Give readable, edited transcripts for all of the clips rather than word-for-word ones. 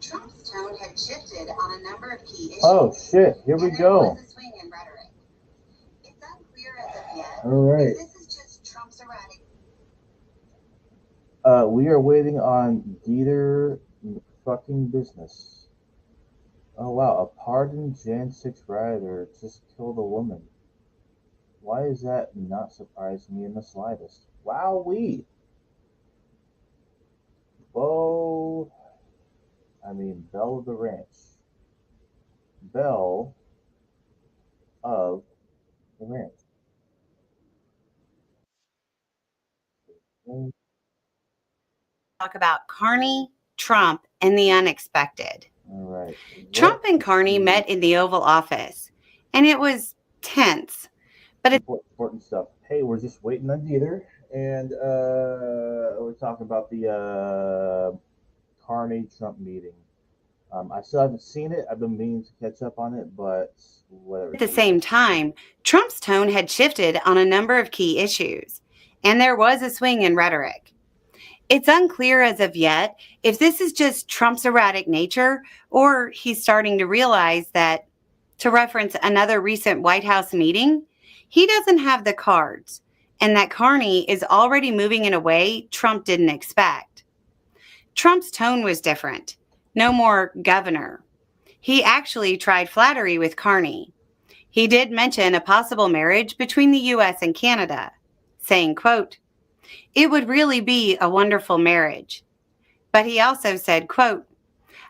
Trump's tone had shifted on a number of key issues. Oh shit! Here we go. Was a swing in rhetoric. It's unclear as of yet. All right. This is just Trump's erratic. We are waiting on Dieter fucking business. Oh wow! A pardoned Jan 6 rioter just killed a woman. Why is that not surprising me in the slightest? Wowee! Belle of the ranch. Belle of the ranch. All Talk about Carney, Trump, and the unexpected. right. Trump and Carney met in the Oval Office, and it was tense. But it's important stuff. Hey, we're just waiting on Dieter, and we're talking about the Carney Trump meeting. I still haven't seen it. I've been meaning to catch up on it, but whatever. at the same time, Trump's tone had shifted on a number of key issues, and there was a swing in rhetoric. It's unclear as of yet if this is just Trump's erratic nature or he's starting to realize that, to reference another recent White House meeting, he doesn't have the cards, and that Carney is already moving in a way Trump didn't expect. Trump's tone was different. No more governor. He actually tried flattery with Carney. He did mention a possible marriage between the U.S. and Canada, saying, quote, "It would really be a wonderful marriage." But he also said, quote,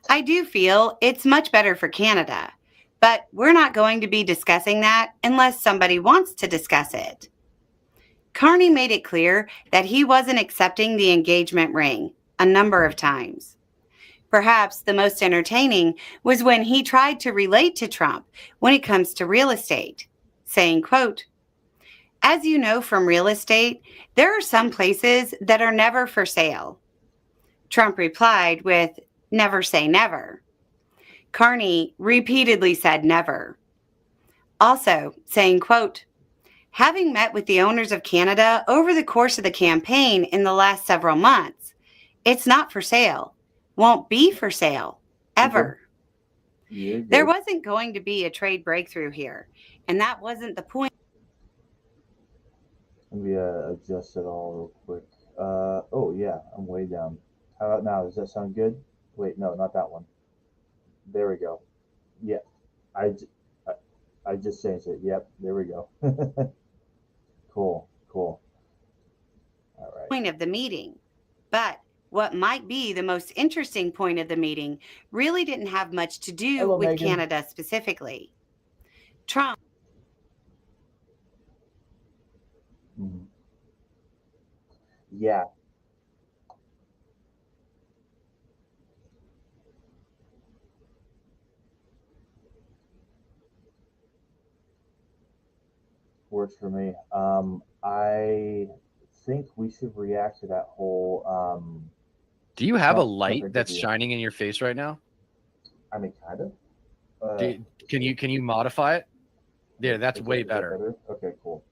"I do feel it's much better for Canada, but we're not going to be discussing that unless somebody wants to discuss it." Carney made it clear that he wasn't accepting the engagement ring a number of times. Perhaps the most entertaining was when he tried to relate to Trump when it comes to real estate, saying, quote, "As you know from real estate, there are some places that are never for sale." Trump replied with, "Never say never." Carney repeatedly said never. Also saying, quote, "Having met with the owners of Canada over the course of the campaign in the last several months, it's not for sale, won't be for sale, ever." There wasn't going to be a trade breakthrough here, and that wasn't the point. Let me adjust it all real quick. Oh yeah, I'm way down. How about now? Does that sound good? Wait, no, not that one. There we go. Yeah, I, j- I just changed it. Yep, there we go. Cool. All right. Point of the meeting. But what might be the most interesting point of the meeting really didn't have much to do Hello, with Megan. Canada specifically. Trump Mhm. Yeah, works for me. I think we should react to that whole Do you have a Trump light that's interview. shining in your face right now? I mean, kind of. Can you modify it? Yeah, that's Is way that better. Okay, cool.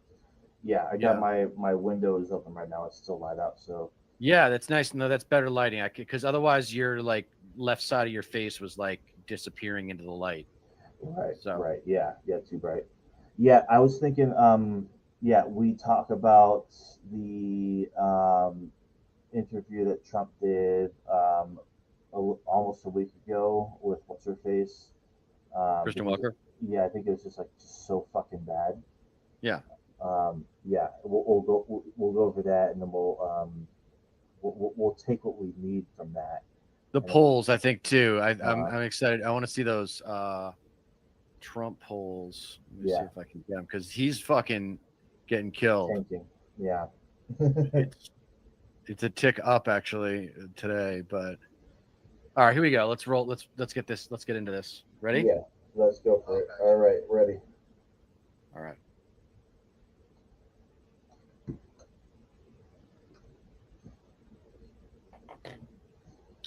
Yeah, I got my windows open right now. It's still light out, so Yeah, that's nice. No, that's better lighting. Because otherwise, your like left side of your face was like disappearing into the light. right, So right. Yeah, too bright. Yeah, I was thinking. Yeah, we talk about the interview that Trump did almost a week ago with what's her face. Kristen Because Welker. yeah, I think it was just so fucking bad. Yeah. Yeah, we'll go over that, and then we'll take what we need from that. The And polls, I think too. I'm Uh, excited. I want to see those Trump polls. Let me see Yeah. if I can get them because he's fucking getting killed. tanking. Yeah. It's a tick up actually today, but all right, here we go. Let's roll. Let's get this. Let's get into this. Ready? Yeah. Let's go for it. All right, ready. All right.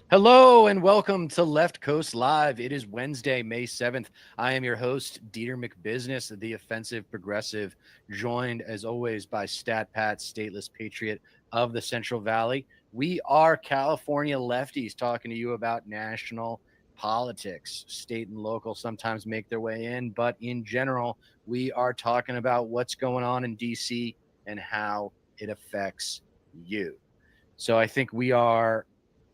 Hello and welcome to Left Coast Live. It is Wednesday, May 7th. I am your host, Dieter McBusiness, the offensive progressive, joined as always by Stat Pat, stateless patriot of the Central Valley. We are California lefties talking to you about national politics, state and local, sometimes make their way in, but in general, we are talking about what's going on in DC and how it affects you. So I think we are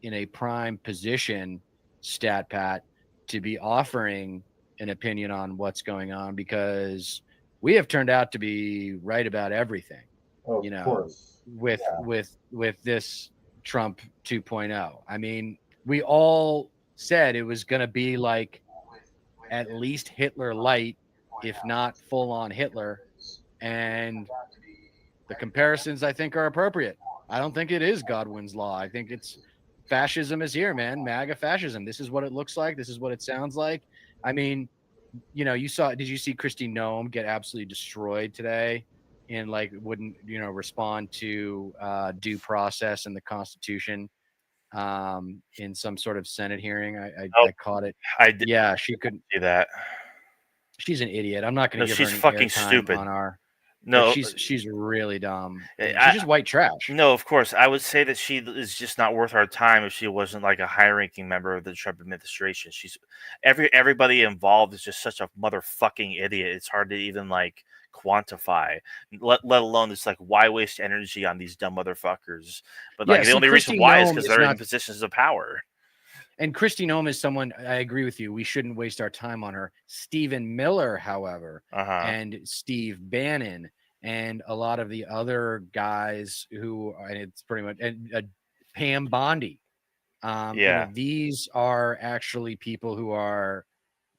in a prime position, Stat Pat, to be offering an opinion on what's going on, because we have turned out to be right about everything, Of you know, course. with Yeah. with this Trump 2.0. I mean, we all said it was going to be like at least Hitler light, if not full on Hitler, and the comparisons I think are appropriate. I don't think it is Godwin's law. I think it's fascism is here, man. MAGA fascism. This is what it looks like. This is what it sounds like. I mean, did you see Kristi Noem get absolutely destroyed today and like wouldn't, respond to due process and the Constitution in some sort of Senate hearing? I caught it. I did Yeah, she couldn't. see that. She's an idiot. I'm not going No, to give she's her any fucking airtime stupid. on our. No, But she's really dumb. And I- she's just white trash. no, of course. I would say that she is just not worth our time if she wasn't like a high-ranking member of the Trump administration. She's everybody involved is just such a motherfucking idiot. It's hard to even like quantify, let alone it's like why waste energy on these dumb motherfuckers? But like Yeah, the see, only reason Kristi why is Noem because is they're in not- positions of power. And Kristi Noem is someone, I agree with you. We shouldn't waste our time on her. Stephen Miller, however, and Steve Bannon, and a lot of the other guys who, and it's pretty much, and Pam Bondi. Yeah. These are actually people who are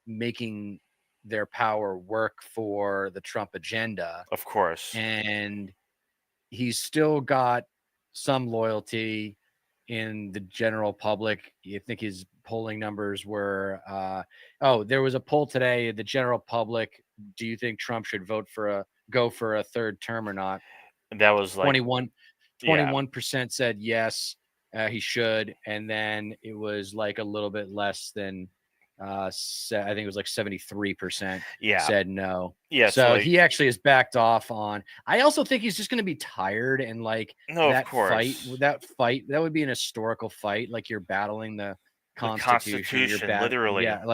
making their power work for the Trump agenda. Of course. And he's still got some loyalty in the general public. You think his polling numbers were there was a poll today, the general public, do you think Trump should go for a third term or not? That was like 21% said yes, he should, and then it was like a little bit less than I think it was like 73% said no. Yeah, so he actually is backed off on. I also think he's just going to be tired, and like that fight that would be an historical fight. Like you're battling the Constitution. Literally. Yeah,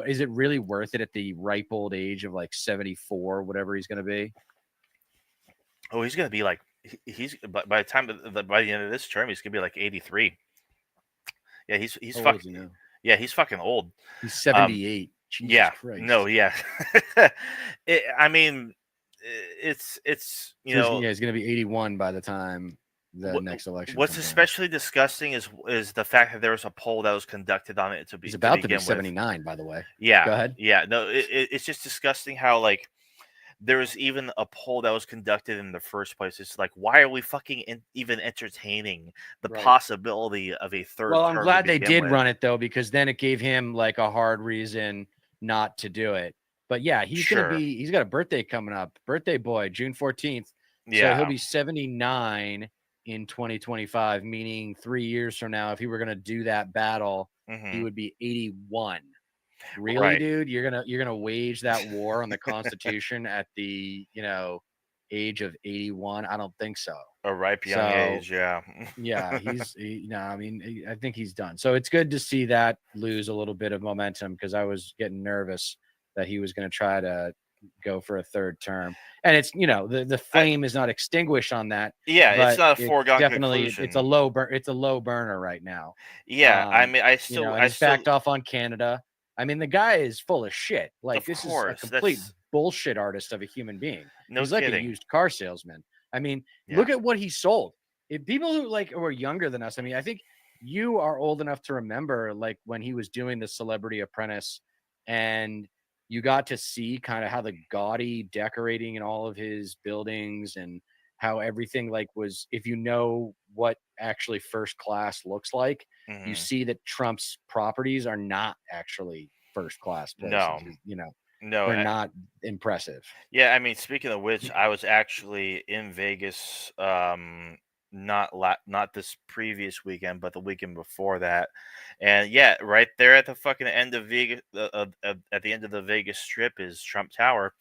is it really worth it at the ripe old age of like 74, whatever he's going to be? Oh, he's going to be like he's by the time by the end of this term, he's going to be like 83. Yeah, he's fucking. Yeah, he's fucking old. He's 78. Jesus Christ. No, yeah. I mean, it's he's going to be 81 by the time the next election. What's especially disgusting is the fact that there was a poll that was conducted on it he's about to be 79, by the way. Yeah. Go ahead. Yeah. No, it's just disgusting how like there was even a poll that was conducted in the first place. It's like, why are we fucking even entertaining the possibility of a third? Well, I'm glad they did run it though, because then it gave him like a hard reason not to do it. But yeah, he's got a birthday coming up. Birthday boy, June 14th. Yeah. So he'll be 79 in 2025, meaning 3 years from now, if he were going to do that battle, he would be 81. Really, dude? You're gonna wage that war on the Constitution at the age of 81? I don't think so. A ripe young age, yeah. Yeah, I think he's done. So it's good to see that lose a little bit of momentum, because I was getting nervous that he was going to try to go for a third term. And it's the flame is not extinguished on that. Yeah, it's not a foregone definitely conclusion. It's a low burner right now. Yeah, I mean, I backed off on Canada. I mean, the guy is full of shit. Like, this is a complete bullshit artist of a human being. He's like a used car salesman. I mean, look at what he sold. People who are younger than us, I mean, I think you are old enough to remember like when he was doing the Celebrity Apprentice, and you got to see kind of how the gaudy decorating in all of his buildings, and how everything was, if you know what actually first class looks like, you see that Trump's properties are not actually first class places. No, they're not impressive. Yeah, I mean, speaking of which, I was actually in Vegas, not this previous weekend, but the weekend before that, and yeah, right there at the fucking end of Vegas, at the end of the Vegas Strip is Trump Tower.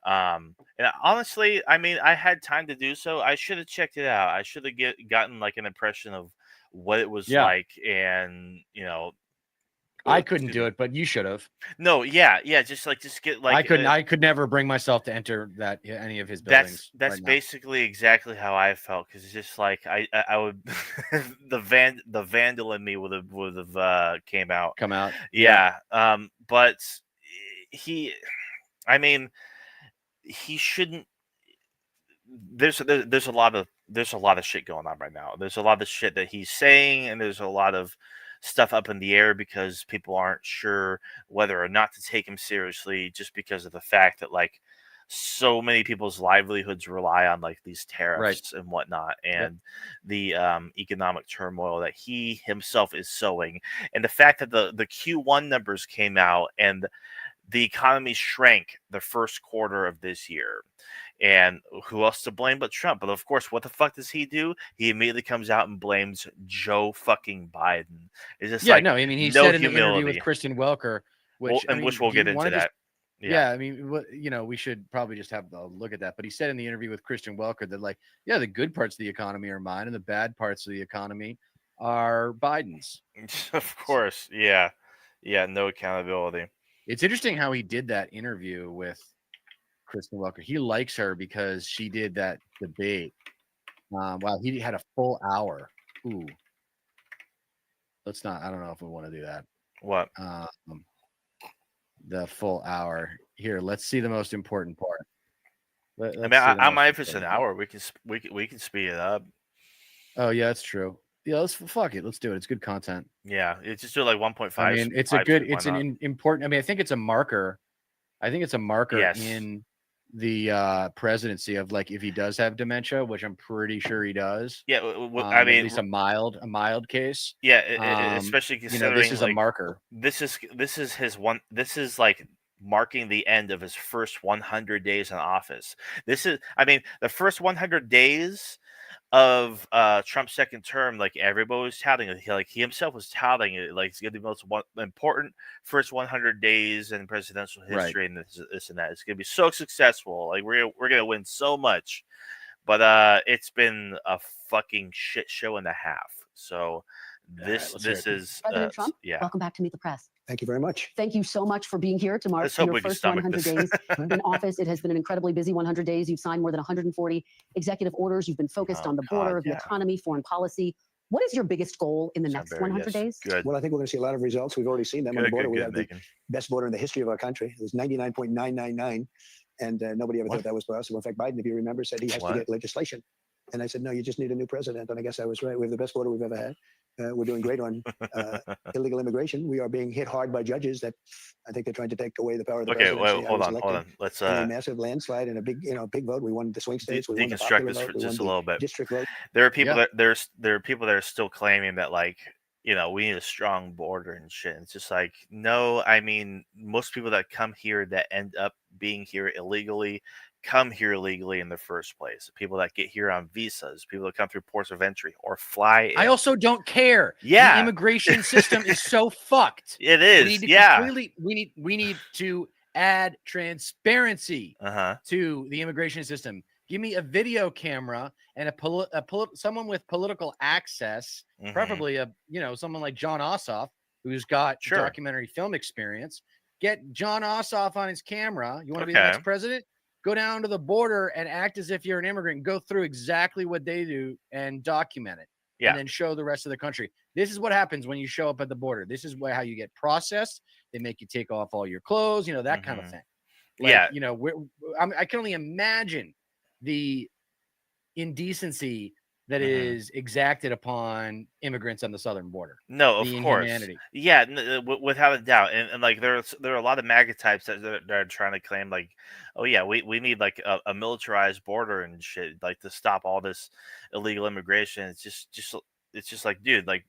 And honestly, I mean, I had time to do so. I should have checked it out. I should have gotten like an impression of what it was like, and I couldn't do it, but you should have. No, yeah, just get like I couldn't. I could never bring myself to enter any of his buildings. That's right basically exactly how I felt, because it's just like I would the vandal in me would have came out. Come out. Yeah. But he, I mean, he shouldn't. There's a lot of shit going on right now. There's a lot of shit that he's saying, and there's a lot of stuff up in the air because people aren't sure whether or not to take him seriously, just because of the fact that like so many people's livelihoods rely on like these tariffs and whatnot, and the economic turmoil that he himself is sowing, and the fact that the Q1 numbers came out and the economy shrank the first quarter of this year. And who else to blame but Trump? But of course, what the fuck does he do? He immediately comes out and blames Joe fucking Biden. It's just like, no, I mean, he no said in the humility. interview with Kristen Welker, which we'll get into that. I mean, we should probably just have a look at that. But he said in the interview with Kristen Welker that, like, yeah, the good parts of the economy are mine, and the bad parts of the economy are Biden's. Of course, yeah, no accountability. It's interesting how he did that interview with Kristen Welker. He likes her because she did that debate. Wow, he had a full hour. Ooh, let's not. I don't know if we want to do that. What? The full hour. Here, let's see the most important part. I might if it's an hour. We can speed it up. Oh yeah, that's true. Yeah, let's fuck it. Let's do it. It's good content. Yeah, it's just do like 1.5. I mean, it's a good. It's an important. I mean, I think it's a marker. In the presidency of like if he does have dementia, which I'm pretty sure he does. Yeah, I mean, at least a mild case. Yeah, especially considering this is like, a marker. This is his one. This is like marking the end of his first 100 days in office. This is, I mean, the first 100 days of Trump's second term, like everybody was touting it. He himself was touting it, like it's gonna be the most important first 100 days in presidential history, and this and that. It's gonna be so successful. Like we're gonna win so much, but it's been a fucking shit show and a half. So this is President Trump. Yeah. Welcome back to Meet the Press. Thank you very much. Thank you so much for being here to mark your first 100 days in office. It has been an incredibly busy 100 days. You've signed more than 140 executive orders. You've been focused on the border, the economy, foreign policy. What is your biggest goal in the next 100 days? Good. Well, I think we're going to see a lot of results. We've already seen them on the border. We have the best border in the history of our country. It was 99.999, and nobody ever thought that was possible. In fact, Biden, if you remember, said he has to get legislation. And I said, no, you just need a new president. And I guess I was right. We have the best border we've ever had. We're doing great on illegal immigration. We are being hit hard by judges that I think they're trying to take away the power of the presidency. Okay, well, hold on. Let's a massive landslide and a big vote. We won the swing states. We deconstruct this for just a little bit. District vote. There are people that there are people that are still claiming that, like, you know, we need a strong border and shit. It's just like, no, I mean, most people that come here that end up being here illegally come here illegally in the first place. People that get here on visas, people that come through ports of entry or fly in. I also don't care. Yeah. The immigration system is so fucked. It is. We need to add transparency to the immigration system. Give me a video camera and someone with political access, preferably someone like John Ossoff, who's got documentary film experience. Get John Ossoff on his camera. You want to be the next president? Go down to the border and act as if you're an immigrant. Go through exactly what they do and document it. Yeah. And then show the rest of the country. This is what happens when you show up at the border. This is how you get processed. They make you take off all your clothes, that kind of thing. Like, I can only imagine the indecency that is exacted upon immigrants on the southern border. No, of course. Yeah, without a doubt. And like there are a lot of MAGA types that are trying to claim like, oh yeah, we need like a militarized border and shit, like to stop all this illegal immigration. It's just like, dude, like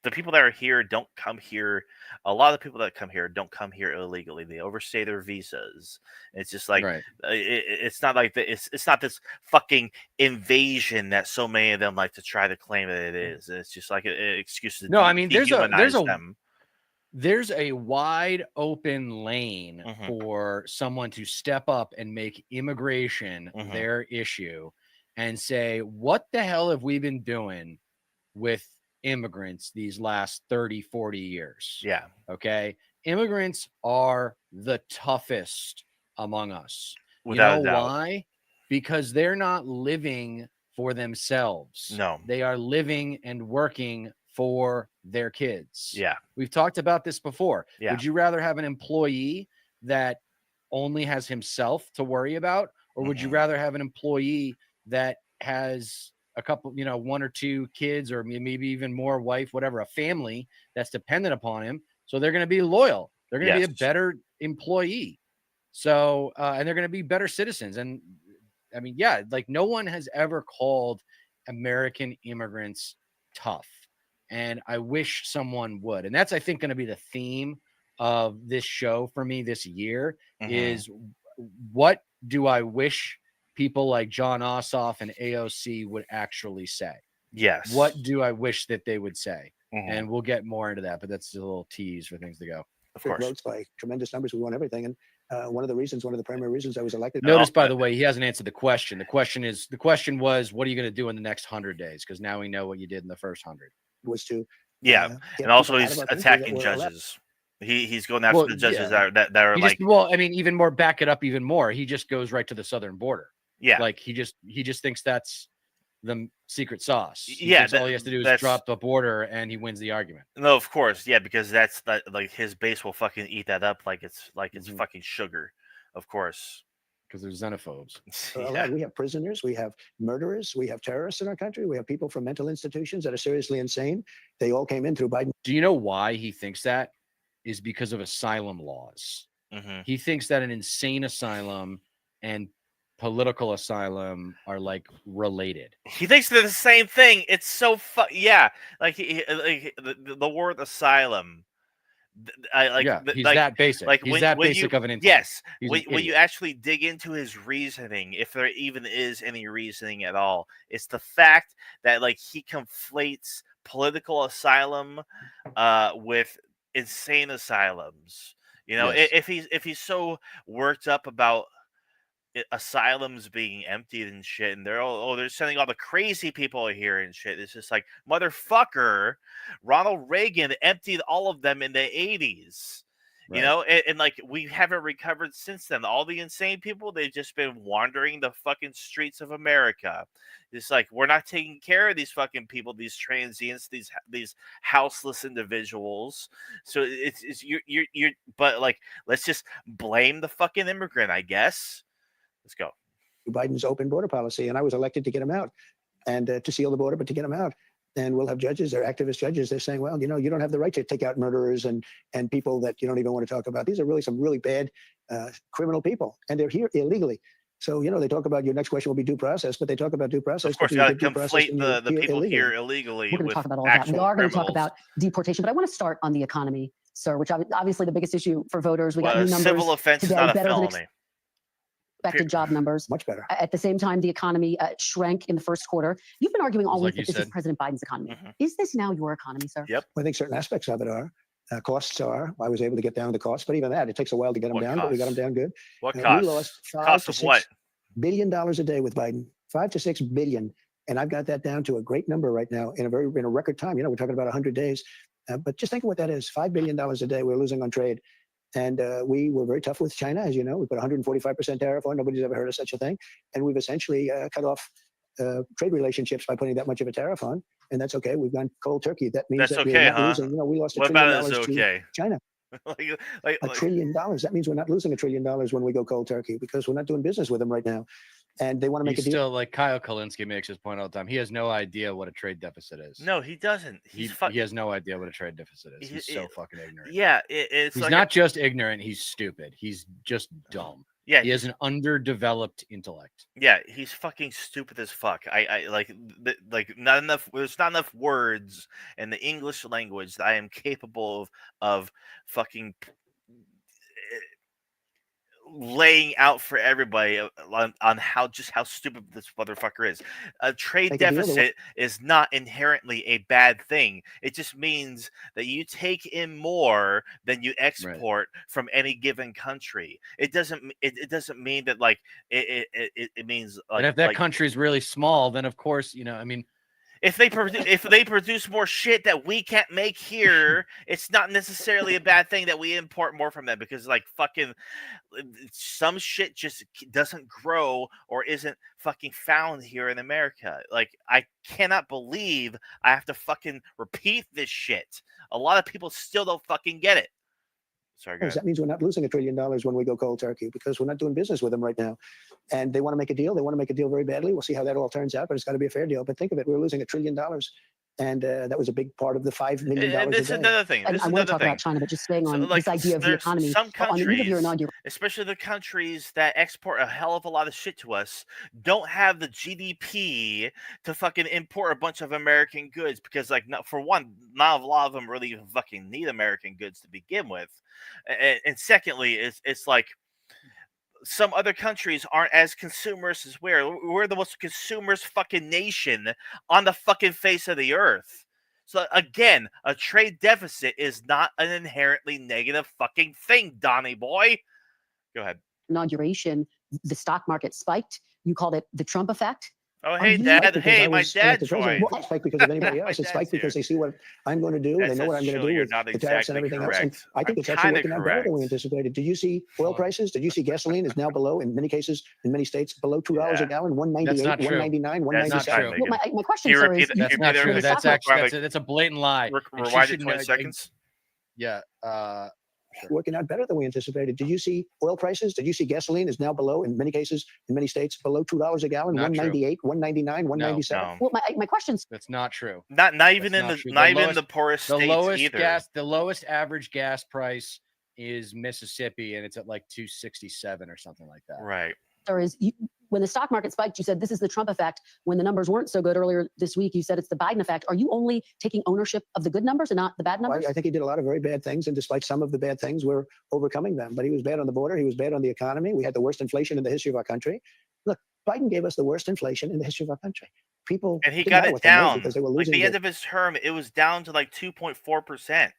the people that are here don't come here. A lot of the people that come here don't come here illegally. They overstay their visas. It's just like it's not like it's not this fucking invasion that so many of them like to try to claim that it is. It's just like an excuse to there's a wide open lane for someone to step up and make immigration their issue and say, what the hell have we been doing with immigrants these last 30, 40 years. Yeah. Okay. Immigrants are the toughest among us. Without you know a doubt. why? Because they're not living for themselves. No. They are living and working for their kids. Yeah. We've talked about this before. Yeah. Would you rather have an employee that only has himself to worry about, or would you rather have an employee that has a couple, one or two kids, or maybe even more, wife, whatever, a family that's dependent upon him? So they're going to be loyal. They're going to be a better employee. So, and they're going to be better citizens. And I mean, yeah, like no one has ever called American immigrants tough. And I wish someone would. And that's, I think, going to be the theme of this show for me this year is what do I wish people like John Ossoff and AOC would actually say? Yes. What do I wish that they would say? And we'll get more into that, but that's a little tease for things to go. Of course. Votes by tremendous numbers. We won everything. And one of the primary reasons I was elected. Notice, by the way, he hasn't answered the question. The question was, what are you going to do in the next 100 days? Because now we know what you did in the first 100. Was to and also he's attacking judges. He's going after the judges that are like. I mean, even more. Back it up even more. He just goes right to the southern border. Yeah, like he just thinks that's the secret sauce. All he has to do is drop the border and he wins the argument. No, of course, because that's like his base will fucking eat that up like it's fucking sugar, of course. Because they're xenophobes. We have prisoners, we have murderers, we have terrorists in our country, we have people from mental institutions that are seriously insane. They all came in through Biden. Do you know why he thinks that? Is because of asylum laws. He thinks that an insane asylum and political asylum are like related. He thinks they're the same thing. It's so like the word asylum. He's that basic. Like he's that basic of an intellect. Yes, when you actually dig into his reasoning, if there even is any reasoning at all, it's the fact that like he conflates political asylum with insane asylums. If he's so worked up about asylums being emptied and shit, and they're sending all the crazy people here and shit. It's just like, motherfucker, Ronald Reagan emptied all of them in the 80s. Right. And like we haven't recovered since then. All the insane people, they've just been wandering the fucking streets of America. It's like we're not taking care of these fucking people, these transients, these houseless individuals. So it's you're but like let's just blame the fucking immigrant, I guess. Let's go. Biden's open border policy, and I was elected to get him out and to seal the border, but to get him out. And we'll have judges, they're activist judges. They're saying, well, you don't have the right to take out murderers and people that you don't even want to talk about. These are really some really bad criminal people, and they're here illegally. So, they talk about your next question will be due process, but they talk about due process. Of course, you got to conflate the people here illegally. We're going to talk about all that. We are going to talk about deportation, but I want to start on the economy, sir, which obviously the biggest issue for voters. We got new numbers. Civil offense is not a felony. Expected job numbers. Much better. At the same time, the economy shrank in the first quarter. You've been arguing all week that this is President Biden's economy. Is this now your economy, sir? Yep. I think certain aspects of it are. Costs are. I was able to get down the costs, but even that, it takes a while to get them down, but we got them down good. What costs? We lost $5 to $6 billion a day with Biden. $5 to $6 billion. And I've got that down to a great number right now in a record time. We're talking about 100 days. But just think of what that is. $5 billion a day we're losing on trade. And we were very tough with China, as you know. We put 145% tariff on. Nobody's ever heard of such a thing. And we've essentially cut off trade relationships by putting that much of a tariff on. And that's okay. We've gone cold turkey. That means that's that okay, we're not losing. We lost $1 trillion to China. $1 trillion. That means we're not losing $1 trillion when we go cold turkey because we're not doing business with them right now. And they want to make a deal. Still, like Kyle Kalinske makes his point all the time. He has no idea what a trade deficit is. No, he doesn't. He has no idea what a trade deficit is. He's so fucking ignorant. Yeah, he's like not just ignorant. He's stupid. He's just dumb. Yeah, he has an underdeveloped intellect. Yeah, he's fucking stupid as fuck. I not enough. There's not enough words in the English language that I am capable of fucking laying out for everybody on how stupid this motherfucker is. A trade deficit is not inherently a bad thing. It just means that you take in more than you export from any given country. It doesn't mean that it means like, and if that country is really small, then of course, If they produce more shit that we can't make here, it's not necessarily a bad thing that we import more from them, because like fucking some shit just doesn't grow or isn't fucking found here in America. Like, I cannot believe I have to fucking repeat this shit. A lot of people still don't fucking get it. Sorry, that means we're not losing $1 trillion when we go cold turkey, because we're not doing business with them right now. And they want to make a deal. They want to make a deal very badly. We'll see how that all turns out, but it's got to be a fair deal. But think of it. We're losing $1 trillion. And that was a big part of the $5 million. And this is another thing. I want to talk about China, but just staying on this idea of the economy. Some countries, on the eve of your inauguration, especially the countries that export a hell of a lot of shit to us, don't have the GDP to fucking import a bunch of American goods, because, like, for one, not a lot of them really even fucking need American goods to begin with, and secondly, it's like, some other countries aren't as consumerist as we're the most consumerist fucking nation on the fucking face of the earth. So again, a trade deficit is not an inherently negative fucking thing, Donnie boy. Go ahead. Inauguration, the stock market spiked. You called it the Trump effect. Oh, hey, Dad. Hey, my dad joined. Well, it spiked because of anybody else. It spiked because they see what I'm going to do. They know what I'm going to do with the tariffs and everything else. And I think it's actually working out better than we anticipated. Did you see oil prices? Did you see gasoline is now below, in many cases, in many states, below $2 a gallon, $1.98, $1.99, $1.97. Well, my question, sir, is that's not true. That's a blatant lie. Rewind it 20 seconds. Yeah. Working out better than we anticipated. Did you see oil prices? Did you see gasoline is now below, in many cases, in many states, below $2 a gallon, $1.98, $1.99, $1.97? No. Well, my question's that's not true. Not even in the poorest states either. The lowest average gas price is Mississippi, and it's at like $2.67 or something like that. Right. There is when the stock market spiked, you said this is the Trump effect. When the numbers weren't so good earlier this week, you said it's the Biden effect. Are you only taking ownership of the good numbers and not the bad numbers? Well, I think he did a lot of very bad things, and despite some of the bad things, we're overcoming them. But he was bad on the border. He was bad on the economy. We had the worst inflation in the history of our country. Look, Biden gave us the worst inflation in the history of our country. People and he got it down because they were losing. Like the end of his term, it was down to like 2.4%.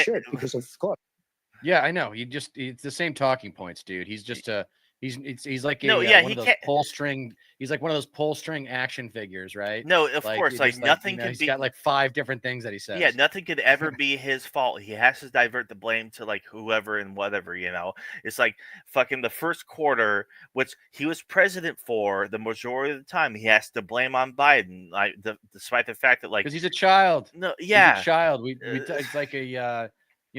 Sure, because of course. Yeah, I know. It's the same talking points, dude. He's just he's like one of those pull string. He's like one of those pull string action figures, right? No, of course, like nothing could be. He's got like 5 different things that he says. Yeah, nothing could ever be his fault. He has to divert the blame to like whoever and whatever. It's like fucking the first quarter, which he was president for the majority of the time. He has to blame on Biden, like despite the fact that like because he's a child. No, yeah, he's a child. It's like a.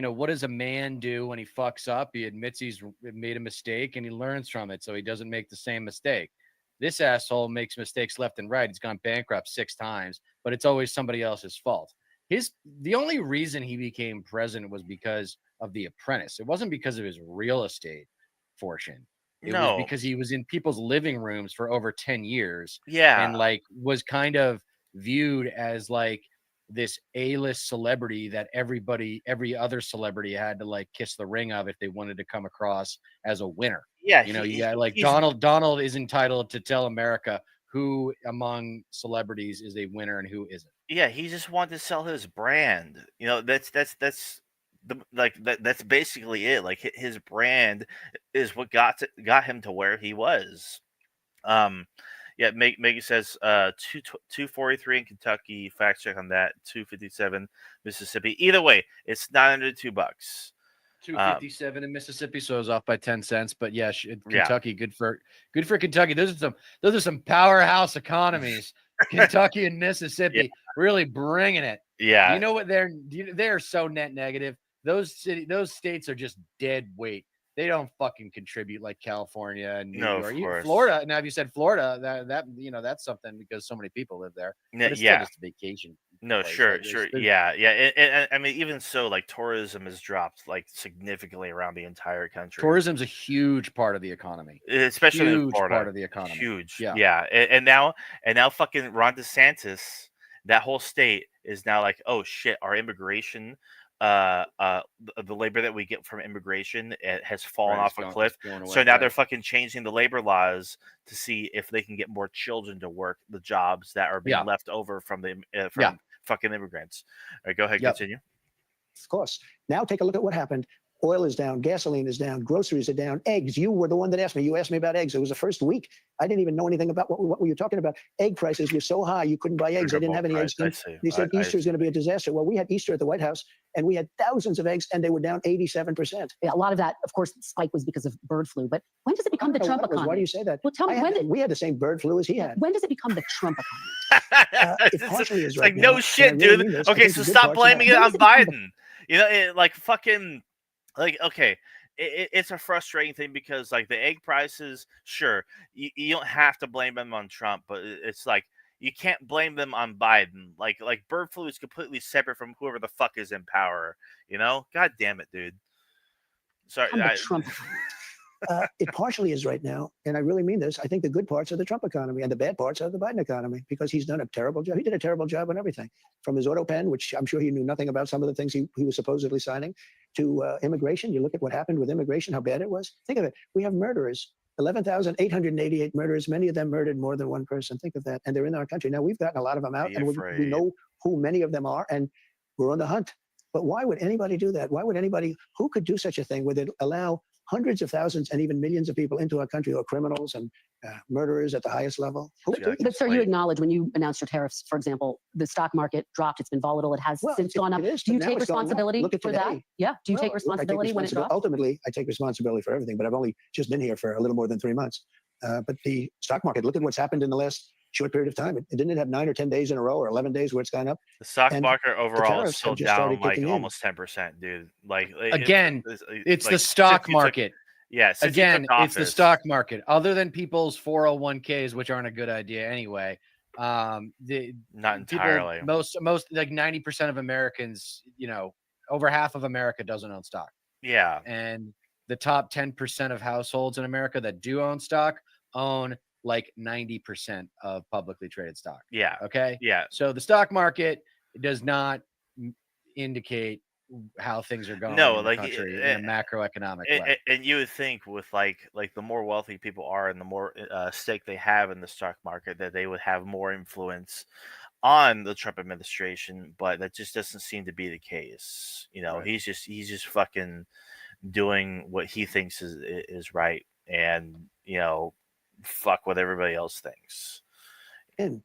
What does a man do when he fucks up? He admits he's made a mistake and he learns from it so he doesn't make the same mistake. This asshole makes mistakes left and right. He's gone bankrupt 6 times, but it's always somebody else's fault. The only reason he became president was because of The Apprentice. It wasn't because of his real estate fortune. It was because he was in people's living rooms for over 10 years. Yeah. And like was kind of viewed as like this A-list celebrity that every other celebrity had to like kiss the ring of if they wanted to come across as a winner. Yeah. Donald is entitled to tell America who among celebrities is a winner and who isn't. Yeah. He just wanted to sell his brand. That's basically it. Like his brand is what got him to where he was. Yeah, Maggie says 243 in Kentucky. Fact check on that. 257 Mississippi. Either way, it's not under $2. 257 in Mississippi, so it was off by 10 cents. But yeah, Kentucky, good for Kentucky. Those are some powerhouse economies. Kentucky and Mississippi really bringing it. Yeah, you know what? They're so net negative. Those states are just dead weight. They don't fucking contribute like California and New York. Even Florida. Now, if you said Florida, that that's something because so many people live there. But it's still just a vacation. No, place. sure. Yeah. And I mean, even so, like tourism has dropped like significantly around the entire country. Tourism's a huge part of the economy, especially in Florida. Part of the economy. Huge. Yeah. And now fucking Ron DeSantis, that whole state is now like, oh shit, our immigration. The labor that we get from immigration has fallen off a cliff. So now they're fucking changing the labor laws to see if they can get more children to work the jobs that are being left over from fucking immigrants. All right, go ahead, continue. Of course. Now take a look at what happened Oil is down, gasoline is down, groceries are down, eggs. You were the one that asked me. You asked me about eggs. It was the first week. I didn't even know anything about what were you talking about. Egg prices were so high you couldn't buy eggs. They didn't have any eggs. They said Easter is going to be a disaster. Well, we had Easter at the White House, and we had thousands of eggs, and they were down 87%. Yeah, a lot of that, of course, spike was because of bird flu. But when does it become the Trump economy? Why do you say that? Well, tell me, we had the same bird flu as he had. When does it become the Trump economy? It partially is like right no now, shit, really dude. Okay, so stop blaming it on Biden. You know, like fucking, like okay. It's a frustrating thing because like the egg prices, sure, you don't have to blame them on Trump, but it's like you can't blame them on Biden. Like bird flu is completely separate from whoever the fuck is in power. You know, god damn it, dude. Sorry, Trump. It partially is right now, and I really mean this. I think the good parts are the Trump economy, and the bad parts are the Biden economy, because he's done a terrible job. He did a terrible job on everything, from his auto pen, which I'm sure he knew nothing about some of the things he was supposedly signing, to immigration. You look at what happened with immigration, how bad it was. Think of it. We have murderers, 11,888 murderers. Many of them murdered more than one person. Think of that. And they're in our country. Now, we've gotten a lot of them out, and we know who many of them are, and we're on the hunt. But why would anybody do that? Why would anybody, who could do such a thing? Would it allow hundreds of thousands and even millions of people into our country who are criminals and murderers at the highest level? But sir, you acknowledge when you announced your tariffs, for example, the stock market dropped. It's been volatile. It has since gone up. Do you take responsibility for that? Yeah. Do you take responsibility when it drops? Ultimately, I take responsibility for everything, but I've only just been here for a little more than 3 months. But the stock market, look at what's happened in the last short period of time. It didn't have 9 or 10 days in a row or 11 days where it's gone up. The stock market overall is still down like almost 10%, dude. Like again, it's the stock market. Yes. Again, it's the stock market. Other than people's 401ks, which aren't a good idea anyway. Not entirely. People, most like 90% of Americans, you know, over half of America doesn't own stock. Yeah. And the top 10% of households in America that do own stock own like 90% of publicly traded stock. Yeah. Okay. Yeah. So the stock market does not indicate how things are going in the country in a macroeconomic way. And you would think with like the more wealthy people are and the more stake they have in the stock market, that they would have more influence on the Trump administration, but that just doesn't seem to be the case. You know, right. He's just fucking doing what he thinks is right, and you know, fuck what everybody else thinks. And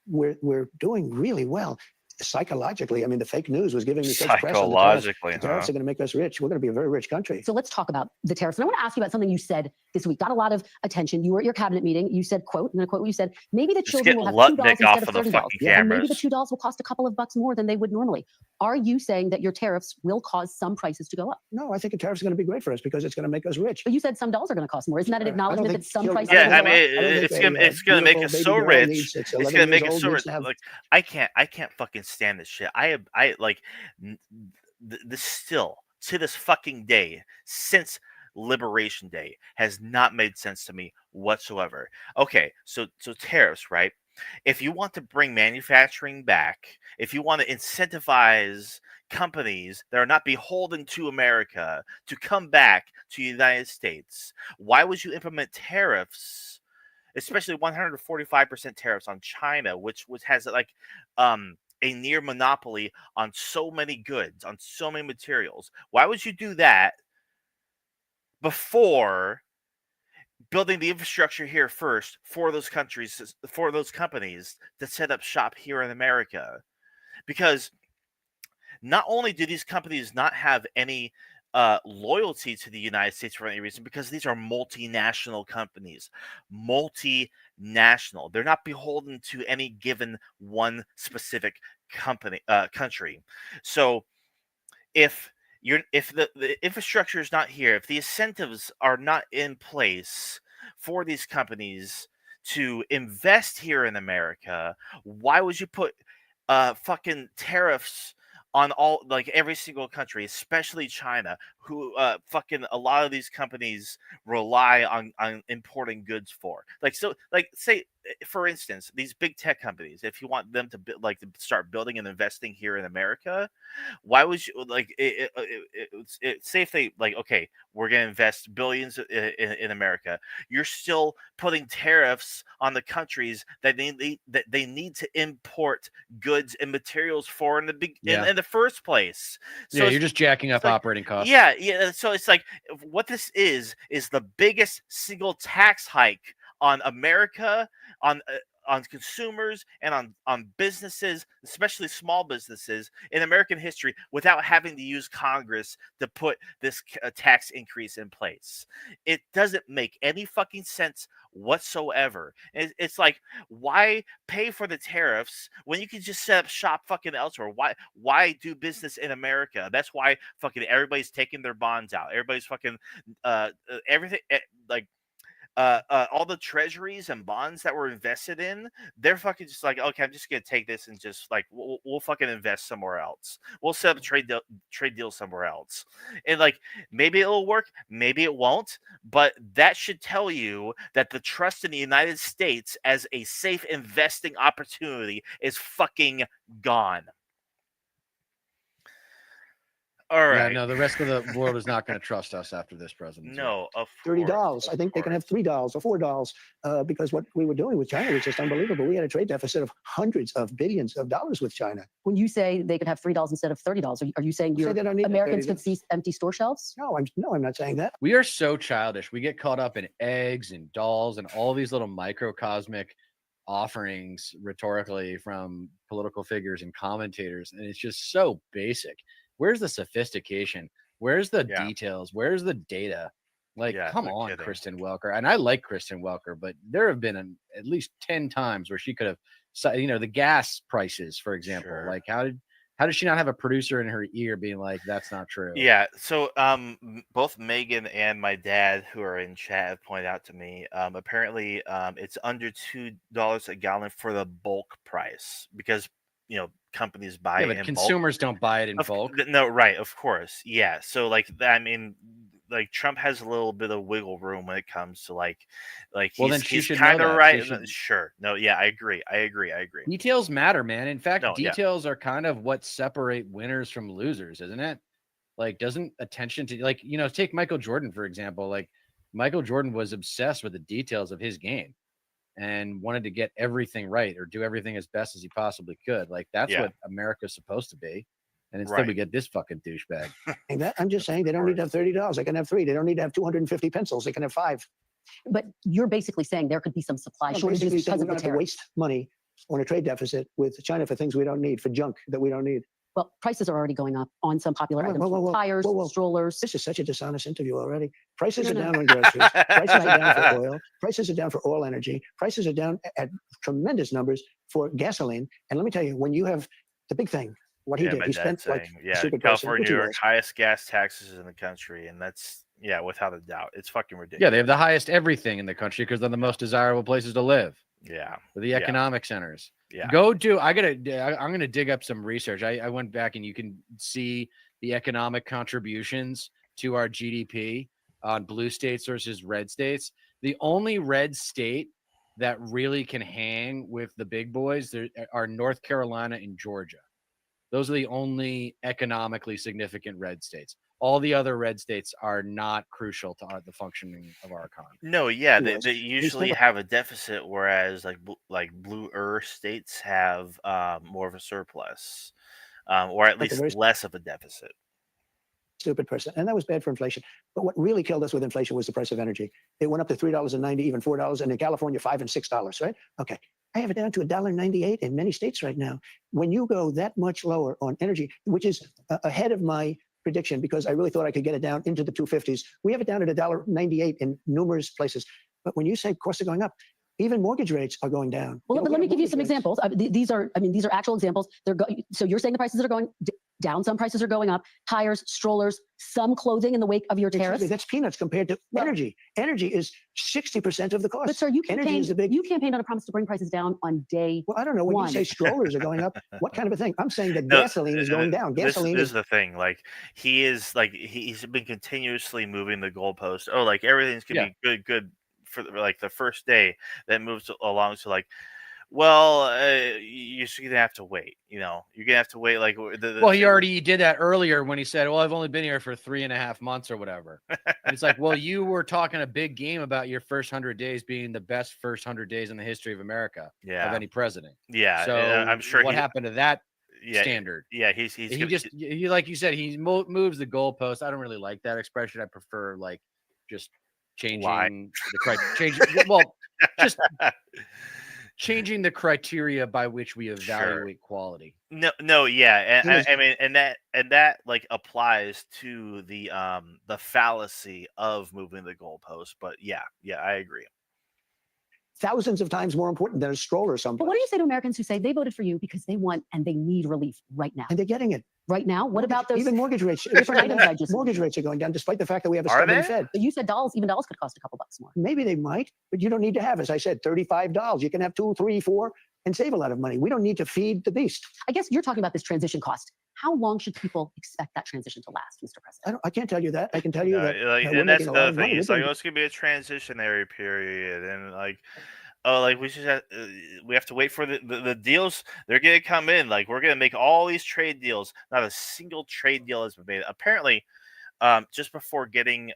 we're doing really well. Psychologically, I mean, the fake news was giving me such press. Psychologically, the tariffs are going to make us rich. We're going to be a very rich country. So let's talk about the tariffs. And I want to ask you about something you said this week. Got a lot of attention. You were at your cabinet meeting. You said, quote, I'm going to quote what you said, maybe the children will have $2 instead of $30. Yeah, and maybe the $2 will cost a couple of bucks more than they would normally. Are you saying that your tariffs will cause some prices to go up? No, I think the tariffs are going to be great for us because it's going to make us rich. But you said some dollars are going to cost more. Isn't that an acknowledgement that some prices will go up? It's going to make us so rich. It's going to make us so rich. Like, I can't fucking stand this shit. I like this still to this fucking day, since Liberation Day, has not made sense to me whatsoever. Okay, so tariffs, right? If you want to bring manufacturing back, if you want to incentivize companies that are not beholden to America to come back to the United States, why would you implement tariffs, especially 145% tariffs on China, which has like a near monopoly on so many goods, on so many materials? Why would you do that before building the infrastructure here first for those countries, for those companies to set up shop here in America? Because not only do these companies not have any loyalty to the United States for any reason, because these are multinational companies. Multinational. They're not beholden to any given one specific country. So if the infrastructure is not here, if the incentives are not in place for these companies to invest here in America, why would you put fucking tariffs on all, like every single country, especially China, who fucking a lot of these companies rely on importing goods for? Like, so, like, say for instance, these big tech companies, if you want them to to start building and investing here in America, why would you say if they okay, we're going to invest billions in America, you're still putting tariffs on the countries that they need to import goods and materials for in the first place. So you're just jacking up operating costs. Yeah. So it's like what this is the biggest single tax hike on America, on consumers, and on businesses, especially small businesses in American history, without having to use Congress to put this tax increase in place. It doesn't make any fucking sense whatsoever. It's like, why pay for the tariffs when you can just set up shop fucking elsewhere? Why do business in America? That's why fucking everybody's taking their bonds out. Everybody's fucking everything all the treasuries and bonds that were invested in, they're fucking just like, okay, I'm just gonna take this and just we'll fucking invest somewhere else. We'll set up a trade deal somewhere else, and maybe it'll work, maybe it won't, but that should tell you that the trust in the United States as a safe investing opportunity is fucking gone. All right. Yeah, no, the rest of the world is not going to trust us after this presidency. No, of $30. I think they can have $3 or $4 because what we were doing with China was just unbelievable. We had a trade deficit of hundreds of billions of dollars with China. When you say they could have $3 instead of $30, are you saying Americans could see empty store shelves? No, I'm not saying that. We are so childish. We get caught up in eggs and dolls and all these little microcosmic offerings rhetorically from political figures and commentators, and it's just so basic. Where's the sophistication? Where's the details? Where's the data? Come on, kidding. Kristen Welker. And I like Kristen Welker, but there have been at least 10 times where she could have, the gas prices, for example. Sure. How did she not have a producer in her ear being like, that's not true? Yeah. So both Megan and my dad, who are in chat, have pointed out to me, apparently it's under $2 a gallon for the bulk price because, companies buy it in consumers don't buy it in bulk. No, right, of course. Yeah. So Trump has a little bit of wiggle room when it comes to he's kind of right. Sure. No, yeah, I agree. Details matter, man. In fact, details are kind of what separate winners from losers, isn't it? Doesn't attention to take Michael Jordan, for example. Michael Jordan was obsessed with the details of his game and wanted to get everything right or do everything as best as he possibly could. That's what America's supposed to be. And instead we get this fucking douchebag. I'm just saying they don't need to have $30. They can have 3. They don't need to have 250 pencils. They can have 5. But you're basically saying there could be some supply shortages because of the tariffs. Waste money on a trade deficit with China for things we don't need, for junk that we don't need. Well, prices are already going up on some popular items. Tires, strollers. This is such a dishonest interview already. Prices are down on groceries. Prices are down for oil. Prices are down for all energy. Prices are down at tremendous numbers for gasoline. And let me tell you, when you have the big thing, what he did, he spent California, New York, highest gas taxes in the country. And that's, without a doubt, it's fucking ridiculous. Yeah, they have the highest everything in the country because they're the most desirable places to live. Yeah. The economic centers. Yeah. I'm going to dig up some research. I went back and you can see the economic contributions to our GDP on blue states versus red states. The only red state that really can hang with the big boys are North Carolina and Georgia. Those are the only economically significant red states. All the other red states are not crucial to the functioning of our economy. No, yeah, they usually have a deficit, whereas bluer states have more of a surplus, or at least less of a deficit. Stupid person, and that was bad for inflation. But what really killed us with inflation was the price of energy. It went up to $3.90, even $4, and in California, $5 and $6. Right? Okay, I have it down to $1.98 in many states right now. When you go that much lower on energy, which is ahead of my prediction, because I really thought I could get it down into the 250s. We have it down at $1.98 in numerous places. But when you say costs are going up, even mortgage rates are going down. Well, let me give you some examples. These are actual examples. So you're saying the prices are going down, some prices are going up. Tires, strollers, some clothing in the wake of your tariffs. That's peanuts compared to energy. Energy is 60% of the cost. But sir, you campaigned on a promise to bring prices down on day Well, I don't know. When you say strollers are going up, what kind of a thing? I'm saying that gasoline is going down. Gasoline is the thing. He's been continuously moving the goalpost. Oh, everything's gonna be good for like the first day, that moves along to like, well, you're just gonna have to wait. You're gonna have to wait. Like, well, he already did that earlier when he said, "Well, I've only been here for 3.5 months or whatever." And it's like, well, you were talking a big game about your first 100 days being the best first 100 days in the history of America of any president. Yeah, so I'm sure. What happened to that standard? Yeah, he like you said, he moves the goalpost. I don't really like that expression. I prefer like just changing the criteria. Well, just changing the criteria by which we evaluate quality. No, yeah, and I mean, and that like applies to the fallacy of moving the goalpost. But yeah, I agree. Thousands of times more important than a stroller someplace. But what do you say to Americans who say they voted for you because they want and they need relief right now? And they're getting it. Right now? What about those? Even mortgage rates. Different items I just mortgage rates are going down, despite the fact that we have a stubborn Fed. But you said even dolls could cost a couple bucks more. Maybe they might, but you don't need to have, as I said, $35. You can have 2, 3, 4, and save a lot of money. We don't need to feed the beast. I guess you're talking about this transition cost. How long should people expect that transition to last, Mr. President? I can't tell you that. I can tell you that. And that's the other thing. It's like, it's gonna be a transitionary period, and like. Oh, like we have to wait for the deals. They're gonna come in. Like, we're gonna make all these trade deals. Not a single trade deal has been made. Apparently, just before getting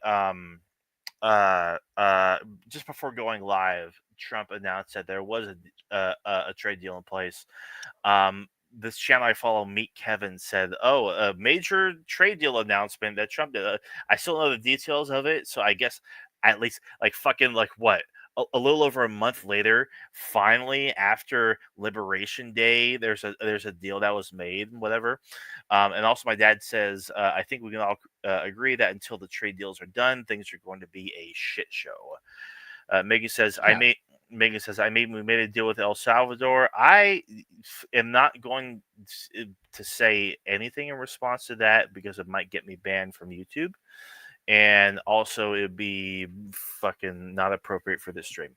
just before going live, Trump announced that there was a trade deal in place. This channel I follow, Meet Kevin, said, "Oh, a major trade deal announcement that Trump did." I still know the details of it, so I guess at least like fucking like what. A little over a month later, finally after Liberation Day, there's a deal that was made and whatever. And also my dad says, I think we can all agree that until the trade deals are done, things are going to be a shit show. Megan says, we made a deal with El Salvador. I am not going to say anything in response to that because it might get me banned from YouTube. And also, it'd be fucking not appropriate for this stream.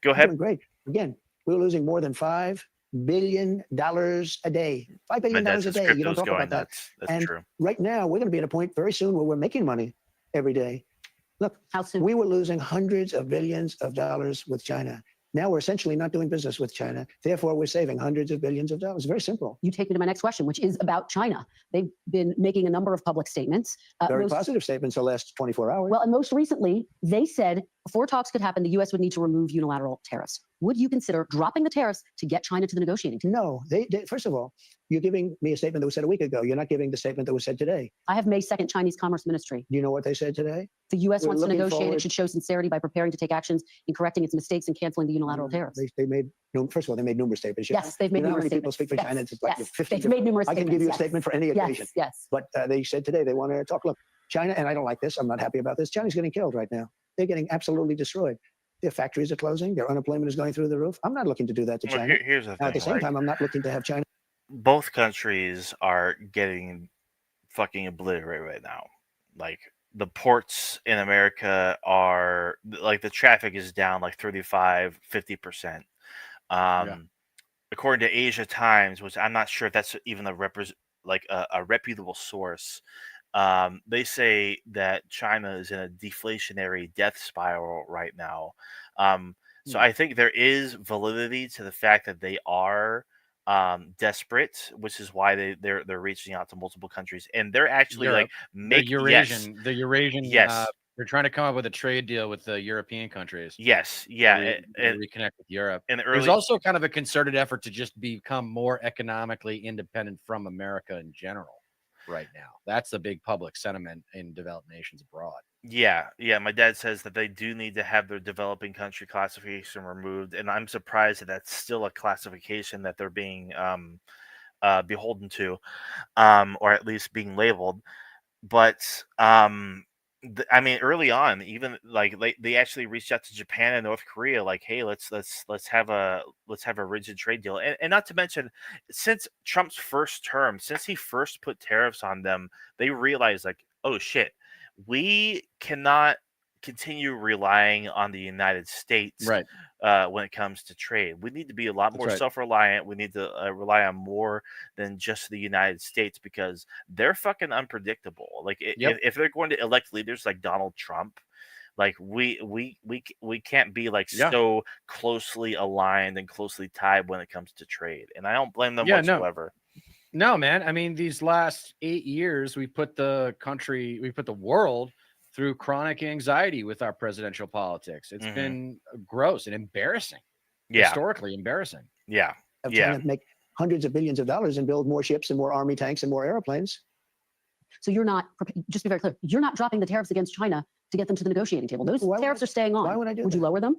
Go ahead. Great. Again, we're losing more than $5 billion a day. $5 billion a day. You don't talk about that. That's true. Right now, we're going to be at a point very soon where we're making money every day. Look, how soon? We were losing hundreds of billions of dollars with China. Now we're essentially not doing business with China. Therefore, we're saving hundreds of billions of dollars. Very simple. You take me to my next question, which is about China. They've been making a number of public statements. Very positive statements the last 24 hours. Well, and most recently, they said before talks could happen, the U.S. would need to remove unilateral tariffs. Would you consider dropping the tariffs to get China to the negotiating table? No. They first of all, you're giving me a statement that was said a week ago. You're not giving the statement that was said today. I have May 2nd Chinese Commerce Ministry. Do you know what they said today? The U.S. wants to negotiate. It should show sincerity by preparing to take actions in correcting its mistakes and canceling the unilateral tariffs. They made, first of all, they made numerous statements. Yes, they've made numerous statements. People speak for China. It's like 50 they've made numerous statements. I can give you a statement for any occasion. Yes. But they said today they want to talk. Look, China, and I don't like this. I'm not happy about this. China's getting killed right now. They're getting absolutely destroyed. Their factories are closing. Their unemployment is going through the roof. I'm not looking to do that to China. Here's the thing. At the same time, I'm not looking to have China. Both countries are getting fucking obliterated right now. Like, the ports in America are like, the traffic is down like 35-50%. According to Asia Times, which I'm not sure if that's even a reputable source, they say that China is in a deflationary death spiral right now. So I think there is validity to the fact that they are desperate, which is why they're reaching out to multiple countries, and they're actually Europe, like the Eurasian. Yes. They're trying to come up with a trade deal with the European countries. Yes, yeah, and reconnect with Europe. And there's also kind of a concerted effort to just become more economically independent from America in general right now. That's the big public sentiment in developed nations abroad. Yeah. My dad says that they do need to have their developing country classification removed, and I'm surprised that that's still a classification that they're being beholden to, or at least being labeled. But I mean, early on, even like they actually reached out to Japan and North Korea, like, hey, let's have a rigid trade deal, and not to mention, since Trump's first term, since he first put tariffs on them, they realized like, oh shit, we cannot continue relying on the United States, right? When it comes to trade, we need to be a lot more self-reliant. We need to rely on more than just the United States, because they're fucking unpredictable. Like if they're going to elect leaders like Donald Trump, Like we can't be like so closely aligned and closely tied when it comes to trade, and I don't blame them whatsoever. No, man. I mean, these last 8 years, we put the world through chronic anxiety with our presidential politics. It's been gross and embarrassing. Historically embarrassing. Of trying to make hundreds of billions of dollars and build more ships and more army tanks and more airplanes. So you're not, just to be very clear, you're not dropping the tariffs against China to get them to the negotiating table. Those tariffs are staying on. Why would I do Would that? you lower them?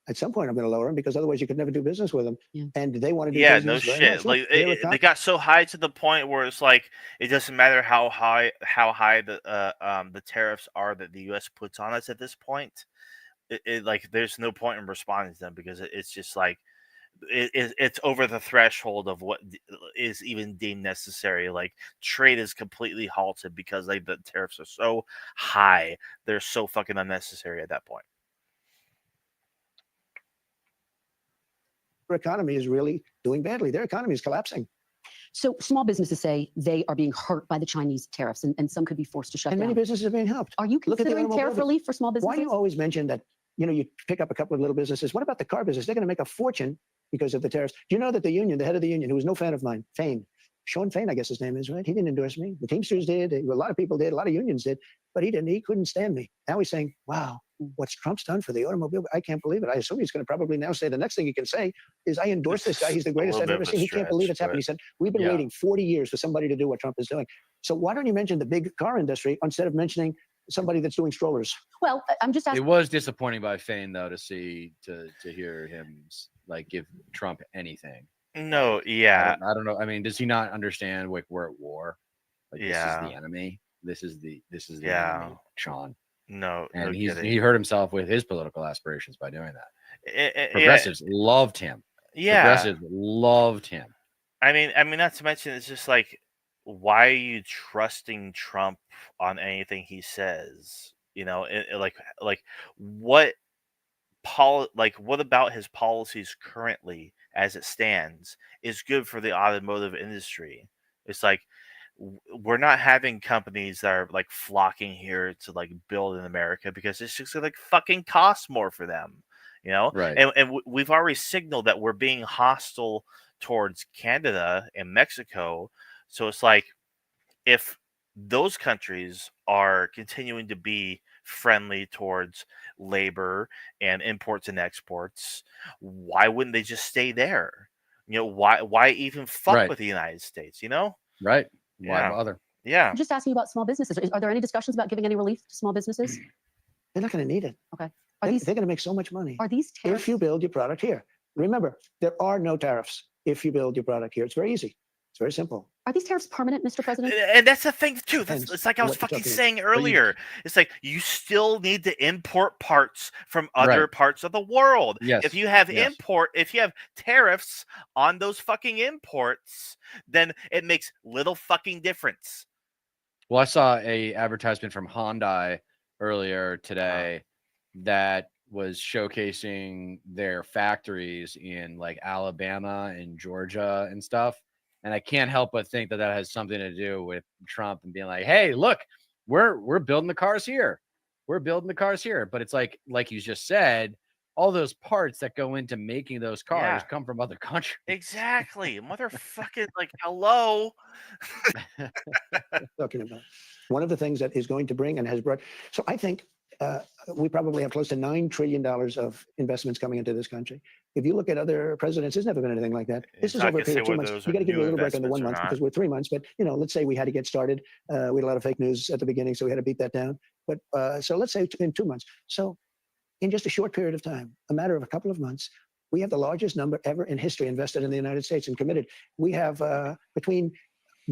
At some point, I'm going to lower them because otherwise you could never do business with them. Yeah. And they want to do Yeah, business. no shit. Like they got so high to the point where it's like it doesn't matter how high the tariffs are that the U.S. puts on us at this point. Like there's no point in responding to them because it's just like it's over the threshold of what is even deemed necessary. Like trade is completely halted because like the tariffs are so high, they're so fucking unnecessary at that point. Their economy is really doing badly. Their economy is collapsing. So small businesses say they are being hurt by the Chinese tariffs, and some could be forced to shut down. And many businesses are being helped. Are you considering tariff relief for small businesses? Why do you always mention that, you pick up a couple of little businesses? What about the car business? They're going to make a fortune because of the tariffs. Do you know that the union, the head of the union, who was no fan of mine, Sean Fain, I guess his name is, right? He didn't endorse me. The Teamsters did. A lot of people did. A lot of unions did. But he didn't. He couldn't stand me. Now he's saying, wow, what's Trump's done for the automobile? I can't believe it. I assume he's going to probably now say the next thing he can say is, I endorse this guy. He's the greatest I've ever seen. He can't believe it's happening. He said, we've been waiting 40 years for somebody to do what Trump is doing. So why don't you mention the big car industry instead of mentioning somebody that's doing strollers? Well, I'm just asking. It was disappointing by Fain, though, to hear him like give Trump anything. No, yeah. I don't know. I mean, does he not understand like we're at war? Like this is the enemy. This is the enemy, Sean. No, and he hurt himself with his political aspirations by doing that. Progressives loved him. Yeah, progressives loved him. I mean, not to mention, it's just like, why are you trusting Trump on anything he says? What about his policies currently as it stands is good for the automotive industry? It's like we're not having companies that are like flocking here to like build in America because it's just like fucking cost more for them, Right. And we've already signaled that we're being hostile towards Canada and Mexico. So it's like, if those countries are continuing to be friendly towards labor and imports and exports, why wouldn't they just stay there? Why even fuck with the United States? Right. Why bother? Yeah. I'm just asking about small businesses. Are there any discussions about giving any relief to small businesses? They're not going to need it. Okay. They're going to make so much money. Are these tariffs? If you build your product here. Remember, there are no tariffs if you build your product here. It's very easy. It's very simple. Are these tariffs permanent, Mr. President? And that's the thing, too. It's like I was fucking saying earlier. It's like you still need to import parts from other parts of the world. Yes. If you have tariffs on those fucking imports, then it makes little fucking difference. Well, I saw a advertisement from Hyundai earlier today that was showcasing their factories in like Alabama and Georgia and stuff. And I can't help but think that has something to do with Trump and being like, hey, look, we're building the cars here. We're building the cars here. But it's like you just said, all those parts that go into making those cars come from other countries. Exactly. Motherfucking like, hello. Talking about one of the things that is going to bring and has brought. So I think we probably have close to $9 trillion of investments coming into this country. If you look at other presidents, there's never been anything like that. This is over a period of 2 months. You got to give me a little break on the 1 month because we're 3 months. But let's say we had to get started. We had a lot of fake news at the beginning, so we had to beat that down. But so let's say in 2 months. So in just a short period of time, a matter of a couple of months, we have the largest number ever in history invested in the United States and committed. We have between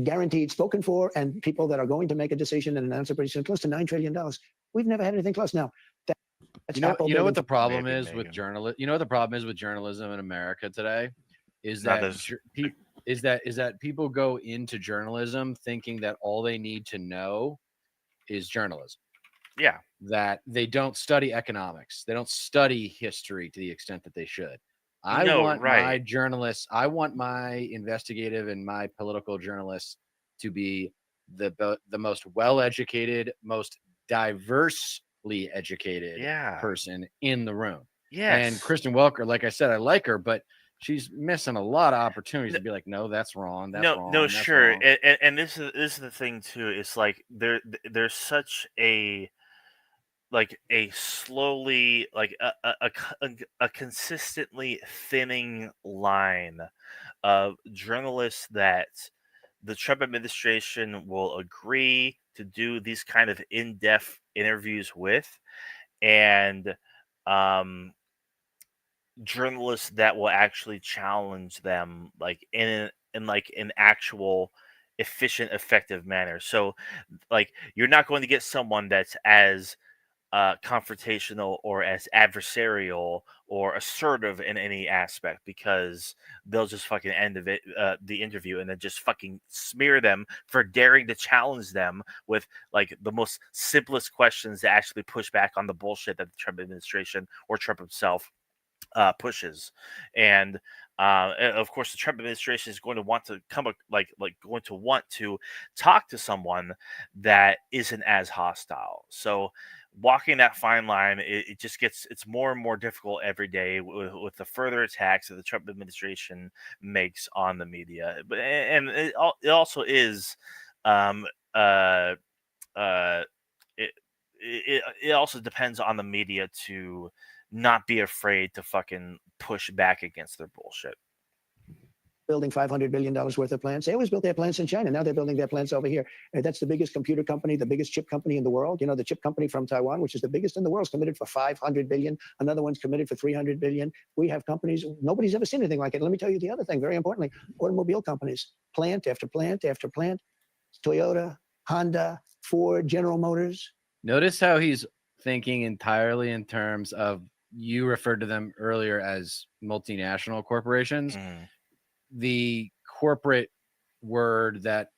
guaranteed, spoken for, and people that are going to make a decision and announce it pretty soon, close to $9 trillion. We've never had anything close. Now, you know what the problem is with journalism? You know what the problem is with journalism in America today is that people go into journalism thinking that all they need to know is journalism. Yeah. That they don't study economics. They don't study history to the extent that they should. I want my investigative and my political journalists to be the most well-educated, most diverse moderately educated person in the room. Yes. And Kristen Welker, like I said, I like her, but she's missing a lot of opportunities to be like, no, that's wrong. That's wrong. No, that's sure. wrong. And this is the thing too. It's like there's such a slowly a consistently thinning line of journalists that the Trump administration will agree to do these kind of in-depth interviews with, and journalists that will actually challenge them in an actual efficient, effective manner. So you're not going to get someone that's as confrontational or as adversarial or assertive in any aspect, because they'll just fucking end of it the interview and then just fucking smear them for daring to challenge them with the most simplest questions to actually push back on the bullshit that the Trump administration or Trump himself pushes. And of course, the Trump administration is going to want to want to talk to someone that isn't as hostile. So walking that fine line, it just it's more and more difficult every day with the further attacks that the Trump administration makes on the media. But and it also is it also depends on the media to not be afraid to fucking push back against their bullshit. Building $500 billion worth of plants. They always built their plants in China. Now they're building their plants over here. And that's the biggest computer company, the biggest chip company in the world. You know, the chip company from Taiwan, which is the biggest in the world, is committed for $500 billion. Another one's committed for $300 billion. We have companies, nobody's ever seen anything like it. Let me tell you the other thing, very importantly, automobile companies, plant after plant after plant, Toyota, Honda, Ford, General Motors. Notice how he's thinking entirely in terms of, you referred to them earlier as multinational corporations. The corporate word that,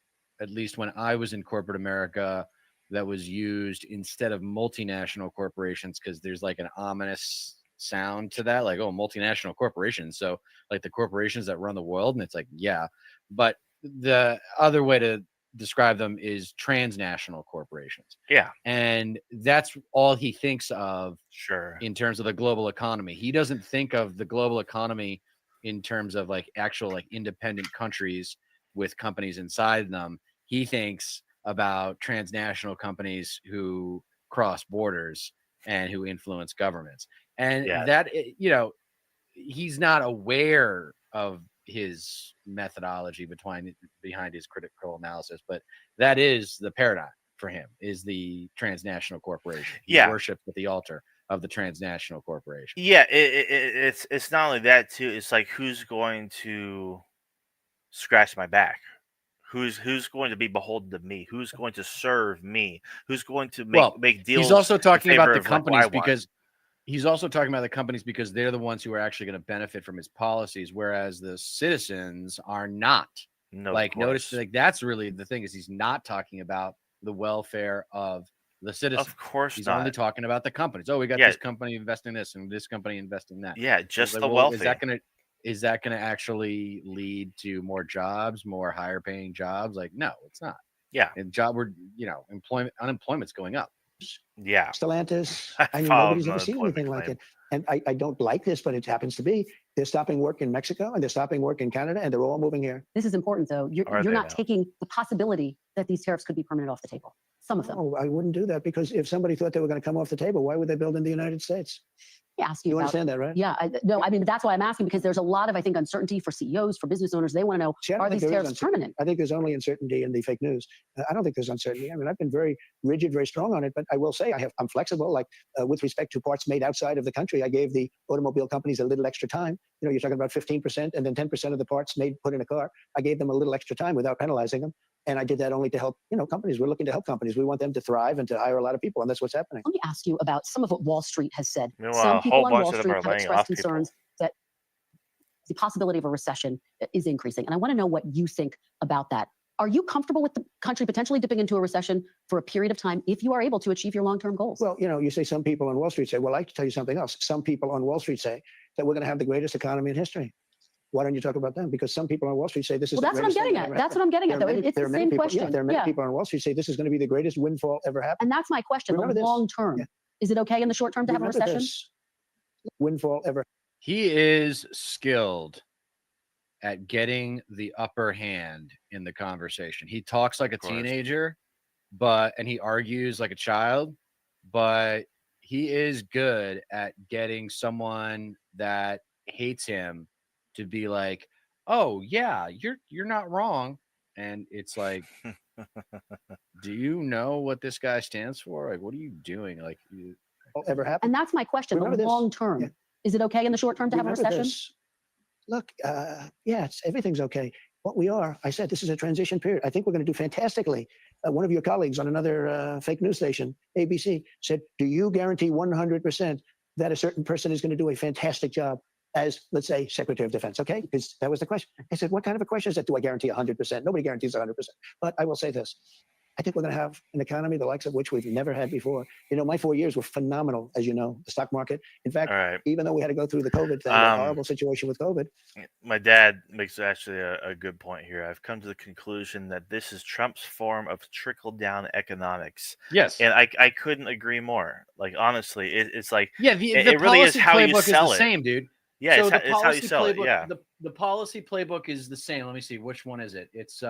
at least when I was in corporate America, that was used instead of multinational corporations, because there's like an ominous sound to that, like, oh, multinational corporations. So like the corporations that run the world. And it's like, yeah, but the other way to describe them is transnational corporations. Yeah. And that's all he thinks of in terms of the global economy. He doesn't think of the global economy in terms of actual independent countries with companies inside them. He thinks about transnational companies who cross borders and who influence governments. And that, he's not aware of his methodology behind his critical analysis, but that is the paradigm for him, is the transnational corporation. He worships at the altar of the transnational corporation. Yeah, it's not only that too. It's like, who's going to scratch my back? Who's going to be beholden to me? Who's going to serve me? Who's going to make deals? He's also talking about the companies because they're the ones who are actually going to benefit from his policies, whereas the citizens are not. No, notice that's really the thing, is he's not talking about the welfare of the citizens. Of course he's not. only talking about the companies. Oh, we got this company investing this and this company investing that. Yeah, just the wealthy. Is that gonna actually lead to more jobs, more higher paying jobs? No, it's not. Yeah. And unemployment's going up. Yeah. Stellantis. I mean, nobody's ever seen anything like it. And I don't like this, but it happens to be. They're stopping work in Mexico and they're stopping work in Canada, and they're all moving here. This is important, though. You're not taking the possibility that these tariffs could be permanent off the table. Some of them. Oh, I wouldn't do that, because if somebody thought they were going to come off the table, why would they build in the United States? You understand that, right? Yeah. No, I mean, that's why I'm asking, because there's a lot of, I think, uncertainty for CEOs, for business owners. They want to know, are these tariffs permanent? I think there's only uncertainty in the fake news. I don't think there's uncertainty. I mean, I've been very rigid, very strong on it, but I will say I'm flexible. With respect to parts made outside of the country, I gave the automobile companies a little extra time. You're talking about 15% and then 10% of the parts put in a car. I gave them a little extra time without penalizing them. And I did that only to help, companies. We're looking to help companies. We want them to thrive and to hire a lot of people. And that's what's happening. Let me ask you about some of what Wall Street has said. Some people on Wall Street have expressed concerns that the possibility of a recession is increasing. And I want to know what you think about that. Are you comfortable with the country potentially dipping into a recession for a period of time if you are able to achieve your long-term goals? Well, you say some people on Wall Street say, well, I can tell you something else. Some people on Wall Street say that we're going to have the greatest economy in history. Why don't you talk about them? Because some people on Wall Street say this is. Well, that's what I'm getting at. That's what I'm getting at, though. It's the same question. There are many people on Wall Street say this is going to be the greatest windfall ever happened. And that's my question. The long term. Is it okay in the short term to have a Remember recession? this windfall ever. He is skilled at getting the upper hand in the conversation. He talks like a teenager, and he argues like a child, but he is good at getting someone that hates him to be like, "Oh yeah, you're not wrong." And it's like, do you know what this guy stands for? Like, what are you doing? Like, ever happened? And that's my question. Remember The this. long term, Yeah. is it okay in the short term to have a Remember recession? this. Look, everything's okay. What we are, I said, this is a transition period. I think we're going to do fantastically. One of your colleagues on another fake news station, ABC, said, do you guarantee 100% that a certain person is going to do a fantastic job as, let's say, Secretary of Defense? Okay, because that was the question. I said, what kind of a question is that? Do I guarantee 100%? Nobody guarantees 100%. But I will say this. I think we're going to have an economy the likes of which we've never had before. You know, my 4 years were phenomenal, as you know, the stock market. In fact, even though we had to go through the COVID thing, a horrible situation with COVID. My dad makes actually a good point here. I've come to the conclusion that this is Trump's form of trickle-down economics. Yes. And I couldn't agree more. Like, honestly, it's like, the it really is policy how you playbook sell is the it. same, dude. Yeah, so it's how you sell it. Yeah. The policy playbook is the same. Let me see. Which one is it? It's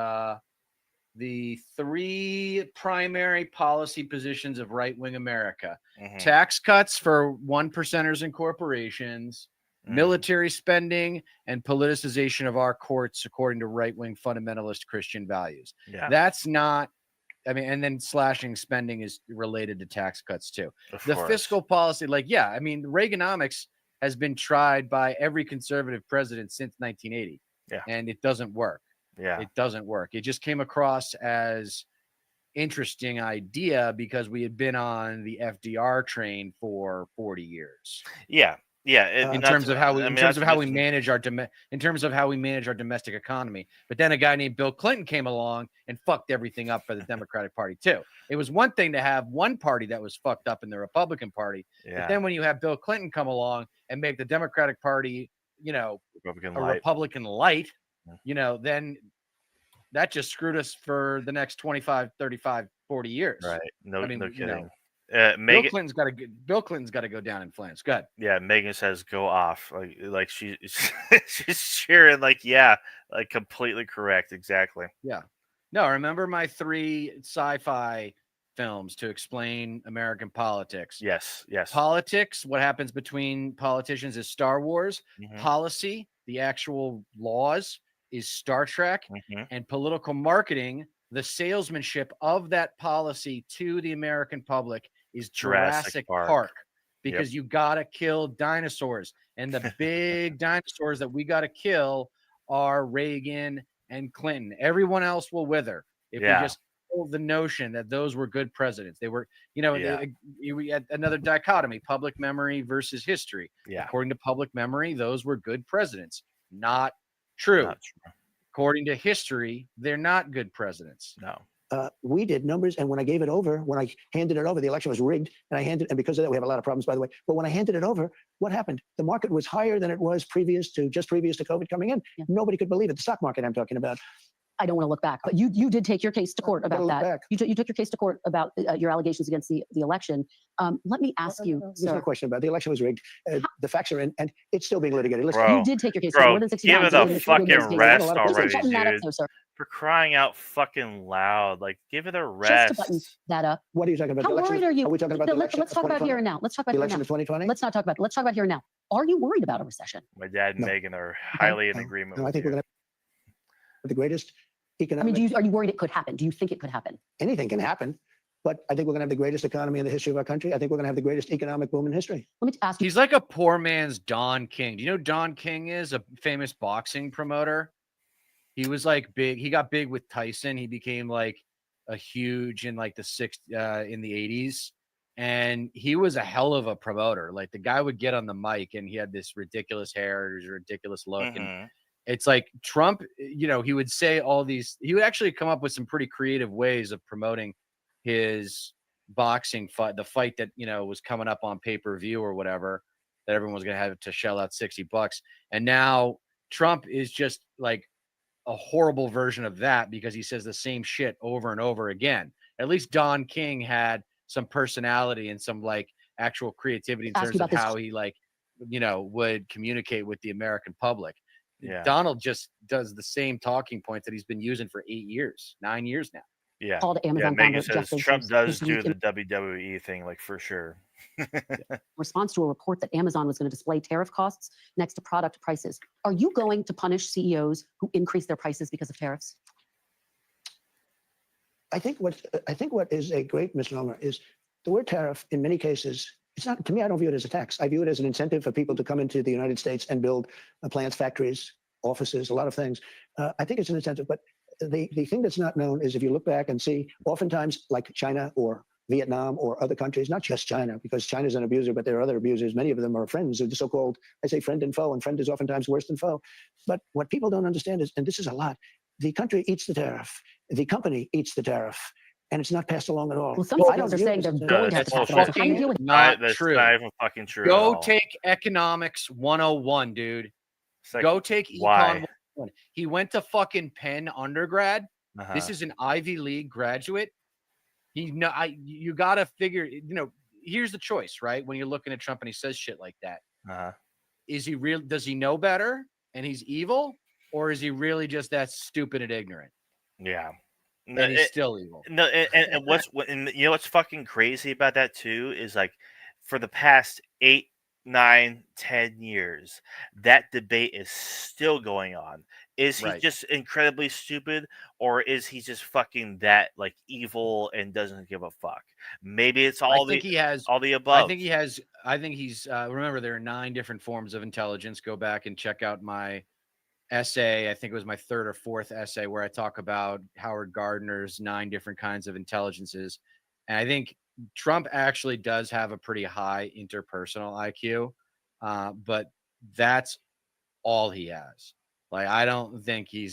the three primary policy positions of right-wing America: tax cuts for 1%ers and corporations, military spending, and politicization of our courts according to right-wing fundamentalist Christian values. Yeah. That's not, I mean, and then slashing spending is related to tax cuts too. The fiscal policy, Reaganomics has been tried by every conservative president since 1980. Yeah. And it doesn't work. Yeah. It doesn't work. It just came across as interesting idea because we had been on the FDR train for 40 years. Yeah. Yeah. In terms of how we manage our domestic economy. But then a guy named Bill Clinton came along and fucked everything up for the Democratic Party too. It was one thing to have one party that was fucked up in the Republican Party. Yeah. But then when you have Bill Clinton come along and make the Democratic Party, Republican light, then that just screwed us for the next 25, 35, 40 years. Right. No kidding. Bill Clinton's got to go down in flames. Go ahead. Yeah, Megan says go off. Like she's cheering. Completely correct. Exactly. Yeah. No, remember my 3 sci-fi films to explain American politics. Yes. Politics, what happens between politicians is Star Wars. Policy, the actual laws, is Star Trek. And political marketing, the salesmanship of that policy to the American public, is Jurassic Park. Because you gotta kill dinosaurs, and the big dinosaurs that we gotta kill are Reagan and Clinton. Everyone else will wither if we just hold the notion that those were good presidents. They were, we had another dichotomy: public memory versus history. Yeah. According to public memory, those were good presidents. Not true. According to history, they're not good presidents. No. We did numbers, and when I gave it over, when I handed it over, the election was rigged, and because of that, we have a lot of problems, by the way. But when I handed it over, what happened? The market was higher than it was previous to COVID coming in. Yeah. Nobody could believe it. The stock market I'm talking about. I don't want to look back, but you did take your case to court about that. You took your case to court about your allegations against the election. Let me ask you, There's no question about it. The election was rigged. The facts are in, and it's still being litigated. Listen, you did take your case to more than 60 give times. it a fucking rest already, dude. For crying out fucking loud. Give it a rest. Just to button that up. What are you talking about? How worried are you? Are we talking about the election? Let's talk about here and now. Let's talk about the here election now. of 2020? Let's not talk about it. Let's talk about here and now. Are you worried about a recession? My dad and Megan are highly in agreement. No, I think we're going to have the greatest economic. I mean, are you worried it could happen? Do you think it could happen? Anything can happen. But I think we're going to have the greatest economy in the history of our country. I think we're going to have the greatest economic boom in history. Let me ask you. He's like a poor man's Don King. Do you know who Don King is? A famous boxing promoter. He was big. He got big with Tyson. He became a huge in the 80s. And he was a hell of a promoter. The guy would get on the mic and he had this ridiculous hair, his ridiculous look. And it's like Trump, he would say all these, he would actually come up with some pretty creative ways of promoting his boxing fight, the fight that, was coming up on pay-per-view or whatever, that everyone was going to have to shell out $60. And now Trump is just a horrible version of that because he says the same shit over and over again. At least Don King had some personality and some actual creativity in Ask terms you of about this. how he would communicate with the American public. Yeah. Donald just does the same talking points that he's been using for 9 years now. Yeah. Called Amazon Megan founder Jeff says Bezos Trump does this do week the WWE thing, like for sure. in response to a report that Amazon was going to display tariff costs next to product prices. Are you going to punish CEOs who increase their prices because of tariffs? I think what is a great misnomer is the word tariff in many cases. It's not, to me, I don't view it as a tax. I view it as an incentive for people to come into the United States and build plants, factories, offices, a lot of things. I think it's an incentive, but the thing that's not known is if you look back and see, oftentimes like China or Vietnam or other countries, not just China, because China's an abuser, but there are other abusers. Many of them are friends, the so-called, I say friend and foe, and friend is oftentimes worse than foe. But what people don't understand is, and this is a lot, the country eats the tariff, the company eats the tariff, and it's not passed along at all. Well, some CEOs are saying they're going to have to pass it on. So can you deal with Not That's true. not even fucking true. Go at all. take economics 101, dude. Like, Go take why? econ 101. He went to fucking Penn undergrad. Uh-huh. This is an Ivy League graduate. You got to figure, here's the choice, right? When you're looking at Trump and he says shit like that. Uh-huh. Is he real? Does he know better and he's evil? Or is he really just that stupid and ignorant? Yeah. And he's still evil. No, and you know what's fucking crazy about that too is like for the past 8, 9, 10 years, that debate is still going on. Is he just incredibly stupid, or is he just fucking that like evil and doesn't give a fuck? Maybe it's all the above. I think he's remember there are 9 different forms of intelligence. Go back and check out my essay. I think it was my 3rd or 4th essay where I talk about Howard Gardner's 9 different kinds of intelligences. And I think Trump actually does have a pretty high interpersonal IQ, but that's all he has. Like, I don't think he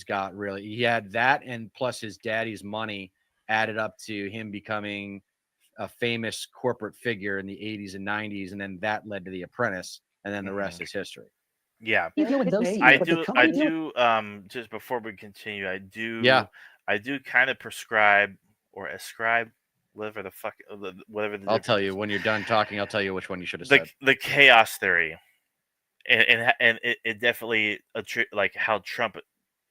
had that, and plus his daddy's money added up to him becoming a famous corporate figure in the 80s and 90s. And then that led to The Apprentice. And then the rest is history. Yeah, you deal with those I CEOs? do. Just before we continue, I do kind of prescribe or ascribe whatever the I'll tell you when you're done talking. I'll tell you which one you should have said. The chaos theory, and it definitely like how Trump.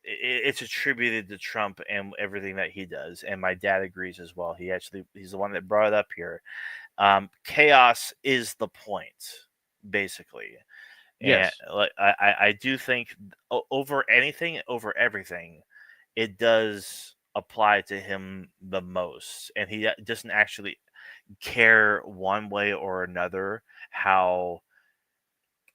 It's attributed to Trump and everything that he does, and my dad agrees as well. He's the one that brought it up here. Chaos is the point, basically. Yes. And I do think over anything, over everything, it does apply to him the most. And he doesn't actually care one way or another how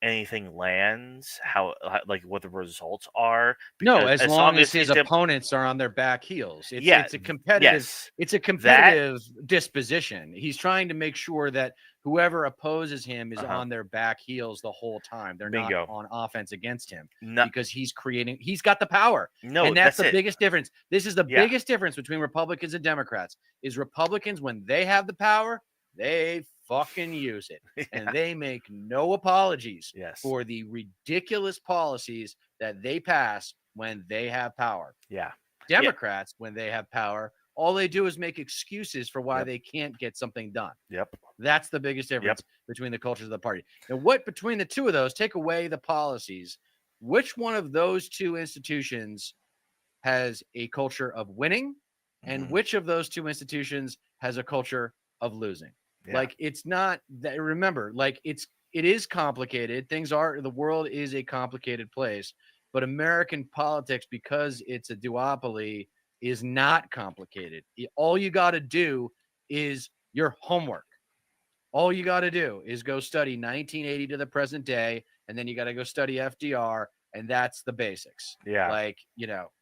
anything lands, how like what the results are. No, as long as his opponents are on their back heels. It's a competitive disposition. He's trying to make sure that whoever opposes him is on their back heels the whole time. They're not on offense against him because he's got the power. No, and that's the biggest difference. This is the biggest difference between Republicans and Democrats is Republicans, when they have the power, they fucking use it. And they make no apologies for the ridiculous policies that they pass when they have power. Yeah. Democrats, when they have power, all they do is make excuses for why they can't get something done. Yep. That's the biggest difference between the cultures of the party. And between the two of those, take away the policies, which one of those two institutions has a culture of winning and which of those two institutions has a culture of losing? Yeah. Like, it's not that, remember, like it is complicated. The world is a complicated place, but American politics, because it's a duopoly, is not complicated. All you got to do is your homework. All you got to do is go study 1980 to the present day, and then you got to go study FDR, and that's the basics. Yeah. Like,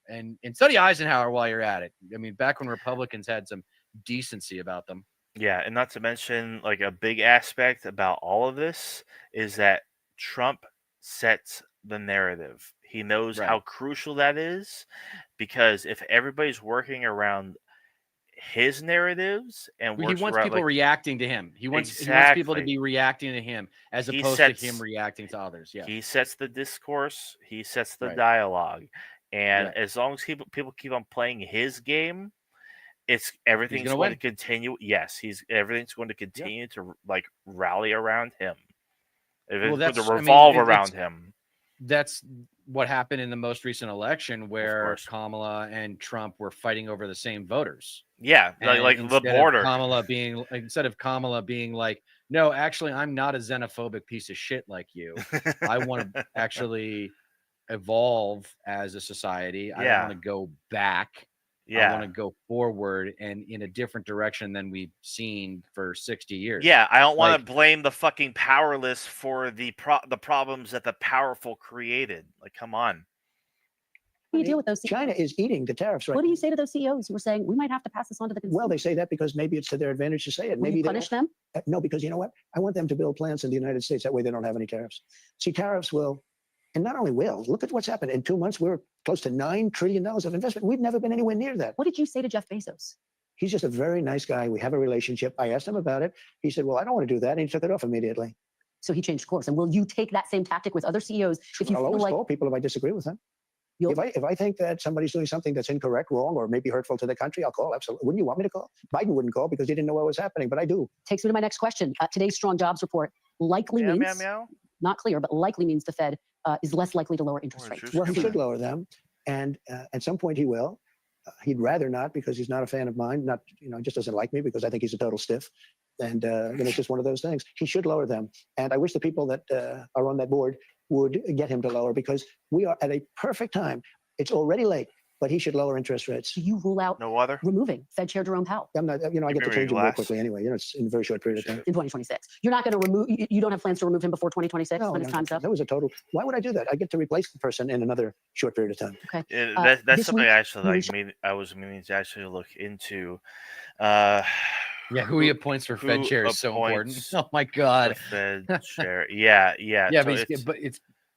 and study Eisenhower while you're at it. I mean, back when Republicans had some decency about them. Yeah, and not to mention, like, a big aspect about all of this is that Trump sets the narrative. He knows how crucial that is, because if everybody's working around his narratives and he wants people reacting to him. He wants people to be reacting to him as opposed to him reacting to others. Yeah, he sets the discourse. He sets the dialogue, and as long as people keep on playing his game, everything's going to continue. Yes, everything's going to continue to like rally around him. It's going to revolve around him. That's what happened in the most recent election, where Kamala and Trump were fighting over the same voters. Yeah, like the border. Instead of Kamala being like, no, actually, I'm not a xenophobic piece of shit like you. I want to actually evolve as a society. I don't want to go back. I want to go forward and in a different direction than we've seen for 60 years. Yeah, I don't want to blame the fucking powerless for the problems that the powerful created. Like, come on. How do you deal with those? China is eating the tariffs right now. What do you say to those CEOs who are saying we might have to pass this on to the consumer? Well, they say that because maybe it's to their advantage to say it. Maybe punish them? No, because you know what? I want them to build plants in the United States. That way they don't have any tariffs. See, tariffs will, and not only will, look at what's happened. In 2 months, we're close to $9 trillion of investment. We've never been anywhere near that. What did you say to Jeff Bezos? He's just a very nice guy. We have a relationship. I asked him about it. He said, well, I don't want to do that. And he took it off immediately. So he changed course. And will you take that same tactic with other CEOs if you I'll feel always like call people if I disagree with them? If I think that somebody's doing something that's incorrect, wrong, or maybe hurtful to the country, I'll call. Absolutely. Wouldn't you want me to call? Biden wouldn't call because he didn't know what was happening, but I do. Takes me to my next question. Today's strong jobs report likely means, not clear, but likely means the Fed is less likely to lower interest rates. Well, he should lower them, and at some point he will. He'd rather not because he's not a fan of mine. Not, just doesn't like me because I think he's a total stiff, and it's just one of those things. He should lower them, and I wish the people that are on that board would get him to lower because we are at a perfect time. It's already late, but he should lower interest rates. Do you rule out removing Fed Chair Jerome Powell? I'm not, I get to change him real quickly anyway. It's in a very short period of time. In 2026. You're not going to remove, you don't have plans to remove him before 2026 when his time's up? That was a total, why would I do that? I get to replace the person in another short period of time. Okay. That's something I was meaning to actually look into. Who he appoints for Fed Chair is so important. Oh my God. Fed Chair. Yeah.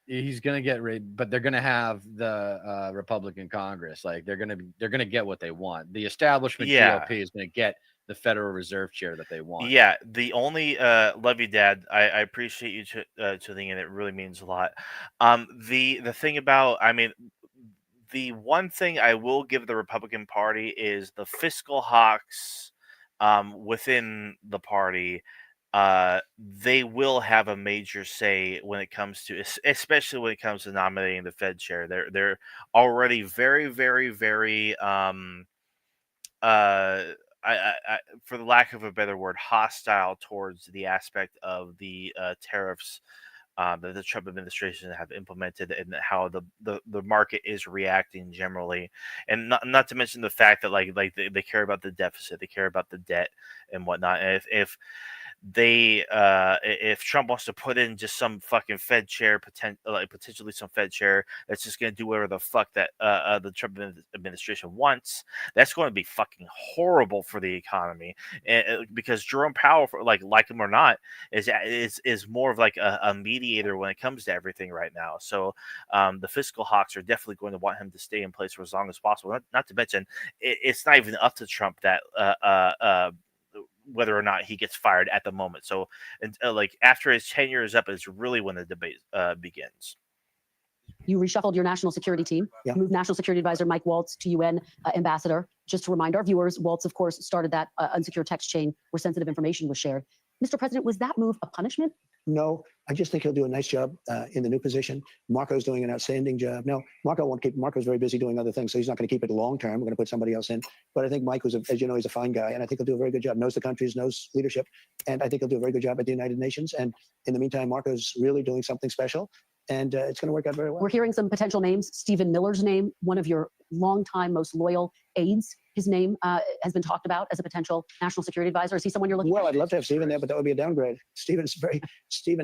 He's gonna get rid, but they're gonna have the Republican Congress. Like they're gonna get what they want. The establishment GOP is gonna get the Federal Reserve Chair that they want. Yeah, the only love you, Dad. I appreciate you tuning in. It really means a lot. The thing about, the one thing I will give the Republican Party is the fiscal hawks within the party. They will have a major say when it comes to, especially when it comes to nominating the Fed chair. They're already very, very, very, for the lack of a better word, hostile towards the aspect of the tariffs that the Trump administration have implemented and how the market is reacting generally, and not to mention the fact that like they care about the deficit, they care about the debt and whatnot. And if Trump wants to put in just some fucking Fed chair, potentially some Fed chair that's just going to do whatever the fuck that the Trump administration wants, that's going to be fucking horrible for the economy. And because Jerome Powell, like him or not, is more of like a mediator when it comes to everything right now. So the fiscal hawks are definitely going to want him to stay in place for as long as possible. Not to mention, it's not even up to Trump that whether or not he gets fired at the moment. So, like after his tenure is up, is really when the debate begins. You reshuffled your national security team. Yeah. Moved National Security Advisor Mike Waltz to UN ambassador. Just to remind our viewers, Waltz, of course, started that unsecure text chain where sensitive information was shared. Mr. President, was that move a punishment? No, I just think he'll do a nice job in the new position. Marco's doing an outstanding job. No, Marco's very busy doing other things, so he's not going to keep it long term. We're going to put somebody else in. But I think Mike was, as you know, he's a fine guy, and I think he'll do a very good job. Knows the countries, knows leadership, and I think he'll do a very good job at the United Nations. And in the meantime, Marco's really doing something special, and it's going to work out very well. We're hearing some potential names. Stephen Miller's name, one of your longtime most loyal aides, his name has been talked about as a potential national security advisor. Is he someone you're looking Well, for? I'd love to have Stephen there, but that would be a downgrade. Stephen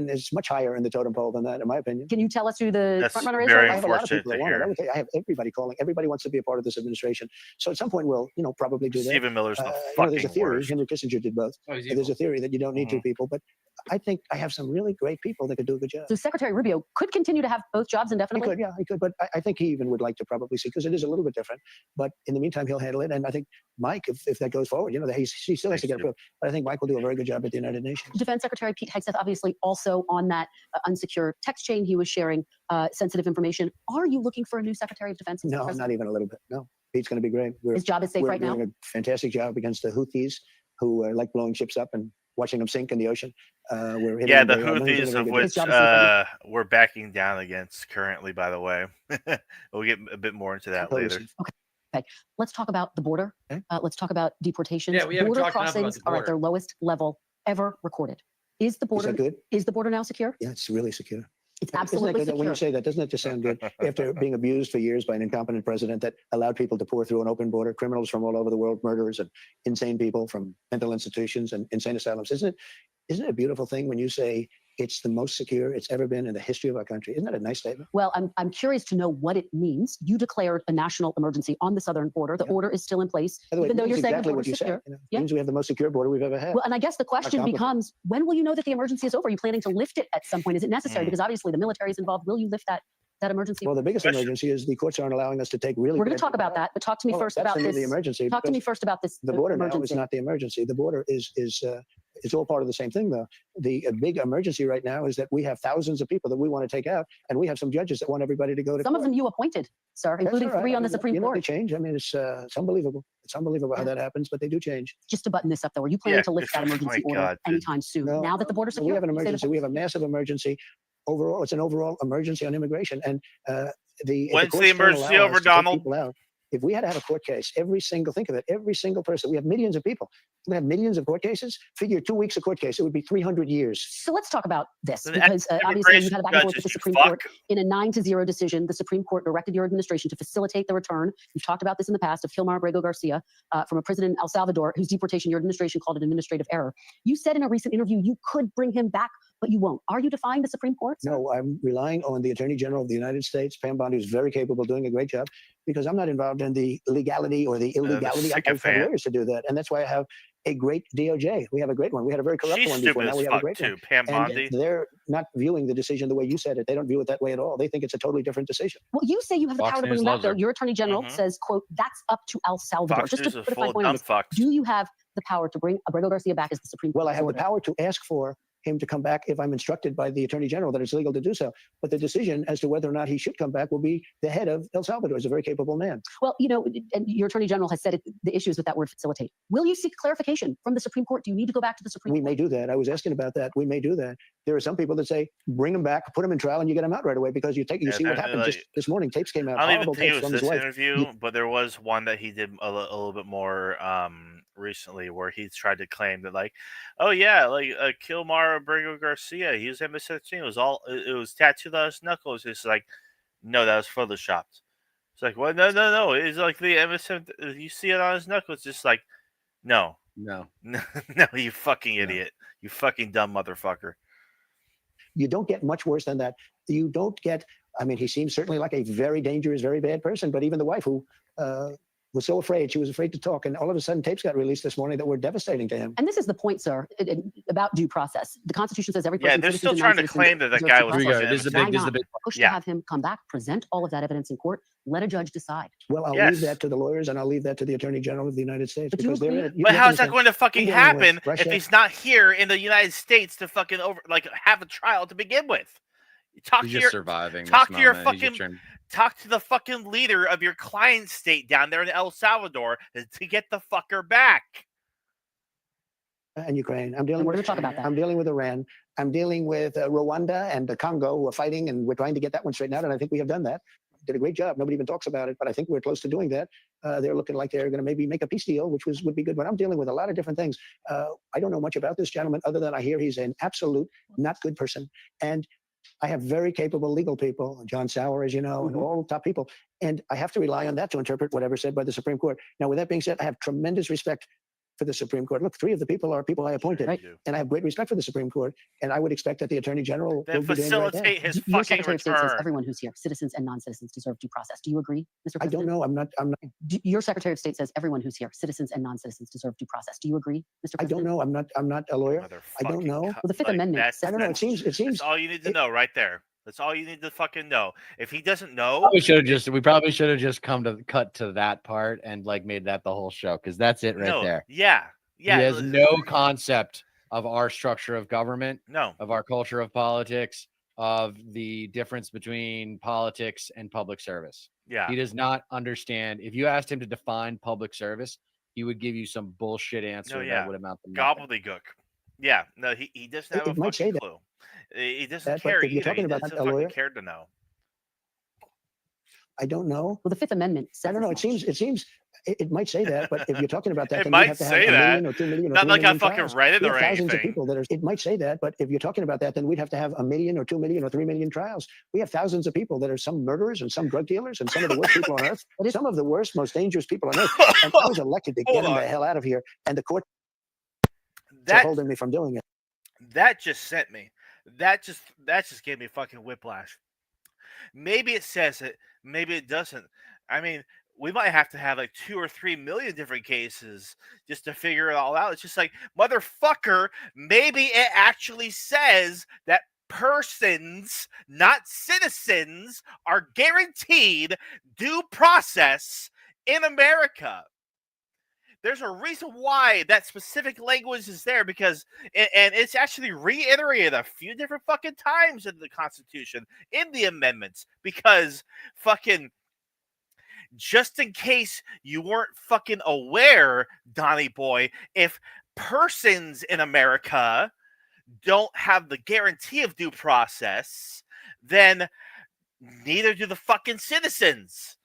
is much higher in the totem pole than that, in my opinion. Can you tell us who the That's front runner is? very I have a lot of unfortunate people that to want it. hear. I would say I have everybody calling. Everybody wants to be a part of this administration. So at some point, we'll probably do that. Stephen Miller's the There's a fucking theory. worst. Henry Kissinger did both. There's a theory that you don't need two people, but I think I have some really great people that could do a good job. So Secretary Rubio could continue to have both jobs He indefinitely? could, yeah, he could. But I think he even would like to probably see, because it is a little bit different. But in the meantime, he'll handle it. And I think Mike, if that goes forward, he still has to get approved. But I think Mike will do a very good job at the United Nations. Defense Secretary Pete Hegseth, obviously also on that unsecure text chain, he was sharing sensitive information. Are you looking for a new Secretary of Defense? No, not even a little bit. No. Pete's going to be great. His job is safe right now. We're doing a fantastic job against the Houthis, who like blowing ships up and watching them sink in the ocean. The Houthis, of which we're backing down against currently, by the way. We'll get a bit more into that later. Okay, let's talk about the border. Okay. Let's talk about deportations. Yeah, we haven't border talked enough about crossings the border. are at their lowest level ever recorded. Is the border good? Is the border now secure? Yeah, it's really secure. It's Isn't absolutely that good? secure. When you say that, doesn't it just sound good? After being abused for years by an incompetent president that allowed people to pour through an open border, criminals from all over the world, murderers and insane people from mental institutions and insane asylums. Isn't it a beautiful thing when you say it's the most secure it's ever been in the history of our country? Isn't that a nice statement? Well, I'm curious to know what it means. You declared a national emergency on the southern border. The order is still in place, By the way, even though you're saying exactly the what border you is secure. said. It means we have the most secure border we've ever had. Well, and I guess the question becomes, when will you know that the emergency is over? Are you planning to lift it at some point? Is it necessary? Because obviously the military is involved. Will you lift that emergency? Well, the biggest emergency is the courts aren't allowing us to take really. We're going to talk about that, but talk to me first about this. The emergency. Talk to me first about this. The border emergency. now is not the emergency. The border is it's all part of the same thing, though. The big emergency right now is that we have thousands of people that we want to take out, and we have some judges that want everybody to go to. Some of them you appointed, sir, including 3 on the Supreme Court. They change. I mean, it's unbelievable. It's unbelievable how that happens, but they do change. Just to button this up, though, are you planning to lift that emergency order anytime soon? No, now that the border's secure? We have an emergency. We have a massive emergency. Overall, it's an overall emergency on immigration, and when's the emergency over, Donald? If we had to have a court case, think of it, every single person, we have millions of people. We have millions of court cases. Figure 2 weeks a court case, it would be 300 years. So let's talk about this, because obviously you had a back and forth with the Supreme Court. In a 9-0 decision, the Supreme Court directed your administration to facilitate the return. You've talked about this in the past, of Gilmar Abrego Garcia from a prison in El Salvador, whose deportation your administration called an administrative error. You said in a recent interview you could bring him back, but you won't. Are you defying the Supreme Court? No, I'm relying on the Attorney General of the United States, Pam Bondi, who's very capable, doing a great job, because I'm not involved in the legality or the illegality. I have lawyers to do that. And that's why I have a great DOJ. We have a great one. We had a very corrupt one before. Now we have a great one. Pam Bondi. They're not viewing the decision the way you said it. They don't view it that way at all. They think it's a totally different decision. Well, you say you have the power to bring him back, though. Your Attorney General says, quote, that's up to El Salvador. Fox Just News to is put a full fine of point on dumb this, fucks. do you have the power to bring Abrego Garcia back as the Supreme Court? Well, I have the power to ask for him to come back if I'm instructed by the Attorney General that it's legal to do so. But the decision as to whether or not he should come back will be the head of El Salvador. He's a very capable man. Well, and your Attorney General has said the issues with that word facilitate. Will you seek clarification from the Supreme Court? Do you need to go back to the Supreme Court? We may do that. I was asking about that. We may do that. There are some people that say, bring him back, put him in trial, and you get him out right away because you see what happened just this morning. Tapes came out. I don't even think it was this interview, but there was one that he did a little bit more recently where he tried to claim that, like, oh yeah, like Gilmar Abrego Garcia, he was MS-13. It was tattooed on his knuckles. It's like, no, that was photoshopped. It's like, well, no. It's like the MS-17. You see it on his knuckles. It's just like, no, you fucking idiot, you fucking dumb motherfucker. You don't get much worse than that. You don't get. I mean, he seems certainly like a very dangerous, very bad person. But even the wife, who was so afraid, she was afraid to talk, and all of a sudden tapes got released this morning that were devastating to him. And this is the point, sir, about due process. The Constitution says every person. Yeah, they're still trying to claim that guy was. This is a big push to have him come back, present all of that evidence in court, let a judge decide. Well, I'll leave that to the lawyers, and I'll leave that to the Attorney General of the United States. But how's that going to fucking happen if he's not here in the United States to fucking have a trial to begin with? Talk to the fucking leader of your client state down there in El Salvador to get the fucker back. And Ukraine. We're going to talk about that. I'm dealing with Iran. I'm dealing with Rwanda and the Congo, who are fighting, and we're trying to get that one straightened out. And I think we have done that. Did a great job. Nobody even talks about it, but I think we're close to doing that. They're looking like they're going to maybe make a peace deal, which would be good. But I'm dealing with a lot of different things. I don't know much about this gentleman other than I hear he's an absolute not good person. And I have very capable legal people, John Sauer, as you know, and all top people. And I have to rely on that to interpret whatever's said by the Supreme Court. Now, with that being said, I have tremendous respect for the Supreme Court. Look, 3 of the people are people I appointed, right? And I have great respect for the Supreme Court. And I would expect that the Attorney General will facilitate his Your fucking Secretary return. of State says everyone who's here, citizens and non-citizens, deserve due process. Do you agree, Mr. President? I don't know. I'm not. Your Secretary of State says everyone who's here, citizens and non-citizens, deserve due process. Do you agree, Mr. President? I don't know. I'm not a lawyer. I don't know. Well, the Fifth Amendment. I don't know. It seems. That's all you need to know right there. That's all you need to fucking know. If he doesn't know, we probably should have just cut to that part and made that the whole show, because that's it right there. Yeah. He has no concept of our structure of government, no, of our culture of politics, of the difference between politics and public service. Yeah. He does not understand. If you asked him to define public service, he would give you some bullshit answer that would amount to nothing. Gobbledygook. Yeah, no, he doesn't have a fucking clue. He doesn't care if you're either. talking He about doesn't a lawyer, fucking care to know. I don't know. Well, the Fifth Amendment. I don't know. It seems it might say that, but if you're talking about that, It then might we have to have say a that. million or 2 million or Not 3 like I million fucking trials. read it We or have thousands of anything. people that are. It might say that, but if you're talking about that, then we'd have to have a million or 2 million or 3 million trials. We have thousands of people that are some murderers and some drug dealers and some of the worst people on earth. Some of the worst, most dangerous people on earth. And I was elected to get them the hell out of here, and the court are holding me from doing it. That just sent me. That just gave me fucking whiplash. Maybe it says it, maybe it doesn't. I mean, we might have to have like 2 or 3 million different cases just to figure it all out. It's just like, motherfucker, maybe it actually says that persons, not citizens, are guaranteed due process in America. There's a reason why that specific language is there, because, and it's actually reiterated a few different fucking times in the Constitution, in the amendments, because fucking, just in case you weren't fucking aware, Donnie boy, if persons in America don't have the guarantee of due process, then neither do the fucking citizens.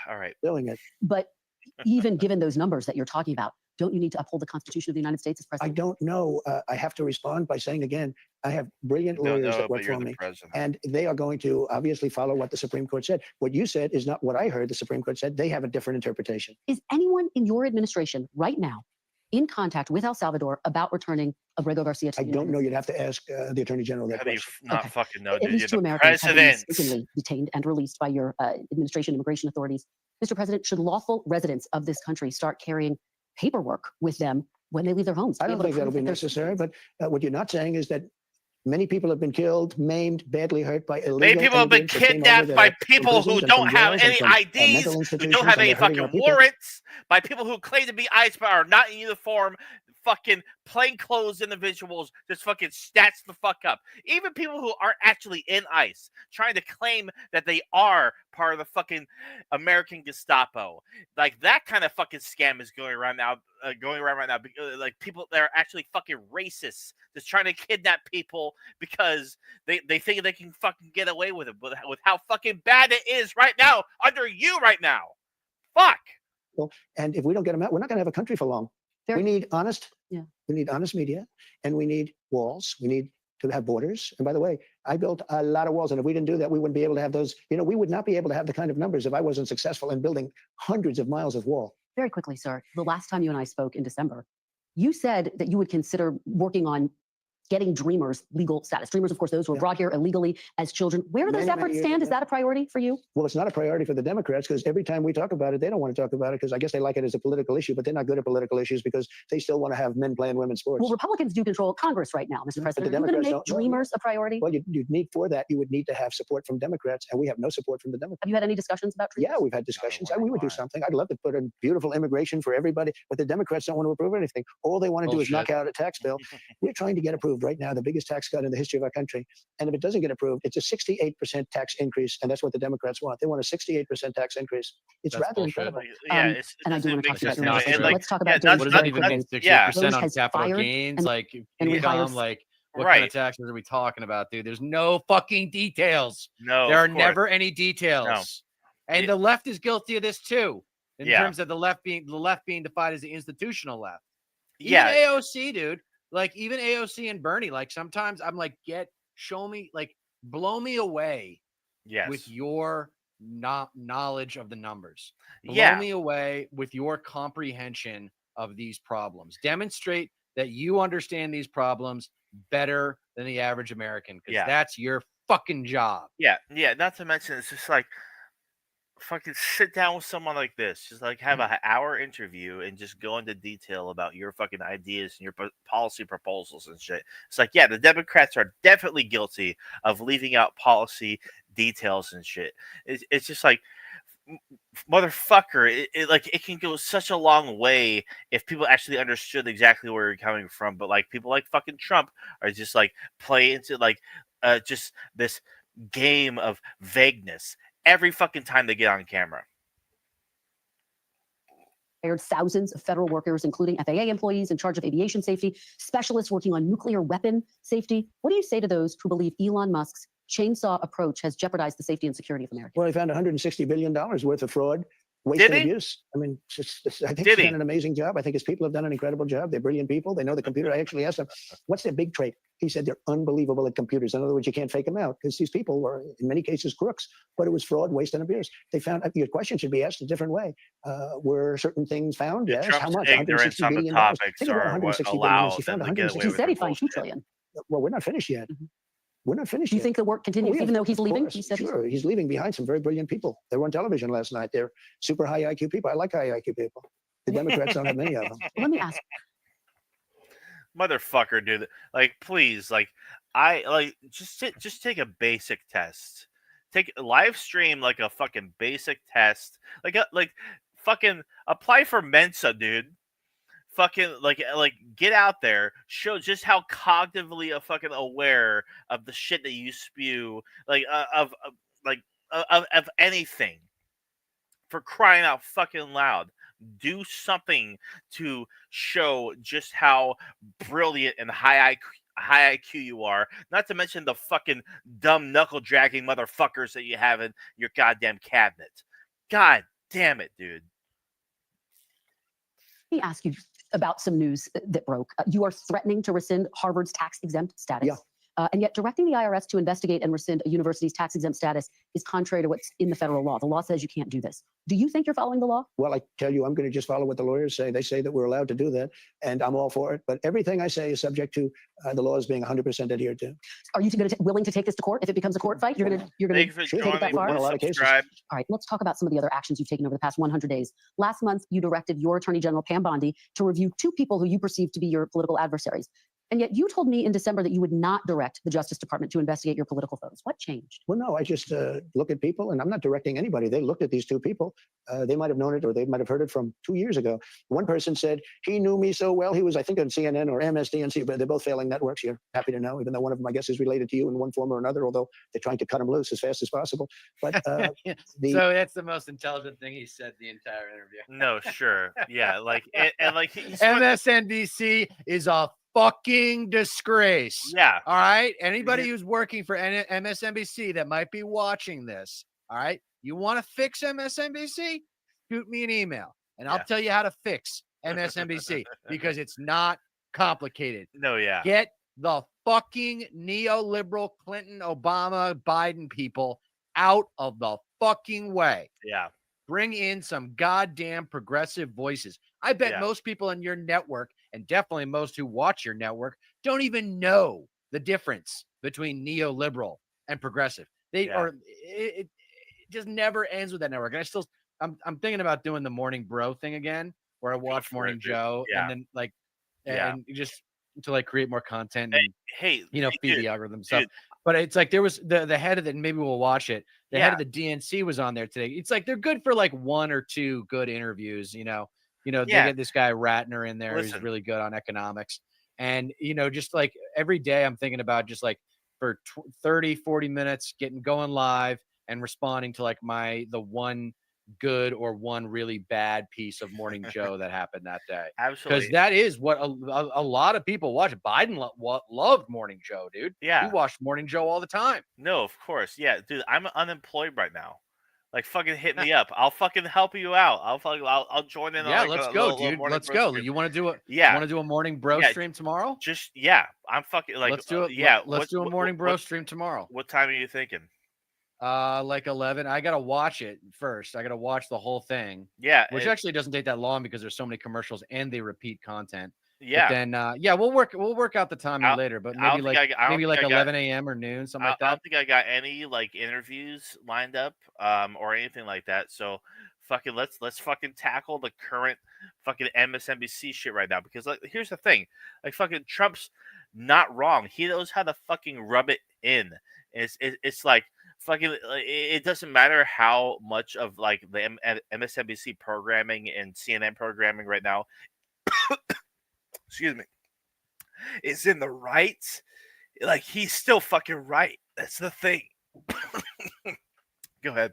All right. Doing it. But even given those numbers that you're talking about, don't you need to uphold the Constitution of the United States as I president? don't know. I have to respond by saying again, I have brilliant lawyers that work for me, and they are going to obviously follow what the Supreme Court said. What you said is not what I heard the Supreme Court said. They have a different interpretation. Is anyone in your administration right now in contact with El Salvador about returning Abrego Garcia to I the don't United know. You'd have to ask the Attorney General that How do you question. not fucking know? At least 2 Americans have been mistakenly detained and released by your administration immigration authorities. Mr. President, should lawful residents of this country start carrying paperwork with them when they leave their homes? I don't think that'll be necessary, but what you're not saying is that many people have been killed, maimed, badly hurt by illegal Many people have been immigrants that came over kidnapped that by are people in who prisons and don't from have jails and any from, IDs, mental who institutions, don't have and any they're hurting our fucking people. warrants, by people who claim to be ICE but are not in uniform, fucking plainclothes individuals just fucking stats the fuck up. Even people who aren't actually in ICE trying to claim that they are part of the fucking American Gestapo. Like, that kind of fucking scam is going around right now. Like, people that are actually fucking racists just trying to kidnap people because they think they can fucking get away with it, with how fucking bad it is right now under you right now. Fuck. And if we don't get them out, we're not going to have a country for long. We need honest. Yeah. We need honest media, and we need walls. We need to have borders. And by the way, I built a lot of walls, and if we didn't do that, we wouldn't be able to have those. We would not be able to have the kind of numbers if I wasn't successful in building hundreds of miles of wall. Very quickly, sir, the last time you and I spoke in December, you said that you would consider working on getting Dreamers legal status. Dreamers, of course, those who were brought here illegally as children. Where do those efforts stand? Is that a priority for you? Well, it's not a priority for the Democrats, because every time we talk about it, they don't want to talk about it, because I guess they like it as a political issue, but they're not good at political issues because they still want to have men playing women's sports. Well, Republicans do control Congress right now, Mr. President. But the Are you going Democrats to make don't. Dreamers a priority? Well, you'd need for that, you would need to have support from Democrats, and we have no support from the Democrats. Have you had any discussions about Dreamers? Yeah, we've had discussions. We would do something. I'd love to put in beautiful immigration for everybody, but the Democrats don't want to approve anything. All they want to do is knock out a tax bill. We're trying to get approved right now, the biggest tax cut in the history of our country. And if it doesn't get approved, it's a 68% tax increase, and that's what the Democrats want. They want a 68% tax increase. It's rather incredible. Yeah, and I do want to talk about your not administration. true. Let's talk about what does that even mean? 68% on has capital fired gains, and- like and income, rehires- like what kind of taxes are we talking about, dude? There's no fucking details. No, there are of course. never any details. No. And the left is guilty of this too, in Yeah. terms of the left being defined as the institutional left. Even Yeah. AOC, dude. Like, even AOC and Bernie, like, sometimes I'm like, show me, like, blow me away with your knowledge of the numbers. Blow me away with your comprehension of these problems. Demonstrate that you understand these problems better than the average American, because that's your fucking job. Yeah. Not to mention, it's just like, fucking sit down with someone like this. Just like have an hour interview and just go into detail about your fucking ideas and your policy proposals and shit. It's like, yeah, the Democrats are definitely guilty of leaving out policy details and shit. It's just like, motherfucker, it can go such a long way if people actually understood exactly where you're coming from. But like people like fucking Trump are just like play into like just this game of vagueness every fucking time they get on camera. Thousands of federal workers, including FAA employees in charge of aviation safety, specialists working on nuclear weapon safety. What do you say to those who believe Elon Musk's chainsaw approach has jeopardized the safety and security of America? Well, he found $160 billion worth of fraud, waste, and abuse. I mean, I think he's done an amazing job. I think his people have done an incredible job. They're brilliant people. They know the computer. I actually asked them, what's their big trait? He said they're unbelievable at computers. In other words, you can't fake them out because these people were, in many cases, crooks. But it was fraud, waste, and abuse. They found your question should be asked a different way. Were certain things found? Yes. Trump's How much? ignorance on the topics are what allows them to get away with He said he'd find $2 trillion. Well, we're not finished yet. We're not finished Do you yet. think the work continues even though he's leaving? He said sure. He's leaving behind some very brilliant people. They were on television last night. They're super high IQ people. I like high IQ people. The Democrats don't have many of them. Let me ask. Motherfucker, dude. Like, please, like, just take a basic test. Take live stream like a fucking basic test. Like fucking apply for Mensa, dude. Fucking like get out there, show just how cognitively fucking aware of the shit that you spew, like of anything. For crying out fucking loud, do something to show just how brilliant and high IQ you are. Not to mention the fucking dumb knuckle dragging motherfuckers that you have in your goddamn cabinet. God damn it, dude. Let me ask you about some news that broke. You are threatening to rescind Harvard's tax-exempt status. Yeah. And yet directing the IRS to investigate and rescind a university's tax-exempt status is contrary to what's in the federal law. The law says you can't do this. Do you think you're following the law? Well, I tell you, I'm going to just follow what the lawyers say. They say that we're allowed to do that, and I'm all for it. But everything I say is subject to the laws being 100% adhered to. Are you willing to take this to court if it becomes a court fight? You're going to take it that far? In a lot of cases. All right, let's talk about some of the other actions you've taken over the past 100 days. Last month, you directed your Attorney General, Pam Bondi, to review 2 people who you perceive to be your political adversaries. And yet you told me in December that you would not direct the Justice Department to investigate your political foes. What changed? Well, no, I just look at people, and I'm not directing anybody. They looked at these 2 people. They might have known it, or they might have heard it from 2 years ago. One person said, he knew me so well. He was, I think, on CNN or MSDNC, but they're both failing networks. You're happy to know, even though one of them, I guess, is related to you in one form or another, although they're trying to cut him loose as fast as possible. But so that's the most intelligent thing he said the entire interview. No, sure. Yeah, like, and like MSNBC is a fucking disgrace. Yeah. All right. Anybody who's working for MSNBC that might be watching this, all right, you want to fix MSNBC? Shoot me an email and I'll tell you how to fix MSNBC because it's not complicated. No, yeah. Get the fucking neoliberal Clinton, Obama, Biden people out of the fucking way. Yeah. Bring in some goddamn progressive voices. I bet most people in your network, and definitely most who watch your network, don't even know the difference between neoliberal and progressive. They are. It just never ends with that network. And I'm thinking about doing the Morning Bro thing again, where I watch Morning Joe and then like, and just to like create more content and feed the algorithm stuff. But it's like there was the head of it, and maybe we'll watch it. The head of the DNC was on there today. It's like they're good for like 1 or 2 good interviews, they get this guy Ratner in there who's really good on economics. And, just like every day I'm thinking about just like for 30, 40 minutes going live and responding to like the one good or one really bad piece of Morning Joe that happened that day. Absolutely. Because that is what a lot of people watch. Biden loved Morning Joe, dude. Yeah. He watched Morning Joe all the time. No, of course. Yeah, dude, I'm unemployed right now. Like, fucking hit me up. I'll fucking help you out. I'll join in. Yeah, let's go, dude. Let's go. You want to do a Morning Bro stream tomorrow? I'm fucking like. Let's do it. Let's do a Morning Bro stream tomorrow. What time are you thinking? Like 11. I gotta watch it first. I gotta watch the whole thing. Yeah, which actually doesn't take that long because there's so many commercials and they repeat content. Yeah. But then we'll work out the timing later, but maybe like 11 a.m. or noon, something like that. I don't think I got any like interviews lined up, or anything like that. So fucking let's fucking tackle the current fucking MSNBC shit right now. Because like here's the thing. Like fucking Trump's not wrong. He knows how to fucking rub it in. It's like fucking, it doesn't matter how much of like the MSNBC programming and CNN programming right now, excuse me, is in the right. Like, he's still fucking right. That's the thing. Go ahead.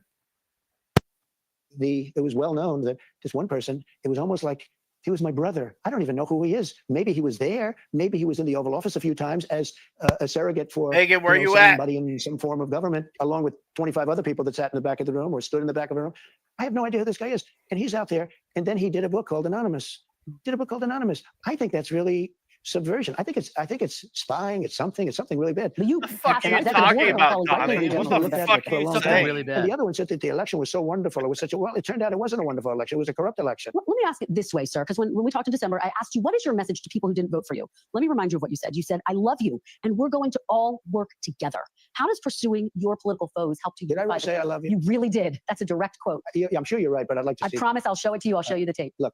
It was well known that this one person, it was almost like he was my brother. I don't even know who he is. Maybe he was there. Maybe he was in the Oval Office a few times as a surrogate for Hagen, where you at? somebody in some form of government, along with 25 other people that sat in the back of the room or stood in the back of the room. I have no idea who this guy is. And he's out there. And then he did a book called Anonymous. I think that's really subversion. I think it's spying. It's something really bad. The fuck are you talking about, Donnie? What the fuck are you saying? Really bad. And the other one said that the election was so wonderful. It was such a, well, it turned out it wasn't a wonderful election. It was a corrupt election. Let me ask it this way, sir, because when we talked in December, I asked you, what is your message to people who didn't vote for you? Let me remind you of what you said. You said, I love you, and we're going to all work together. How does pursuing your political foes help to Did I really say I love you? You really did. That's a direct quote. Yeah, I'm sure you're right, but I'd like to see. I promise I'll show it to you. I'll show you the tape. Look,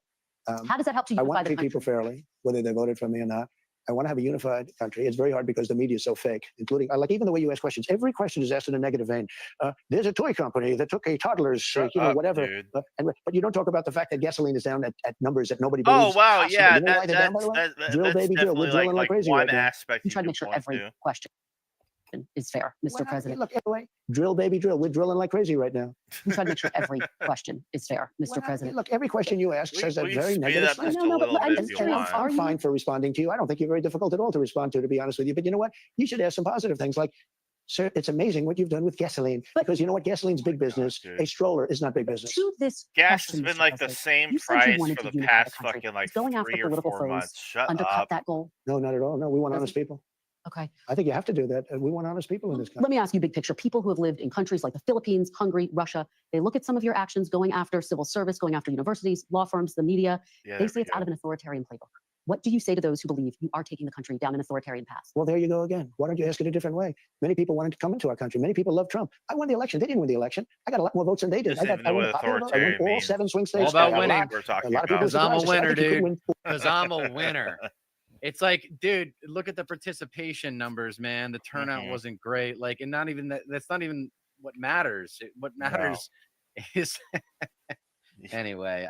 how does that help to I unify want to the treat country? people fairly, whether they voted for me or not. I want to have a unified country. It's very hard because the media is so fake, including, like, even the way you ask questions. Every question is asked in a negative vein. There's a toy company that took a toddler's, whatever. But you don't talk about the fact that gasoline is down at numbers that nobody believes. Oh, wow, possible. yeah. You know why they're down, by the way? Drill, baby, drill. We're drilling like crazy one right now. aspect You try to make sure every question is fair, Mr. President. Look, anyway, drill, baby, drill. We're drilling like crazy right now. You try to make sure every question is fair, Mr. President. Look, every question you ask says that very negative stuff. I'm fine for responding to you. I don't think you're very difficult at all to respond to be honest with you. But you know what? You should ask some positive things like, sir, it's amazing what you've done with gasoline. Because you know what? Gasoline's big business. A stroller is not big business. To this Gas question, has been Mr. like the President, same you said you price wanted for to the unify past country. fucking like Is going after 3 or political 4 foes months. Shut undercut up. that goal? No, not at all. No, we want honest people. Okay. I think you have to do that. We want honest people in this country. Let me ask you big picture. People who have lived in countries like the Philippines, Hungary, Russia, they look at some of your actions going after civil service, going after universities, law firms, the media. They say it's out of an authoritarian playbook. What do you say to those who believe you are taking the country down an authoritarian path? Well, there you go again. Why don't you ask it a different way? Many people wanted to come into our country. Many people love Trump. I won the election. They didn't win the election. I got a lot more votes than they did. I won the popular vote. I won all 7 swing states. All about winning. We're talking A lot of people about. Because I'm a surprised. I winner, think you could dude. win. Because I'm a winner. It's like, dude, look at the participation numbers, man. The turnout wasn't great. Like, and not even that. That's not even what matters. What matters is anyway.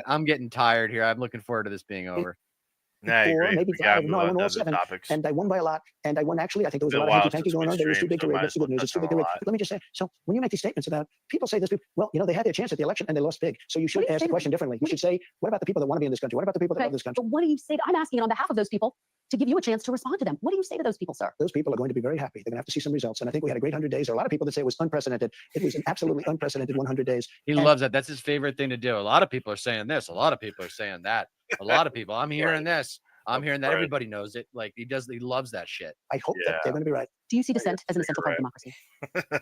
I'm getting tired here. I'm looking forward to this being over. I agree. Maybe We gotta 5. move No, I on won to all other 7. topics. And I won by a lot. And I won, actually, I think there was a Been lot a of while hanky-panky since we going on. They were too big to streamed, read. so That's the good news. might It's as too well big to read. touch on a lot. Let me just say, so when you make these statements about, people say this, well, they had their chance at the election and they lost big. So you should ask the question differently. You should say, what about the people that want to be in this country? What about the people that love this country? But what do you say? I'm asking it on behalf of those people to give you a chance to respond to them. What do you say to those people, sir? Those people are going to be very happy. They're going to have to see some results. And I think we had a great 100 days. There are a lot of people that say it was unprecedented. It was an absolutely unprecedented 100 days. He loves that. That's his favorite thing to do. A lot of people are saying this. A lot of people are saying that. A lot of people. I'm hearing this. I'm hearing that. Everybody knows it. Like, he loves that shit. I hope that they're going to be right. Do you see dissent as an essential part of democracy?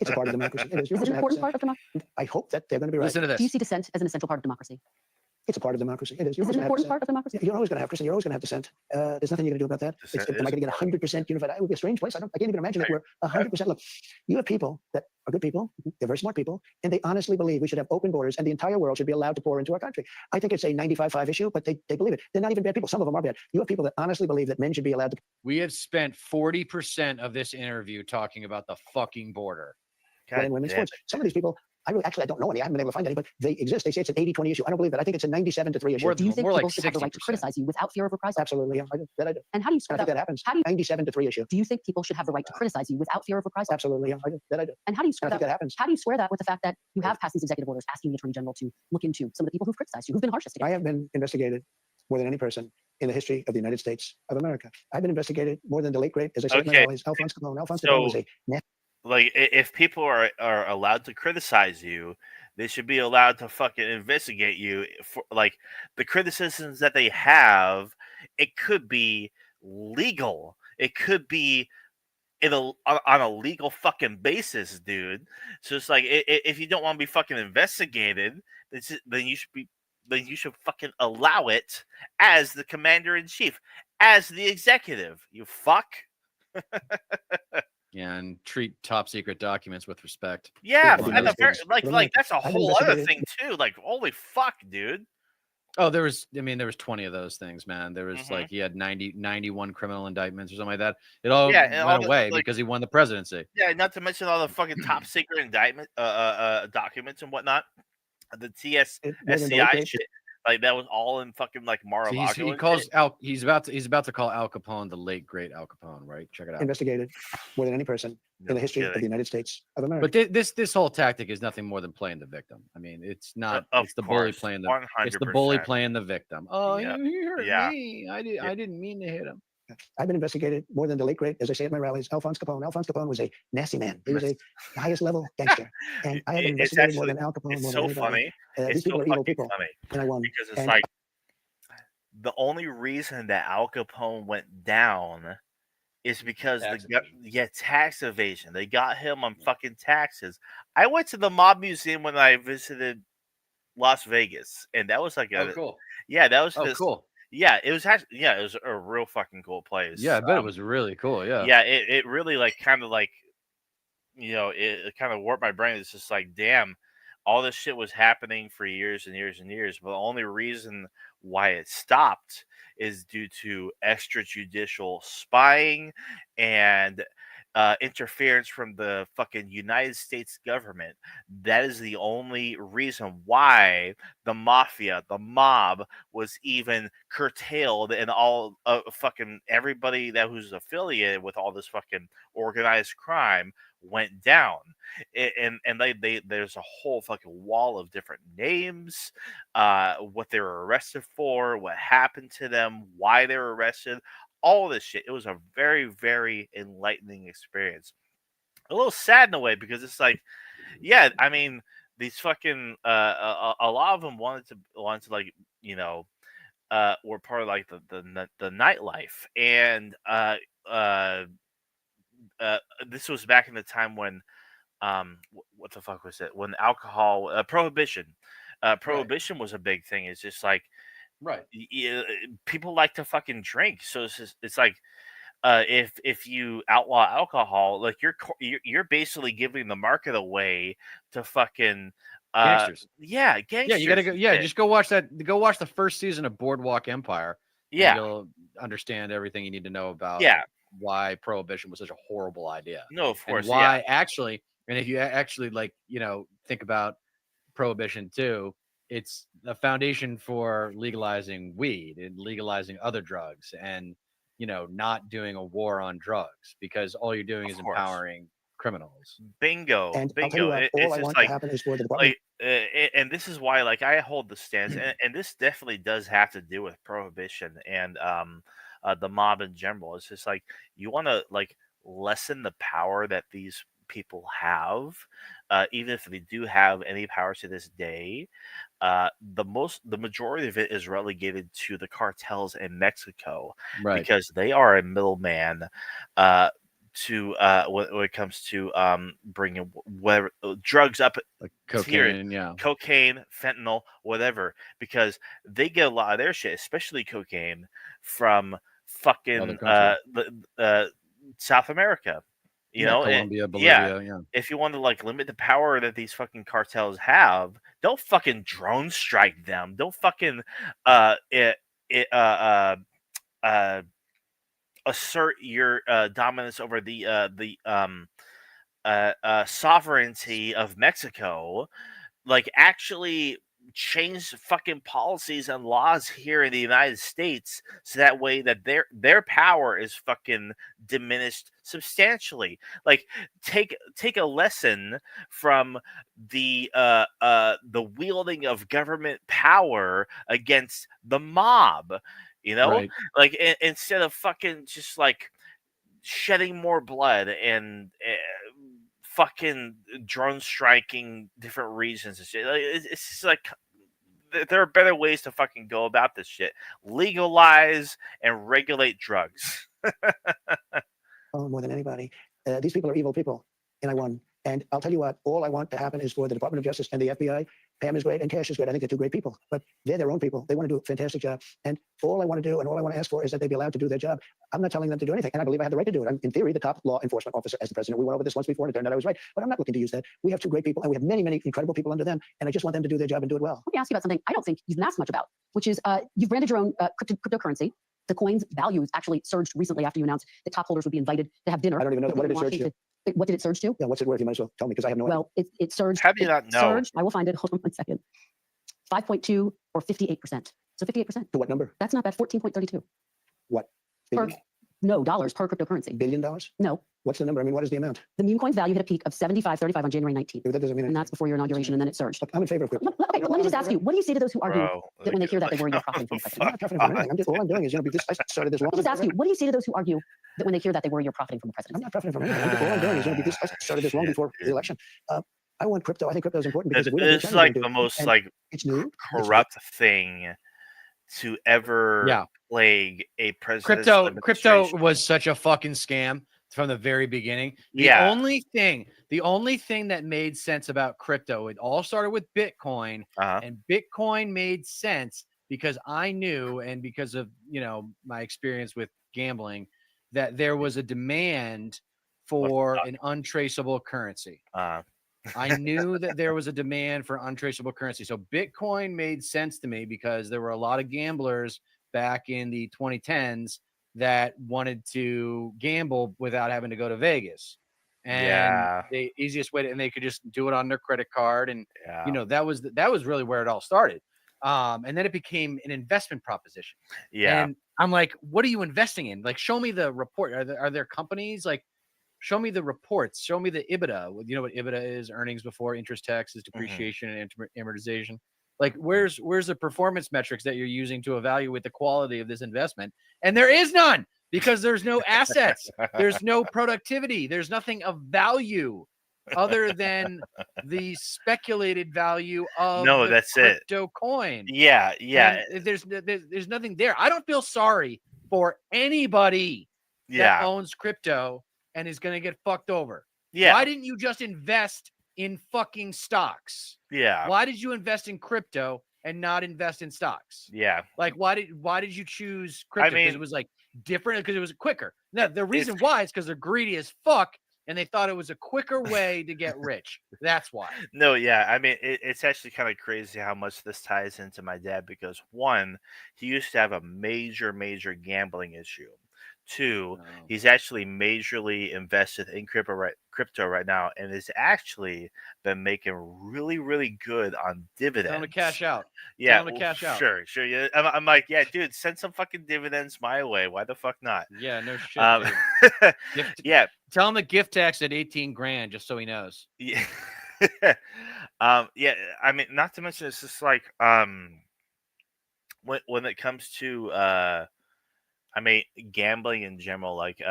It's a part of democracy. It is. Is it an important part of democracy? I hope that they're going to be right. Listen to this. Do you see dissent as an essential part of democracy? It's a part of democracy. It is. Is it an important part of democracy? You're always going to have, Kristen, you're always going to have dissent. There's nothing you're going to do about that. Am I going to get 100% unified? It would be a strange place. I can't even imagine that we're 100%. Look, you have people that are good people. They're very smart people. And they honestly believe we should have open borders and the entire world should be allowed to pour into our country. I think it's a 95-5 issue, but they believe it. They're not even bad people. Some of them are bad. You have people that honestly believe that men should be allowed to. We have spent 40% of this interview talking about the fucking border. In women's sports. Some of these people, I don't know any. I haven't been able to find any, but they exist. They say it's an 80-20 issue. I don't believe that. I think it's a 97-3 issue. Do you think more people like should have the right to 60%. criticize you without fear of reprisal? Absolutely, yeah. I do. And how do you square I think that? that happens. How do you, 97-3 issue. do you think people should have the right to criticize you without fear of reprisal? Absolutely, yeah. I do. And how do you square I think that? that happens. How do you square that with the fact that you have passed these executive orders asking the Attorney General to look into some of the people who've criticized you, who've been harshest I against have been investigated more than any person in the history of the United States of America. I've been investigated more than the late great, as I said, Okay. Alphonse Capone. Alphonse So- Capone was a Like, if people are allowed to criticize you, they should be allowed to fucking investigate you for, like, the criticisms that they have. It could be legal. It could be on a legal fucking basis, dude. So it's like, if you don't want to be fucking investigated, then you should fucking allow it as the commander in chief, as the executive. You fuck. Yeah, and treat top secret documents with respect. Yeah, Well, and those things. like that's a I've whole other investigated- thing too. Like, holy fuck, dude. Oh, there was 20 of those things, man. There was like he had 91 criminal indictments or something like that. It all went away because he won the presidency. Yeah, not to mention all the fucking top secret indictment documents and whatnot. The SCI shit. Like that was all in fucking like Mar-a-Lago. So he calls he's about to call Al Capone the late great Al Capone, right? Check it out. Investigated more than any person in the history of the United States of America. But this whole tactic is nothing more than playing the victim. I mean, it's not. It's the bully playing the. 100%. It's the bully playing the victim. Oh, he hurt me. I didn't mean to hit him. I've been investigated more than the late great, as I say at my rallies, Alphonse Capone. Alphonse Capone was a nasty man. He was a highest level gangster, and I have been investigated more than Al Capone. It's so funny. These people are evil people, and I won because it's like the only reason that Al Capone went down is because tax evasion. They got him on fucking taxes. I went to the mob museum when I visited Las Vegas, and that was like cool. Yeah, that was cool. Yeah, it was actually it was a real fucking cool place. Yeah, I bet it was really cool. Yeah. Yeah, it really like kind of like it kind of warped my brain. It's just like, damn, all this shit was happening for years and years and years, but the only reason why it stopped is due to extrajudicial spying and interference from the fucking United States government. That is the only reason why the mafia, the mob, was even curtailed, and all fucking everybody that who's affiliated with all this fucking organized crime went down. And they there's a whole fucking wall of different names, what they were arrested for, what happened to them, why they were arrested, all this shit. It was a very, very enlightening experience. A little sad in a way because it's like, yeah, I mean, these fucking a lot of them wanted to like, were part of like the nightlife, and this was back in the time when what the fuck was it, when alcohol prohibition was a big thing. It's just like, right, people like to fucking drink, so it's like if you outlaw alcohol, like you're basically giving the market away to fucking gangsters. Yeah, gangsters. Yeah, you gotta go. Yeah, just go watch that. Go watch the first season of Boardwalk Empire. Yeah, you'll understand everything you need to know about. Why prohibition was such a horrible idea. No, of course. And why actually, and if you actually think about prohibition too, it's a foundation for legalizing weed and legalizing other drugs, and not doing a war on drugs, because all you're doing is empowering criminals. Bingo. And bingo. All I want to happen is for the department. And this is why, like, I hold the stance, and this definitely does have to do with prohibition and the mob in general. It's just like, you want to like lessen the power that these people have, even if they do have any power to this day. The majority of it is relegated to the cartels in Mexico, right? Because they are a middleman to when it comes to bringing whatever drugs up, like cocaine, cocaine, fentanyl, whatever, because they get a lot of their shit, especially cocaine, from fucking South America. Colombia, Bolivia, If you want to like limit the power that these fucking cartels have, don't fucking drone strike them. Don't fucking assert your dominance over the sovereignty of Mexico. Like, actually change fucking policies and laws here in the United States, so that way that their power is fucking diminished substantially. Like, take a lesson from the wielding of government power against the mob, Right. like instead of fucking just like shedding more blood and fucking drone striking different regions and shit. Like, it's just like, there are better ways to fucking go about this shit. Legalize and regulate drugs. More than anybody. These people are evil people, and I won. And I'll tell you what, all I want to happen is for the Department of Justice and the FBI Pam is great and Cash is great. I think they're two great people, but they're their own people. They want to do a fantastic job. And all I want to do and all I want to ask for is that they be allowed to do their job. I'm not telling them to do anything. And I believe I have the right to do it. I'm, in theory, the top law enforcement officer as the president. We went over this once before and it turned out I was right. But I'm not looking to use that. We have two great people and we have many, many incredible people under them. And I just want them to do their job and do it well. Let me ask you about something I don't think you've been asked much about, which is you've branded your own cryptocurrency. The coin's value actually surged recently after you announced that top holders would be invited to have dinner. I don't even know. What did it surge to? What did it surge to? Yeah, what's it worth? You might as well tell me because I have no idea. Well, it surged. How do you not know? Surged, I will find it. Hold on 1 second. 5.2 or 58%. So 58%. To what number? That's not bad. 14.32. What? Billion? No, dollars per cryptocurrency. $1 billion? No. What's the number? I mean, what is the amount? The meme coin's value hit a peak of 75.35 on January 19th. That doesn't mean And that's before your inauguration, and then it surged. Look, I'm in favor of crypto. Okay, let me just ask you, what do you say to those who argue that when they hear that they worry you're profiting from the president? I'm not profiting from anything. I'm just, all I'm doing is, I started this long. Let me just ask you, what do you say to those who argue that when they hear that they worry you're profiting from the president? I'm not profiting from anything. All I'm doing is, I started this long before the election. I want crypto. I think crypto is important because it's like the most like it's new, corrupt thing to ever plague a president. Crypto was such a fucking scam from the very beginning. The only thing that made sense about crypto, it all started with Bitcoin, and Bitcoin made sense because I knew, and because of my experience with gambling, that there was a demand for an untraceable currency. I knew that there was a demand for untraceable currency. So Bitcoin made sense to me because there were a lot of gamblers back in the 2010s that wanted to gamble without having to go to Vegas. And the easiest way and they could just do it on their credit card. And, that was really where it all started. And then it became an investment proposition. Yeah. And I'm like, what are you investing in? Like, show me the report. Are there companies like, show me the reports. Show me the EBITDA. You know what EBITDA is? Earnings before interest, taxes, depreciation, and amortization. Like, where's the performance metrics that you're using to evaluate the quality of this investment? And there is none because there's no assets. There's no productivity. There's nothing of value other than the speculated value of that's crypto coin. Yeah. And there's nothing there. I don't feel sorry for anybody that owns crypto and is going to get fucked over. Yeah. Why didn't you just invest in fucking stocks? Yeah. Why did you invest in crypto and not invest in stocks? Yeah. Like, why did you choose crypto? Because it was like different, because it was quicker. Now, the reason why is because they're greedy as fuck and they thought it was a quicker way to get rich. That's why. No, yeah. I mean, it's actually kind of crazy how much this ties into my dad because one, he used to have a major gambling issue. Two, he's actually majorly invested in crypto right now, and has actually been making really good on dividends. Tell him to cash out. Yeah, Tell him to cash out. Sure. Yeah, I'm like, yeah, dude, send some fucking dividends my way. Why the fuck not? Yeah, no shit. Dude. Yeah. Tell him the gift tax at 18 grand, just so he knows. Yeah. Yeah. I mean, not to mention, it's just like when it comes to I mean, gambling in general, like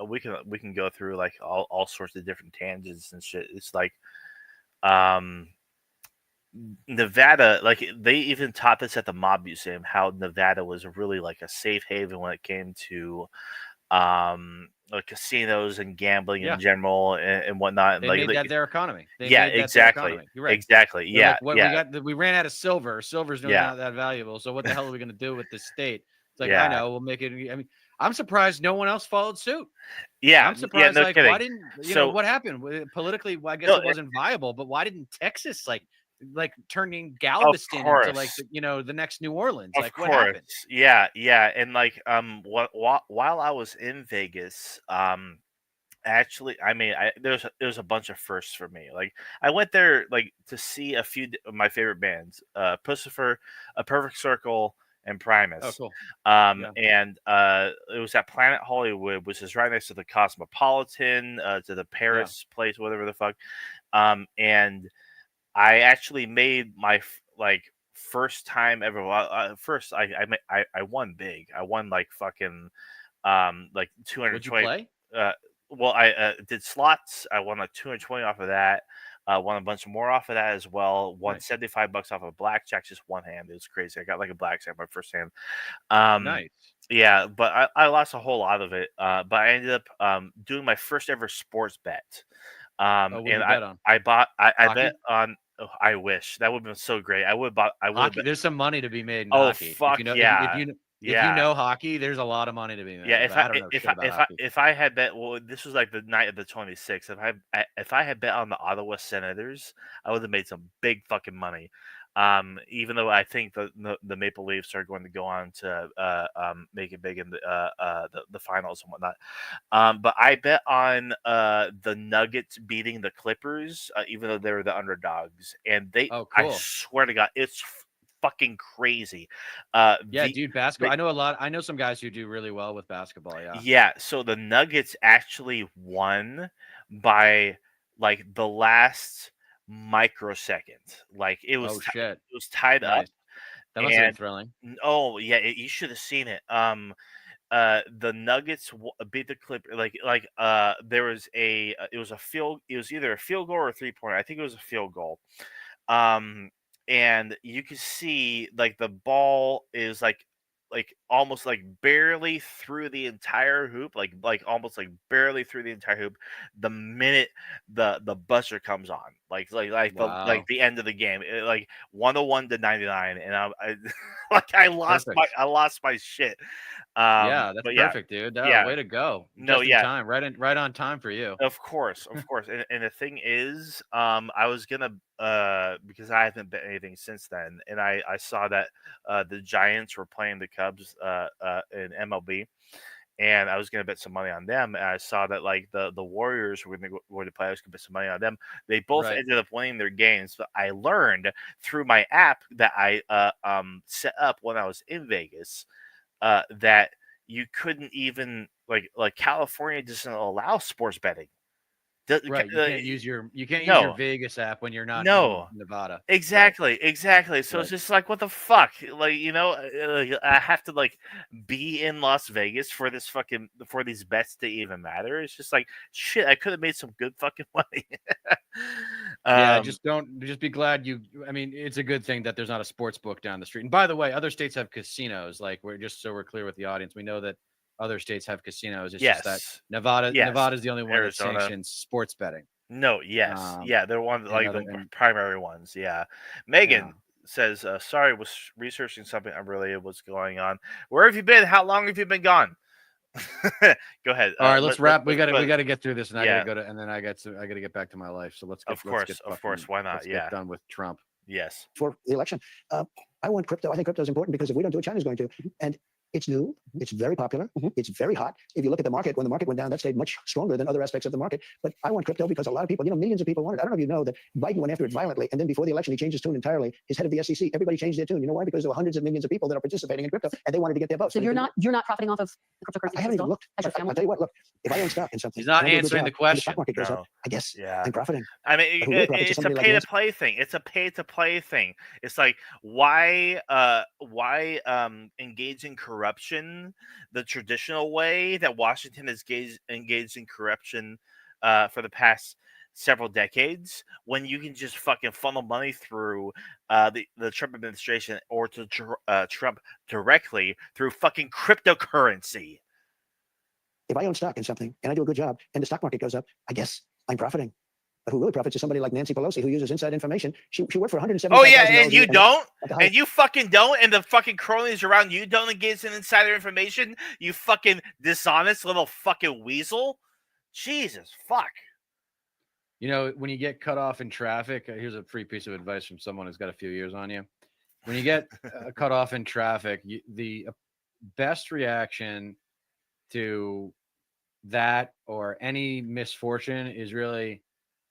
we can go through like all sorts of different tangents and shit. It's like Nevada, like they even taught this at the Mob Museum, how Nevada was really like a safe haven when it came to like casinos and gambling in general and whatnot. They made that their economy. Exactly. You're right. Exactly. Yeah. Like, we ran out of silver. Silver's not that valuable. So what the hell are we going to do with this state? It's like, I know, we'll make it. I mean, I'm surprised no one else followed suit. Yeah. I'm surprised. No like, kidding. why didn't, what happened politically? Well, I guess it wasn't viable, but why didn't Texas like turning Galveston into like, the next New Orleans? Of like, course. What happened? Yeah. And like, while I was in Vegas, actually, I mean, there's a bunch of firsts for me. Like, I went there like to see a few of my favorite bands, Pussifer, A Perfect Circle, and Primus. Oh, cool. And it was at Planet Hollywood, which is right next to the Cosmopolitan, to the Paris place, whatever the fuck. And I actually made my first time ever. First, I won big. I won like fucking like 220. What'd you play? Well, I did slots. I won like 220 off of that. Won a bunch more off of that as well. Won $75 off of blackjack, just one hand. It was crazy. I got like a blackjack my first hand. Nice. Yeah, but I lost a whole lot of it. But I ended up doing my first ever sports bet. What did you bet on? I bet on Oh, I wish that would have been so great. I would bought. I would. Hockey, there's some money to be made in Oh hockey. fuck If you know, yeah! if you know hockey, there's a lot of money to be made. Yeah, but I don't know shit about hockey. if I had bet, well, this was like the night of the 26th. If I had bet on the Ottawa Senators, I would have made some big fucking money. Even though I think the Maple Leafs are going to go on to make it big in the finals and whatnot. But I bet on the Nuggets beating the Clippers, even though they were the underdogs, and they. Oh, cool. I swear to God, it's fucking crazy. Yeah, dude, basketball. I know a lot. I know some guys who do really well with basketball. Yeah. Yeah. So the Nuggets actually won by like the last microsecond. Like it was. Oh shit. It was tied up. That must have been thrilling. Oh yeah, you should have seen it. The Nuggets beat the Clippers. There was it was a field. It was either a field goal or a 3-pointer. I think it was a field goal. And you can see like the ball is like almost like barely through the entire hoop, like almost like barely through the entire hoop. The minute the buzzer comes on, Wow. the end of the game, like 101 to 99, and I lost my shit. Yeah, that's perfect, dude. Way to go. No, Just in time, right on time for you. Of course. And the thing is, I was gonna because I haven't bet anything since then, and I saw that the Giants were playing the Cubs in MLB, and I was gonna bet some money on them. And I saw that like the Warriors were going to play. I was gonna bet some money on them. They both ended up winning their games, but I learned through my app that I set up when I was in Vegas that you couldn't even like California doesn't allow sports betting. Right, you can't use your Vegas app when you're not in Nevada. Exactly. So it's just like, what the fuck? Like, I have to like be in Las Vegas for these bets to even matter. It's just like shit. I could have made some good fucking money. Just be glad I mean, it's a good thing that there's not a sports book down the street. And by the way, other states have casinos. Like we're clear with the audience. We know that other states have casinos. It's just that Nevada's the only one that sanctions sports betting. No, yes. They're one like the primary ones. Yeah. Megan says, sorry, was researching something unrelated. What's going on? Where have you been? How long have you been gone? Go ahead. All right, let's wrap. We got to get through this, and I got to go to, and then I got to get back to my life. So let's get. Of course. Why not? Get done with Trump. Yes. For the election, I want crypto. I think crypto is important because if we don't do it, China's going to. And it's new. It's very popular. It's very hot. If you look at the market, when the market went down, that stayed much stronger than other aspects of the market. But I want crypto because a lot of people, millions of people want it. I don't know if you know that Biden went after it violently. And then before the election, he changed his tune entirely. His head of the SEC, everybody changed their tune. You know why? Because there were hundreds of millions of people that are participating in crypto and they wanted to get their votes. So you're not profiting off of cryptocurrency? I haven't even looked. I'll tell you what, look, if I own stock in something. He's not answering the question. The stock market goes up, I guess I'm profiting. I mean, it's a pay-to-play thing. It's a pay-to-play thing. It's like, why engage in corruption the traditional way that Washington has engaged in corruption for the past several decades, when you can just fucking funnel money through the Trump administration or to Trump directly through fucking cryptocurrency. If I own stock in something and I do a good job and the stock market goes up, I guess I'm profiting. But who really profits is somebody like Nancy Pelosi, who uses inside information. She worked for $175,000. Oh yeah, and you don't, and you fucking don't, and the fucking cronies around you don't engage in insider information. You fucking dishonest little fucking weasel. Jesus fuck. When you get cut off in traffic, here's a free piece of advice from someone who's got a few years on you. When you get cut off in traffic, the best reaction to that or any misfortune is really,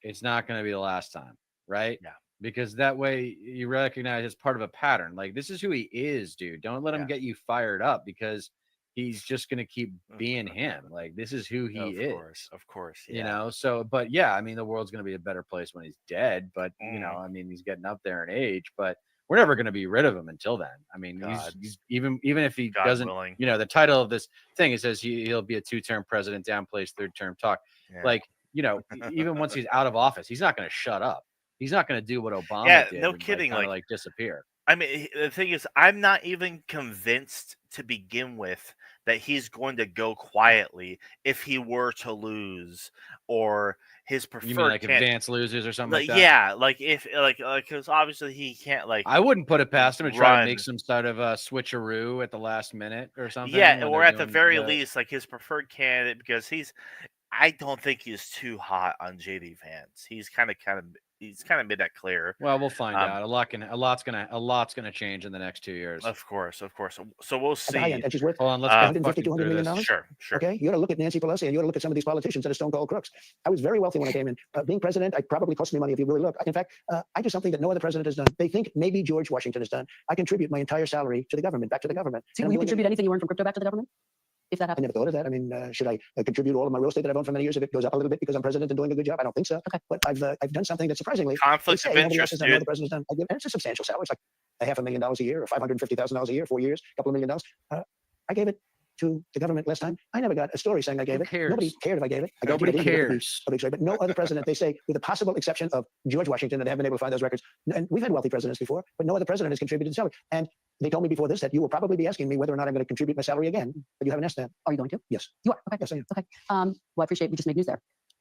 it's not going to be the last time, right? Yeah. Because that way you recognize it's part of a pattern. Like, this is who he is, dude. Don't let him get you fired up because he's just going to keep being him. Like, this is who he is. Of course. Yeah. But yeah, I mean, the world's going to be a better place when he's dead, but I mean, he's getting up there in age, but we're never going to be rid of him until then. I mean, he's even if he God doesn't, willing. The title of this thing, it says he'll be a 2-term president, downplays 3rd-term talk. Yeah. Like, even once he's out of office, he's not going to shut up. He's not going to do what Obama did. No kidding. Like disappear. I mean, the thing is, I'm not even convinced to begin with that he's going to go quietly if he were to lose, or his preferred. You mean like advanced losers or something like that? Yeah, like if because obviously he can't I wouldn't put it past him to run. try and make some sort of a switcheroo at the last minute or something. Yeah, or at the very least, like his preferred candidate, because I don't think he's too hot on JD Vance. He's kind of made that clear. Well, we'll find out. A lot's gonna change in the next 2 years. Of course. So we'll see. And she's worth Hold on, let's $150, $200 million. Sure. Okay, you got to look at Nancy Pelosi, and you got to look at some of these politicians that are stone cold crooks. I was very wealthy when I came in. Being president, I probably cost me money if you really look. In fact, I do something that no other president has done. They think maybe George Washington has done. I contribute my entire salary to the government, back to the government. So will you contribute anything you earn from crypto back to the government? If that happens? I never thought of that. I mean, should I contribute all of my real estate that I've owned for many years if it goes up a little bit because I'm president and doing a good job? I don't think so. Okay. But I've done something that surprisingly conflict of interest, dude. The president's done. And it's a substantial salary. It's like $500,000 a year or $550,000 a year, 4 years, a couple $1 million. I gave it to the government last time. I never got a story saying I gave it. Nobody cared if I gave it. Nobody cares. A big story, but no other president, they say, with the possible exception of George Washington, that they haven't been able to find those records. And we've had wealthy presidents before, but no other president has contributed to salary. And they told me before this that you will probably be asking me whether or not I'm going to contribute my salary again, but you haven't asked that. Are you going to? Yes. You are? Okay. Yes, I am. Okay. Well, I appreciate we just made news there.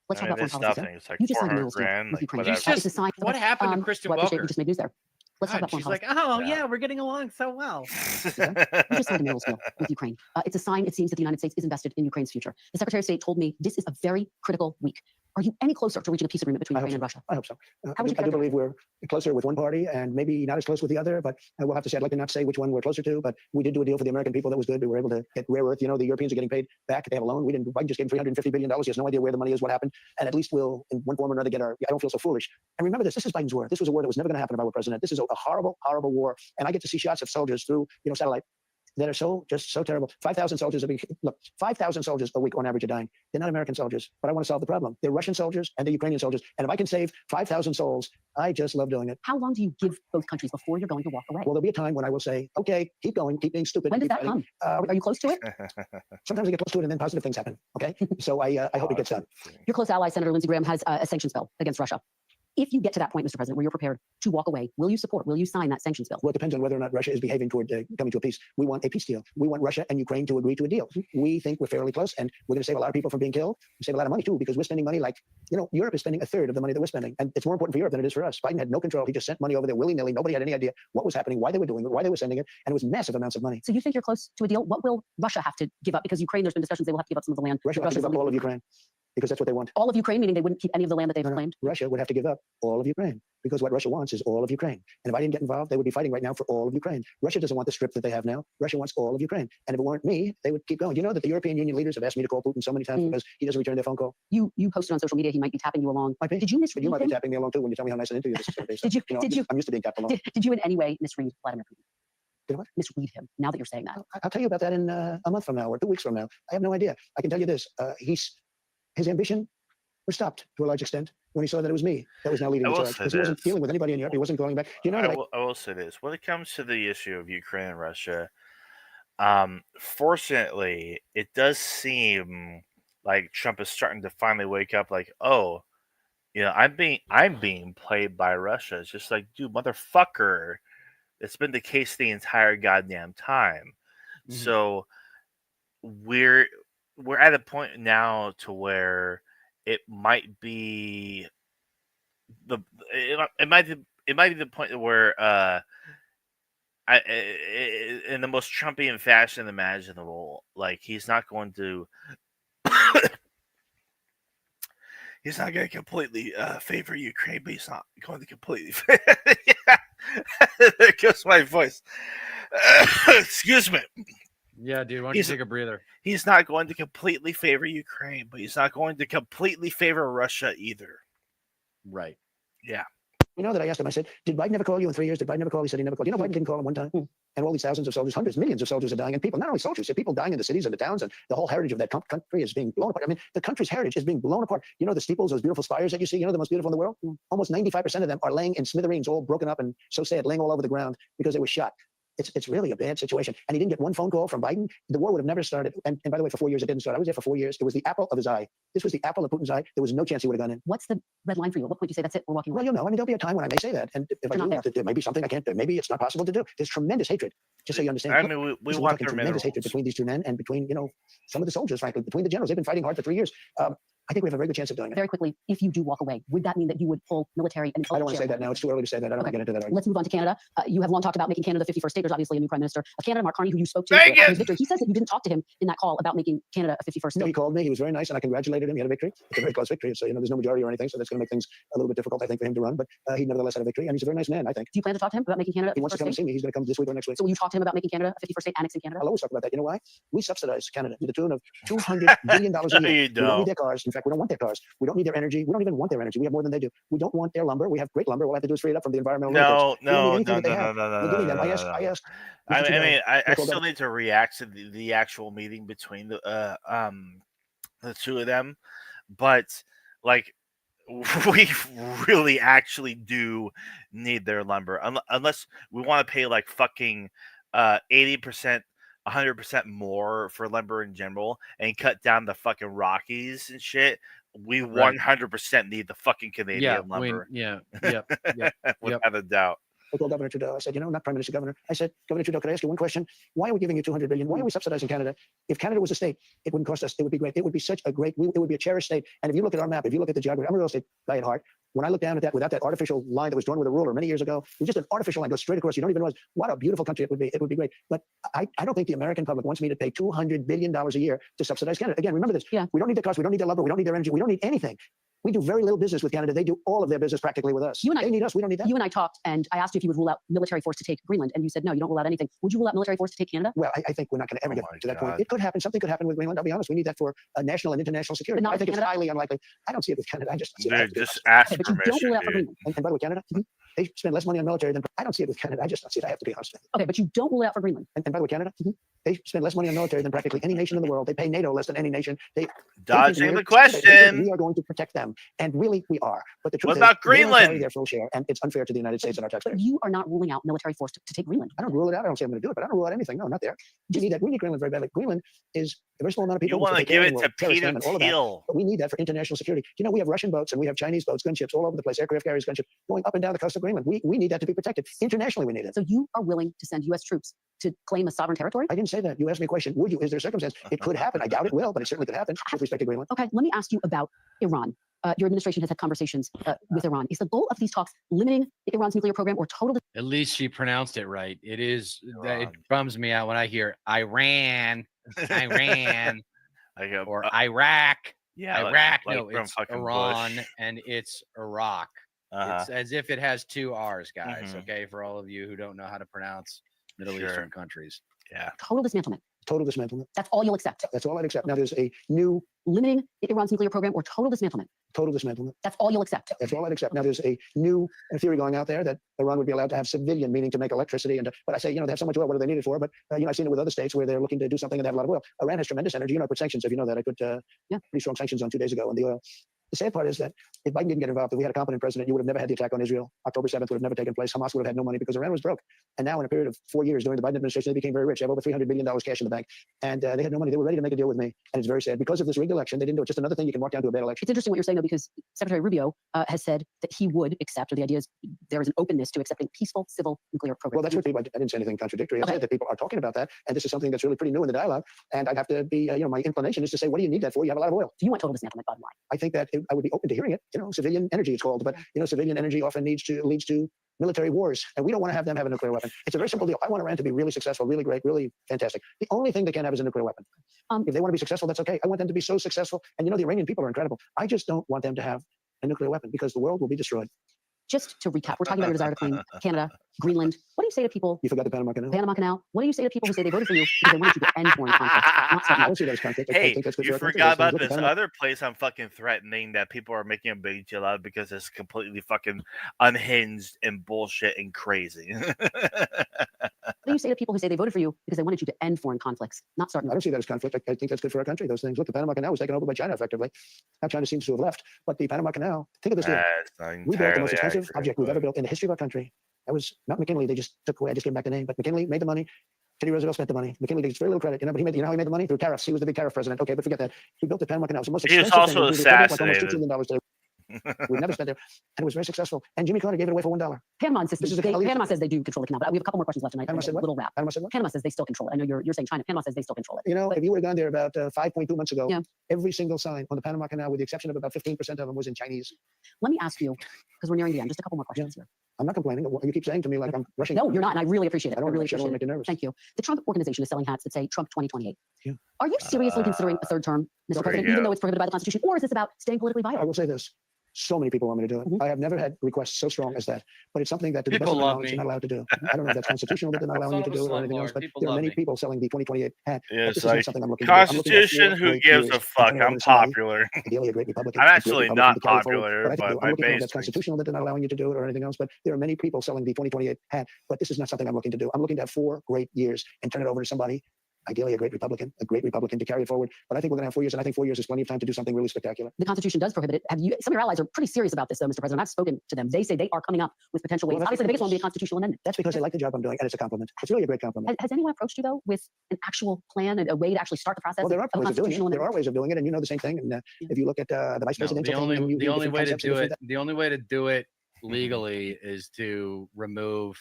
Let's talk about foreign policy. It's like You just signed 400 rules grand. with Ukraine. Whatever. It's a sign. What happened to Kristen well, I appreciate Welker? we just made news there. Let's talk about foreign she's policy. like, oh yeah, we're getting along so well. You just signed a middle deal with Ukraine. It's a sign, it seems, that the United States is invested in Ukraine's future. The Secretary of State told me this is a very critical week. Are you any closer to reaching a peace agreement between Ukraine and Russia? I hope so. I do believe we're closer with one party and maybe not as close with the other, but we'll have to say, I'd like to not say which one we're closer to, but we did do a deal for the American people that was good. We were able to get rare earth. You know, the Europeans are getting paid back. They have a loan. Biden just gave him $350 billion. He has no idea where the money is, what happened. And at least we'll, in one form or another, I don't feel so foolish. And remember this is Biden's war. This was a war that was never going to happen if I were president. This is a horrible, horrible war. And I get to see shots of soldiers through, satellite that are just so terrible. 5,000 soldiers a week. Look, 5,000 soldiers a week on average are dying. They're not American soldiers, but I want to solve the problem. They're Russian soldiers and they're Ukrainian soldiers. And if I can save 5,000 souls, I just love doing it. How long do you give both countries before you're going to walk away? Well, there'll be a time when I will say, okay, keep going, keep being stupid. When does that come? Are you close to it? Sometimes I get close to it and then positive things happen. Okay. So I hope it gets done. Your close ally, Senator Lindsey Graham, has a sanctions bill against Russia. If you get to that point, Mr. President, where you're prepared to walk away, will you sign that sanctions bill? Well, it depends on whether or not Russia is behaving toward coming to a peace. We want a peace deal. We want Russia and Ukraine to agree to a deal. We think we're fairly close, and we're going to save a lot of people from being killed. We save a lot of money, too, because we're spending money like, Europe is spending a third of the money that we're spending. And it's more important for Europe than it is for us. Biden had no control. He just sent money over there willy-nilly. Nobody had any idea what was happening, why they were doing it, why they were sending it. And it was massive amounts of money. So you think you're close to a deal? What will Russia have to give up? Because Ukraine, there's been discussions they will have to give up some of the land. Russia will have to give up all of Ukraine. Because that's what they want. All of Ukraine, meaning they wouldn't keep any of the land that they've claimed? Russia would have to give up all of Ukraine because what Russia wants is all of Ukraine. And if I didn't get involved, they would be fighting right now for all of Ukraine. Russia doesn't want the strip that they have now. Russia wants all of Ukraine. And if it weren't me, they would keep going. You know that the European Union leaders have asked me to call Putin so many times because he doesn't return their phone call. You posted on social media he might be tapping you along. Did you misread him? You might him? be tapping me along too when you tell me how nice an interview this is going to be. So, did you? I'm used to being tapped along. Did you in any way misread Vladimir Putin? Did what? Misread him. Now that you're saying that, I'll tell you about that in a month from now or 2 weeks from now. I have no idea. I can tell you this: his ambition was stopped to a large extent when he saw that it was me that was now leading the charge. Because he wasn't dealing with anybody in Europe. He wasn't going back. I will say this. When it comes to the issue of Ukraine and Russia, fortunately, it does seem like Trump is starting to finally wake up like, oh, I'm being played by Russia. It's just like, dude, motherfucker. It's been the case the entire goddamn time. Mm-hmm. So we're at a point now to where it might be the point where in the most Trumpian fashion imaginable, like he's not going to completely favor Ukraine, but he's not going to completely. There goes my voice. Excuse me. Yeah, dude, why don't you take a breather? He's not going to completely favor Ukraine, but he's not going to completely favor Russia either. Right. Yeah. You know that I asked him, I said, did Biden never call you in 3 years? Did Biden never call? He said he never called. Biden didn't call him one time. And all these thousands of soldiers, hundreds, millions of soldiers are dying. And people, not only soldiers, people dying in the cities and the towns, and the whole heritage of that country is being blown apart. I mean, the country's heritage is being blown apart. The steeples, those beautiful spires that you see, the most beautiful in the world? Almost 95% of them are laying in smithereens, all broken up and so sad, laying all over the ground because they were shot. It's really a bad situation. And he didn't get one phone call from Biden. The war would have never started. And by the way, for 4 years, it didn't start. I was there for 4 years. It was the apple of his eye. This was the apple of Putin's eye. There was no chance he would have gone in. What's the red line for you? At what point do you say that's it? We're walking away. Well, you'll know. I mean, there'll be a time when I may say that. And if I do, there may be something I can't do. Maybe it's not possible to do. There's tremendous hatred. Just so you understand. I mean, we want their tremendous hatred between these two men and between, some of the soldiers, frankly, between the generals. They've been fighting hard for 3 years. I think we have a very good chance of doing it. Very quickly, if you do walk away, would that mean that you would pull military and I don't want to say that now. It's too early to say that. I don't want to get into that argument. Let's move on to Canada. You have long talked about making Canada the 51st state. There's obviously a new prime minister of Canada, Mark Carney, who you spoke to Thank you. his victory. He says that you didn't talk to him in that call about making Canada a 51st state. No, he called me. He was very nice, and I congratulated him. He had a victory. It's a very close victory. So, there's no majority or anything, so that's going to make things a little bit difficult, I think, for him to run. But he nevertheless had a victory, and he's a very nice man, I think. Do you plan to talk to him about making Canada He a wants to 51st come and state? see me. He's going to come this week or next week. So will you talk to him about making Canada a 51st state, annexing Canada? I'll always talk about that. You know why? We subsidize Canada to the tune of $200 billion a year. No, you We don't don't. need their cars. In fact, we don't want their cars. We don't need their energy. We don't even want their energy. We have more than they do. We don't want their lumber. We have great lumber. All I have to do is free it up from the environmental. No. I still need to react to the actual meeting between the two of them, but like we really actually do need their lumber, unless we want to pay like fucking 80%. 100% more for lumber in general and cut down the fucking Rockies and shit. We 100% need the fucking Canadian lumber. Without a doubt. I told Governor Trudeau, I said, not Prime Minister, Governor. I said, Governor Trudeau, could I ask you one question? Why are we giving you $200 billion? Why are we subsidizing Canada? If Canada was a state, it wouldn't cost us. It would be great. It would be such a great, it would be a cherished state. And if you look at our map, if you look at the geography, I'm a real estate guy at heart. When I look down at that without that artificial line that was drawn with a ruler many years ago, it was just an artificial line, goes straight across. You don't even realize what a beautiful country it would be. It would be great. But I don't think the American public wants me to pay $200 billion a year to subsidize Canada. Again, remember this. Yeah. We don't need their cars. We don't need their lumber. We don't need their energy. We don't need anything. We do very little business with Canada. They do all of their business practically with us. They need us. We don't need them. You and I talked, and I asked you if you would rule out military force to take Greenland, and you said no, you don't rule out anything. Would you rule out military force to take Canada? Well, I think we're not going to ever get to that point. It could happen. Something could happen with Greenland. I'll be honest. We need that for national and international security. But not I think Canada? it's highly unlikely. I don't see it with Canada. I just don't see it. Just ask Okay, but you don't permission, rule out for dude. Greenland. And by the way, Canada, they spend less money on military than I don't see it with Canada. I just don't see it. I have to be honest with you. Okay, but you don't rule it out for Greenland. And by the way, Canada, they spend less money on military than practically any nation in the world. They pay NATO less than any nation. Dodging the We question. are going to protect them, and really we are. But the truth What is, about they don't carry Greenland? their full share, and it's unfair to the United States and our But taxpayers. you are not ruling out military force to take Greenland. I don't rule it out. I don't say I'm going to do it, but I don't rule out anything. No, not there. We need that. We need Greenland very badly. Greenland is a very small amount of people. You want to give it to Peter Thiel? But we need that for international security. We have Russian boats and we have Chinese boats, gunships all over the place, aircraft carriers, gunships going up and down the coast of Greenland. We need that to be protected. Internationally, we need it. So you are willing to send U.S. troops to claim a sovereign territory? I didn't say that. You asked me a question. Would you? Is there a circumstance? It could happen. I doubt it will, but it certainly could happen with respect to Greenland. Okay, let me ask you about Iran. Your administration has had conversations with Iran. Is the goal of these talks limiting Iran's nuclear program or total? At least she pronounced it right. It is. It bums me out when I hear Iran, or Iraq. Yeah, Iraq. like No, from it's fucking Iran Bush. and it's Iraq. It's as if it has two R's, guys. Okay, for all of you who don't know how to pronounce Middle Eastern countries. Yeah. Total dismantlement. Total dismantlement. That's all you'll accept. That's all I'd accept. Now there's a new limiting Iran's nuclear program or total dismantlement. Total dismantlement. That's all you'll accept. That's all I'd accept. Now there's a new theory going out there that Iran would be allowed to have civilian, meaning to make electricity. And but I say, they have so much oil. What do they need it for? But I've seen it with other states where they're looking to do something and they have a lot of oil. Iran has tremendous energy. I put sanctions. If you know that, I put pretty strong sanctions on 2 days ago on the oil. The sad part is that if Biden didn't get involved, if we had a competent president, you would have never had the attack on Israel. October 7th would have never taken place. Hamas would have had no money because Iran was broke. And now in a period of 4 years during the Biden administration, they became very rich. They have over $300 billion cash in the bank. And they had no money. They were ready to make a deal with me. And it's very sad. Because of this rigged election, they didn't do it. Just another thing you can mark down to a bad election. It's interesting what you're saying, though, because Secretary Rubio has said that he would accept, or the idea is there is an openness to accepting peaceful civil nuclear programs. Well, that's what people, I didn't say anything contradictory. I said that people are talking about that. And this is something that's really pretty new in the dialogue. And I'd have to be, my inclination is to say, what do you need that for? You have a lot of oil. Do you want total dismantlement, bottom line? I think that I would be open to hearing it. Civilian energy it's called, but civilian energy often leads to military wars, and we don't want to have them have a nuclear weapon. It's a very simple deal. I want Iran to be really successful, really great, really fantastic. The only thing they can't have is a nuclear weapon. If they want to be successful, that's okay. I want them to be so successful, and the Iranian people are incredible. I just don't want them to have a nuclear weapon because the world will be destroyed. Just to recap, we're talking about your desire to claim Canada, Greenland. What do you say to people? You forgot the Panama Canal. Panama Canal. What do you say to people who say they voted for you because they wanted you to end foreign conflict? I don't see that as conflict. Hey, I think that's good you for our country. forgot about Look at this Panama. other place I'm fucking threatening that people are making a big deal out of because it's completely fucking unhinged and bullshit and crazy. What do you say to people who say they voted for you because they wanted you to end foreign conflicts, not start? I don't see that as conflict. I think that's good for our country. Those things. Look, the Panama Canal was taken over by China effectively. Now China seems to have left, but the Panama Canal. Think of this deal. We built the most expensive object we've ever built in the history of our country. That was not McKinley. They just took away. I just gave back the name. But McKinley made the money. Teddy Roosevelt spent the money. McKinley gets very little credit, but he made, how he made the money? Through tariffs. He was the big tariff president. Okay, but forget that. He built the Panama Canal. It was the most expensive he was also thing. assassinated. Like almost $2 trillion we've never spent there, and it was very successful. And Jimmy Carter gave it away for $1. Panama insists. Panama says they do control the canal, but we have a couple more questions left tonight. Panama said what? Little wrap. Panama said what? Panama says they still control it. I know you're saying China. Panama says they still control it. You know, if you would have gone there about 5.2 months ago, Yeah. every single sign on the Panama Canal, with the exception of about 15% of them, was in Chinese. Let me ask you, because we're nearing the end, just a couple more questions here. I'm not complaining. You keep saying to me like I'm rushing. No, you're not, and I really appreciate it. I don't really appreciate appreciate it. it. Make you nervous. Thank you. The Trump organization is selling hats that say Trump 2028. Yeah. Are you seriously considering a third term, Mr. President, even though it's prohibited by the Constitution, or is this about staying politically I viable? will say this. So many people want me to do it. Mhm. I have never had requests so strong as that. But it's something that, to the best People of my love knowledge, me. you're not allowed to do. I don't know if that's constitutional that they're not allowing you to do it or anything else, but there are many people selling the 2028 hat. Yeah, But it's this is not like, something I'm looking to do. I'm looking at Constitution, 4 who great gives years a fuck? and turn it over I'm to somebody, popular. ideally a great Republican. I'm a great actually Republican not to carry forward. popular, But I think but I'm my looking at base that's thinks. constitutional that they're not allowing you to do it or anything else. But there are many people selling the 2028 hat. But this is not something I'm looking to do. I'm looking to have 4 great years and turn it over to somebody, ideally a great Republican to carry it forward. But I think we're going to have 4 years, and I think 4 years is plenty of time to do something really spectacular. The Constitution does prohibit it. Some of your allies are pretty serious about this, though, Mr. President. I've spoken to them. They say they are coming up with potential ways. Well, that's Obviously, the biggest one would be a because- constitutional amendment. That's because they like the job I'm doing, and it's a compliment. It's really a great compliment. Has anyone approached you, though, with an actual plan, a way to actually start the process Well, there are of a ways of doing constitutional it. There are amendment? ways of doing it, and you know the same thing. And if you look at the vice No, presidential the only thing, and you the hear only different way to concepts and do different it the only way to do it legally is to remove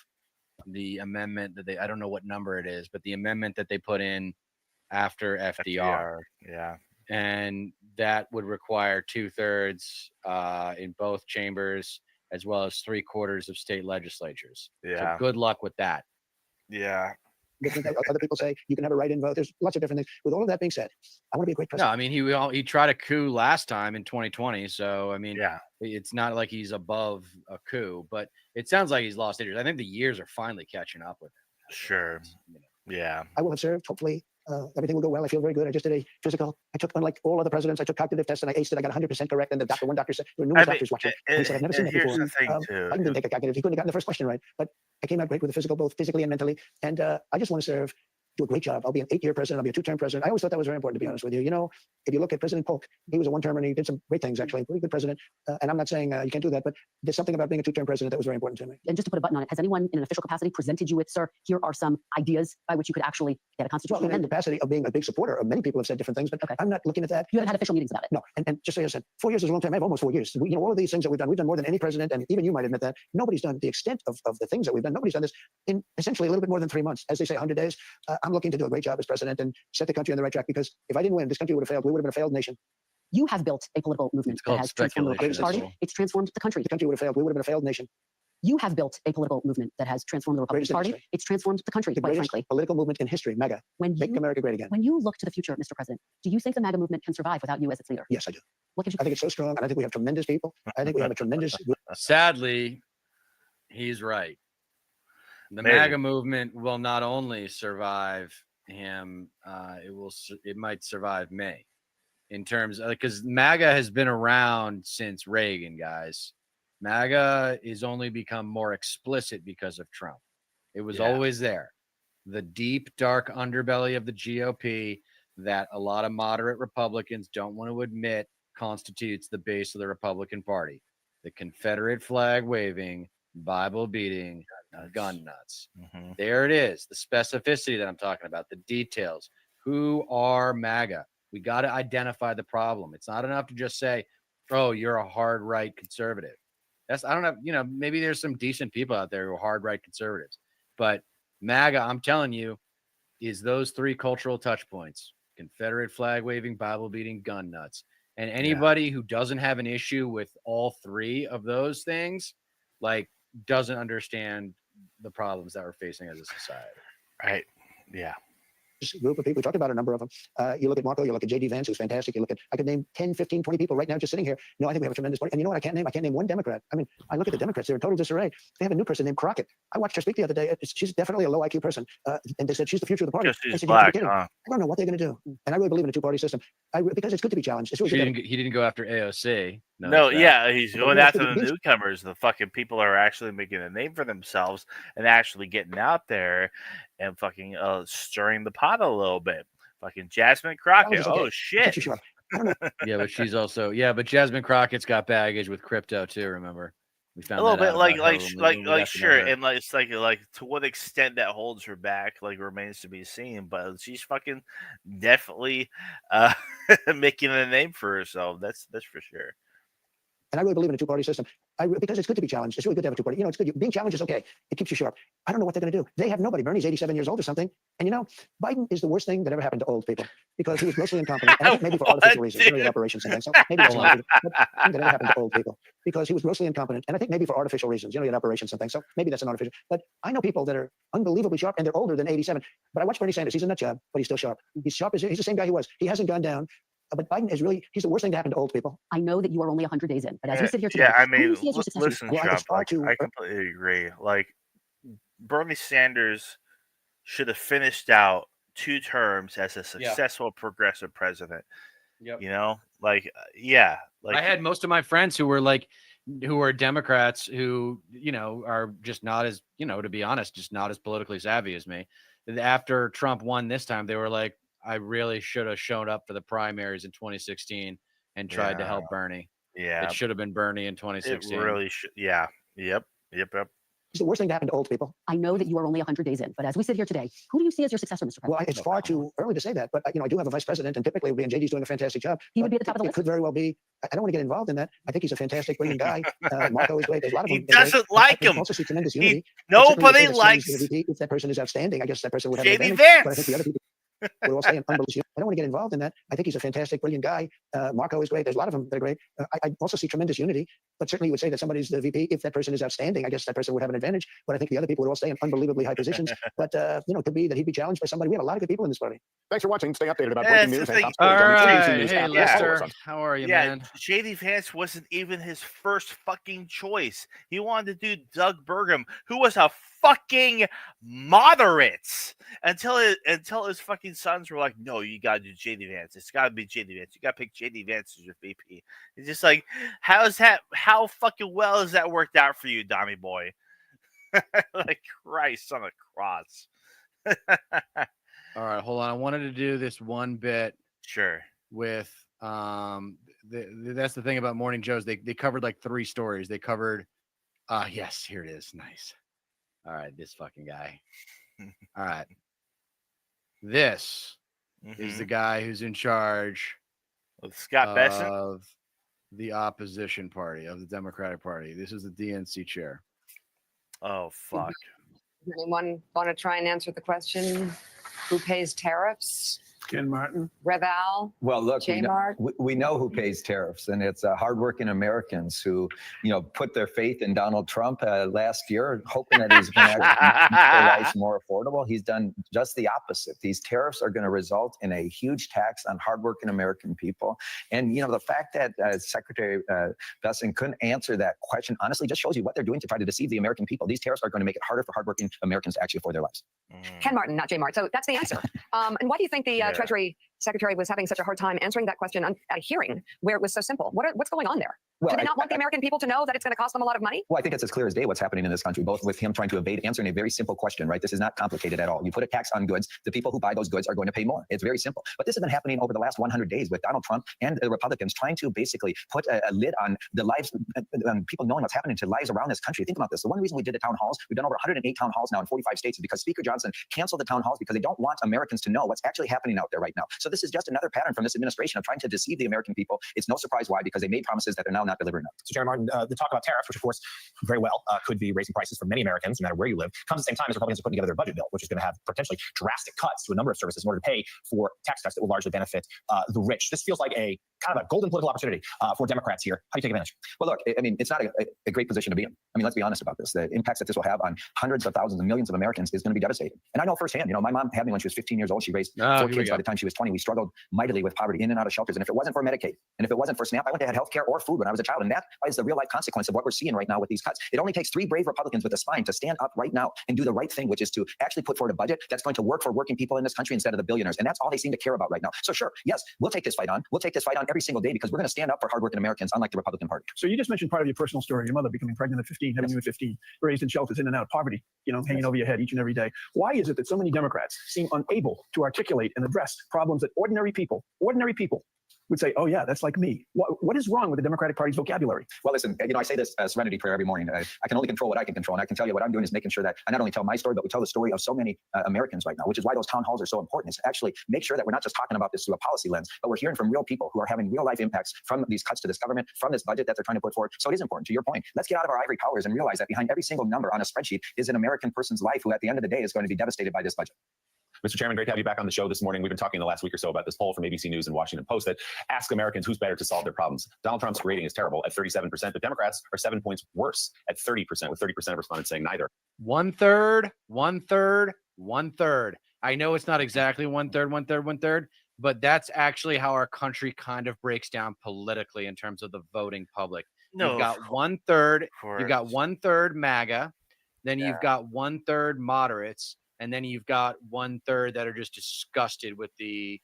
the amendment that they, I don't know what number it is, but the amendment that they put in after FDR. Yeah. And that would require 2/3 in both chambers, as well as 3/4 of state legislatures. Yeah. So good luck with that. Yeah. Other people say you can have a write-in vote. There's lots of different things. With all of that being said, I want to be a great No, president. I mean he tried a coup last time in 2020, so I mean Yeah. it's not like he's above a coup, but it sounds like he's lost interest. I think the years are finally catching up with him. Sure. Yeah. I will have served. Hopefully, everything will go well. I feel very good. I just did a physical. I took, unlike all other presidents, I took cognitive tests and I aced it. I got 100% correct. And one doctor said, there were numerous doctors watching. And he said, I've never seen that here's before. the thing, too. I didn't take a cognitive. He couldn't have gotten the first question right. But I came out great with the physical, both physically and mentally. And I just want to serve, do a great job. I'll be an 8-year president. I'll be a 2-term president. I always thought that was very important, to be honest with you. You know, if you look at President Polk, he was a 1-termer and he did some great things, actually. Pretty good president. And I'm not saying you can't do that, but there's something about being a 2-term president that was very important to me. And just to put a button on it, has anyone in an official capacity presented you with, sir, here are some ideas by which you could actually get a Well, constitutional in the amendment? capacity of being a big supporter of many people have said different things, but Okay. I'm not looking at that. You haven't had official meetings about it. No, and just like I said, 4 years is a long time. I have almost 4 years. You know, all of these things that we've done more than any president, and even you might admit that. Nobody's done the extent of the things that we've done. Nobody's done this in essentially a little bit more than 3 months. As they say, 100 days. I'm looking to do a great job as president and set the country on the right track, because if I didn't win, this country would have failed. We would have been a failed nation. You have built a political movement It's that called has transformed the Republican speculation, Party. that's all. It's transformed the country. The country would have failed. We would have been a failed nation. You have built a political movement that has transformed the Republican Greatest in Party. history. It's transformed the country, The quite greatest frankly. political movement in history, MAGA. Make America great again. When you look to the future, Mr. President, do you think the MAGA movement can survive without you as its leader? Yes, I do. What gives you I think it's so strong, and I think we have tremendous people. I think we have a tremendous. Sadly, he's right. The Maybe. MAGA movement will not only survive him, it might survive me. In terms of, because MAGA has been around since Reagan, guys. MAGA is only become more explicit because of Trump. It was always there. The deep, dark underbelly of the GOP that a lot of moderate Republicans don't want to admit constitutes the base of the Republican Party. The Confederate flag waving, Bible beating, gun nuts. Mm-hmm. There it is. The specificity that I'm talking about, the details. Who are MAGA? We got to identify the problem. It's not enough to just say, oh, you're a hard right conservative. I don't know, maybe there's some decent people out there who are hard right conservatives. But MAGA, I'm telling you, is those 3 cultural touch points: Confederate flag waving, Bible beating, gun nuts. And anybody who doesn't have an issue with all 3 of those things, doesn't understand the problems that we're facing as a society. Right. Yeah. Group of people. We talked about a number of them. You look at Marco, you look at J.D. Vance, who's fantastic. You look at, I could name 10, 15, 20 people right now just sitting here. No, I think we have a tremendous party. And you know what I can't name? I can't name one Democrat. I mean, I look at the Democrats, they're in total disarray. They have a new person named Crockett. I watched her speak the other day. She's definitely a low IQ person. And they said she's the future of the party. Just I she's said, "You're black, kidding." huh? I don't know what they're going to do. And I really believe in a 2-party system. Because it's good to be challenged. It's really good. He didn't go after AOC. No, yeah, he's But going yes, after but the he's- newcomers. The fucking people are actually making a name for themselves and actually getting out there and fucking stirring the pot a little bit. Fucking Jasmine Crockett. That was okay. Oh shit. Cut you short. Yeah, but she's also but Jasmine Crockett's got baggage with crypto too, remember? We found a little that bit out like about her when we got to know sure, her. and like it's like to what extent that holds her back like remains to be seen. But she's fucking definitely making a name for herself. That's for sure. And I really believe in a two-party system. Because it's good to be challenged. It's really good to have a two-party. It's good. Being challenged is okay. It keeps you sharp. I don't know what they're going to do. They have nobody. Bernie's 87 years old or something. And Biden is the worst thing that ever happened to old people because he was grossly incompetent. And I think maybe for artificial reasons. He had operations something. So maybe that's not that ever happened to old people because he was grossly incompetent. And I think maybe for artificial reasons. He had operations something. So maybe that's an artificial. But I know people that are unbelievably sharp and they're older than 87. But I watch Bernie Sanders. He's a nut job, but he's still sharp. He's sharp. He's the same guy he was. He hasn't gone down. But Biden is he's the worst thing to happen to old people. I know that you are only 100 days in, but as we sit here today, yeah, I who do mean, you see as your successor? listen, Trump, I completely agree. Like, Bernie Sanders should have finished out 2 terms as a successful progressive president. Yep. I had most of my friends who were Democrats who, are just not as, to be honest, just not as politically savvy as me. After Trump won this time, they were like, I really should have shown up for the primaries in 2016 and tried to help Bernie. Yeah. It should have been Bernie in 2016. It really should. Yeah. Yep. It's the worst thing to happen to old people. I know that you are only 100 days in, but as we sit here today, who do you see as your successor, Mr. President? Well, it's far too early to say that, but I do have a vice president, and typically it would be, and JD's doing a fantastic job. He would be at the top of the It list. could very well be. I don't want to get involved in that. I think he's a fantastic, brilliant guy. Marco is great. There's a lot of them. He doesn't like him. I also see tremendous unity. Nobody likes if that person is outstanding. I guess that person would have an JD advantage. Vance. But I think the other people would all say unbelievable. I don't want to get involved in that. I think he's a fantastic, brilliant guy. Marco is great. There's a lot of them that are great. I also see tremendous unity, but certainly you would say that somebody's the VP. If that person is outstanding, I guess that person would have an advantage. But I think the other people would all stay in unbelievably high positions. But, it could be that he'd be challenged by somebody. We have a lot of good people in this party. Thanks for watching. Stay updated about breaking news and top All stories on the right. ABC News Hey, app. Lester, how are you, man? JD Vance wasn't even his first fucking choice. He wanted to do Doug Burgum, who was a fucking moderate until his fucking sons were like, no, you gotta do JD Vance. It's gotta be JD Vance. You gotta pick JD Vance as your VP. It's just like, how fucking well has that worked out for you, Dommy boy? Like Christ on a cross. All right, hold on. I wanted to do this one bit. Sure. With that's the thing about Morning Joe's. They covered like 3 stories. They covered yes, here it is. Nice. All right, this fucking guy. All right. This is the guy who's in charge with Scott Bessent of the opposition party, of the Democratic Party. This is the DNC chair. Oh, fuck. Anyone want to try and answer the question? Who pays tariffs? Ken Martin. Reval? Well, look, J-Mart? we know who pays tariffs, and it's hardworking Americans who, put their faith in Donald Trump last year, hoping that he's going to make their lives more affordable. He's done just the opposite. These tariffs are going to result in a huge tax on hardworking American people. And, the fact that Secretary Bessent couldn't answer that question, honestly, just shows you what they're doing to try to deceive the American people. These tariffs are going to make it harder for hardworking Americans to actually afford their lives. Ken Martin, not J-Mart. So that's the answer. And why do you think the Treasury Secretary was having such a hard time answering that question at a hearing where it was so simple? What's going on there? Well, do they not want the American people to know that it's going to cost them a lot of money? Well, I think it's as clear as day what's happening in this country, both with him trying to evade answering a very simple question, right? This is not complicated at all. You put a tax on goods, the people who buy those goods are going to pay more. It's very simple. But this has been happening over the last 100 days with Donald Trump and the Republicans trying to basically put a lid on the lives, and people knowing what's happening to lives around this country. Think about this. The one reason we did the town halls, we've done over 108 town halls now in 45 states, is because Speaker Johnson canceled the town halls because they don't want Americans to know what's actually happening out there right now. So this is just another pattern from this administration of trying to deceive the American people. It's no surprise why, because they made promises that they're now not delivering on. So, Chairman Martin, the talk about tariffs, which of course very well could be raising prices for many Americans, no matter where you live, comes at the same time as Republicans are putting together their budget bill, which is going to have potentially drastic cuts to a number of services in order to pay for tax cuts that will largely benefit the rich. This feels like a kind of a golden political opportunity for Democrats here. How do you take advantage? Well, look, I mean, it's not a great position to be in. I mean, let's be honest about this. The impacts that this will have on hundreds of thousands and millions of Americans is going to be devastating. And I know firsthand, my mom had me when she was 15 years old. She raised 4 kids by the time she was 20. We struggled mightily with poverty in and out of shelters. And if it wasn't for Medicaid, and if it wasn't for SNAP, I wouldn't have had health care or food when I was a child. And that is the real life consequence of what we're seeing right now with these cuts. It only takes 3 brave Republicans with a spine to stand up right now and do the right thing, which is to actually put forward a budget that's going to work for working people in this country instead of the billionaires. And that's all they seem to care about right now. So sure, yes, we'll take this fight on. We'll take this fight on every single day because we're going to stand up for hardworking Americans, unlike the Republican Party. So you just mentioned part of your personal story, your mother becoming pregnant at 15, having you at 15, raised in shelters, in and out of poverty, hanging over your head each and every day. Why is it that so many Democrats seem unable to articulate and address problems that ordinary people would say, oh, yeah, that's like me. What is wrong with the Democratic Party's vocabulary? Well, listen, I say this serenity prayer every morning. I can only control what I can control. And I can tell you what I'm doing is making sure that I not only tell my story, but we tell the story of so many Americans right now, which is why those town halls are so important, is to actually make sure that we're not just talking about this through a policy lens, but we're hearing from real people who are having real life impacts from these cuts to this government, from this budget that they're trying to put forward. So it is important. To your point, let's get out of our ivory towers and realize that behind every single number on a spreadsheet is an American person's life who at the end of the day is going to be devastated by this budget. Mr. Chairman, great to have you back on the show this morning. We've been talking the last week or so about this poll from ABC News and Washington Post that asks Americans who's better to solve their problems. Donald Trump's rating is terrible at 37%, but Democrats are 7 points worse at 30%, with 30% of respondents saying neither. 1/3, 1/3, 1/3. I know it's not exactly 1/3, 1/3, 1/3, but that's actually how our country kind of breaks down politically in terms of the voting public. No, you've got 1/3, you've got 1/3 MAGA, then you've got 1/3 moderates, and then you've got 1/3 that are just disgusted with the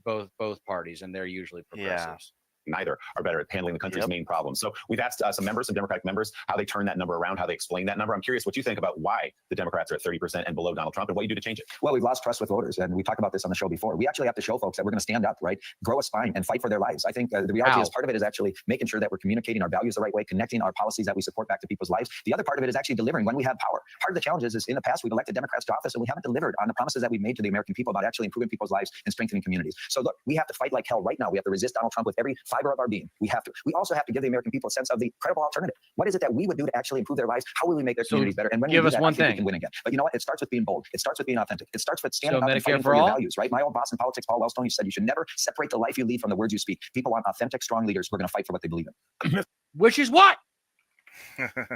both parties, and they're usually progressives. Neither are better at handling the country's main problems. So we've asked some Democratic members, how they turn that number around, how they explain that number. I'm curious what you think about why the Democrats are at 30% and below Donald Trump, and what you do to change it. Well, we've lost trust with voters, and we talked about this on the show before. We actually have to show folks that we're going to stand up, right? Grow a spine and fight for their lives. I think the reality is part of it is actually making sure that we're communicating our values the right way, connecting our policies that we support back to people's lives. The other part of it is actually delivering when we have power. Part of the challenge is in the past, we've elected Democrats to office, and we haven't delivered on the promises that we've made to the American people about actually improving people's lives and strengthening communities. So look, we have to fight like hell right now. We have to resist Donald Trump with every fiber of our being. We also have to give the American people a sense of the credible alternative. What is it that we would do to actually improve their lives? How will we make their communities better? And when give we do us that, one I think thing. we can win again. But you know what? It starts with being bold. It starts with being authentic. It starts with standing up and Medicare fighting for for your all? values, right? My old boss in politics, Paul Wellstone, he said you should never separate the life you lead from the words you speak. People want authentic, strong leaders who are going to fight for what they believe in. Which is what?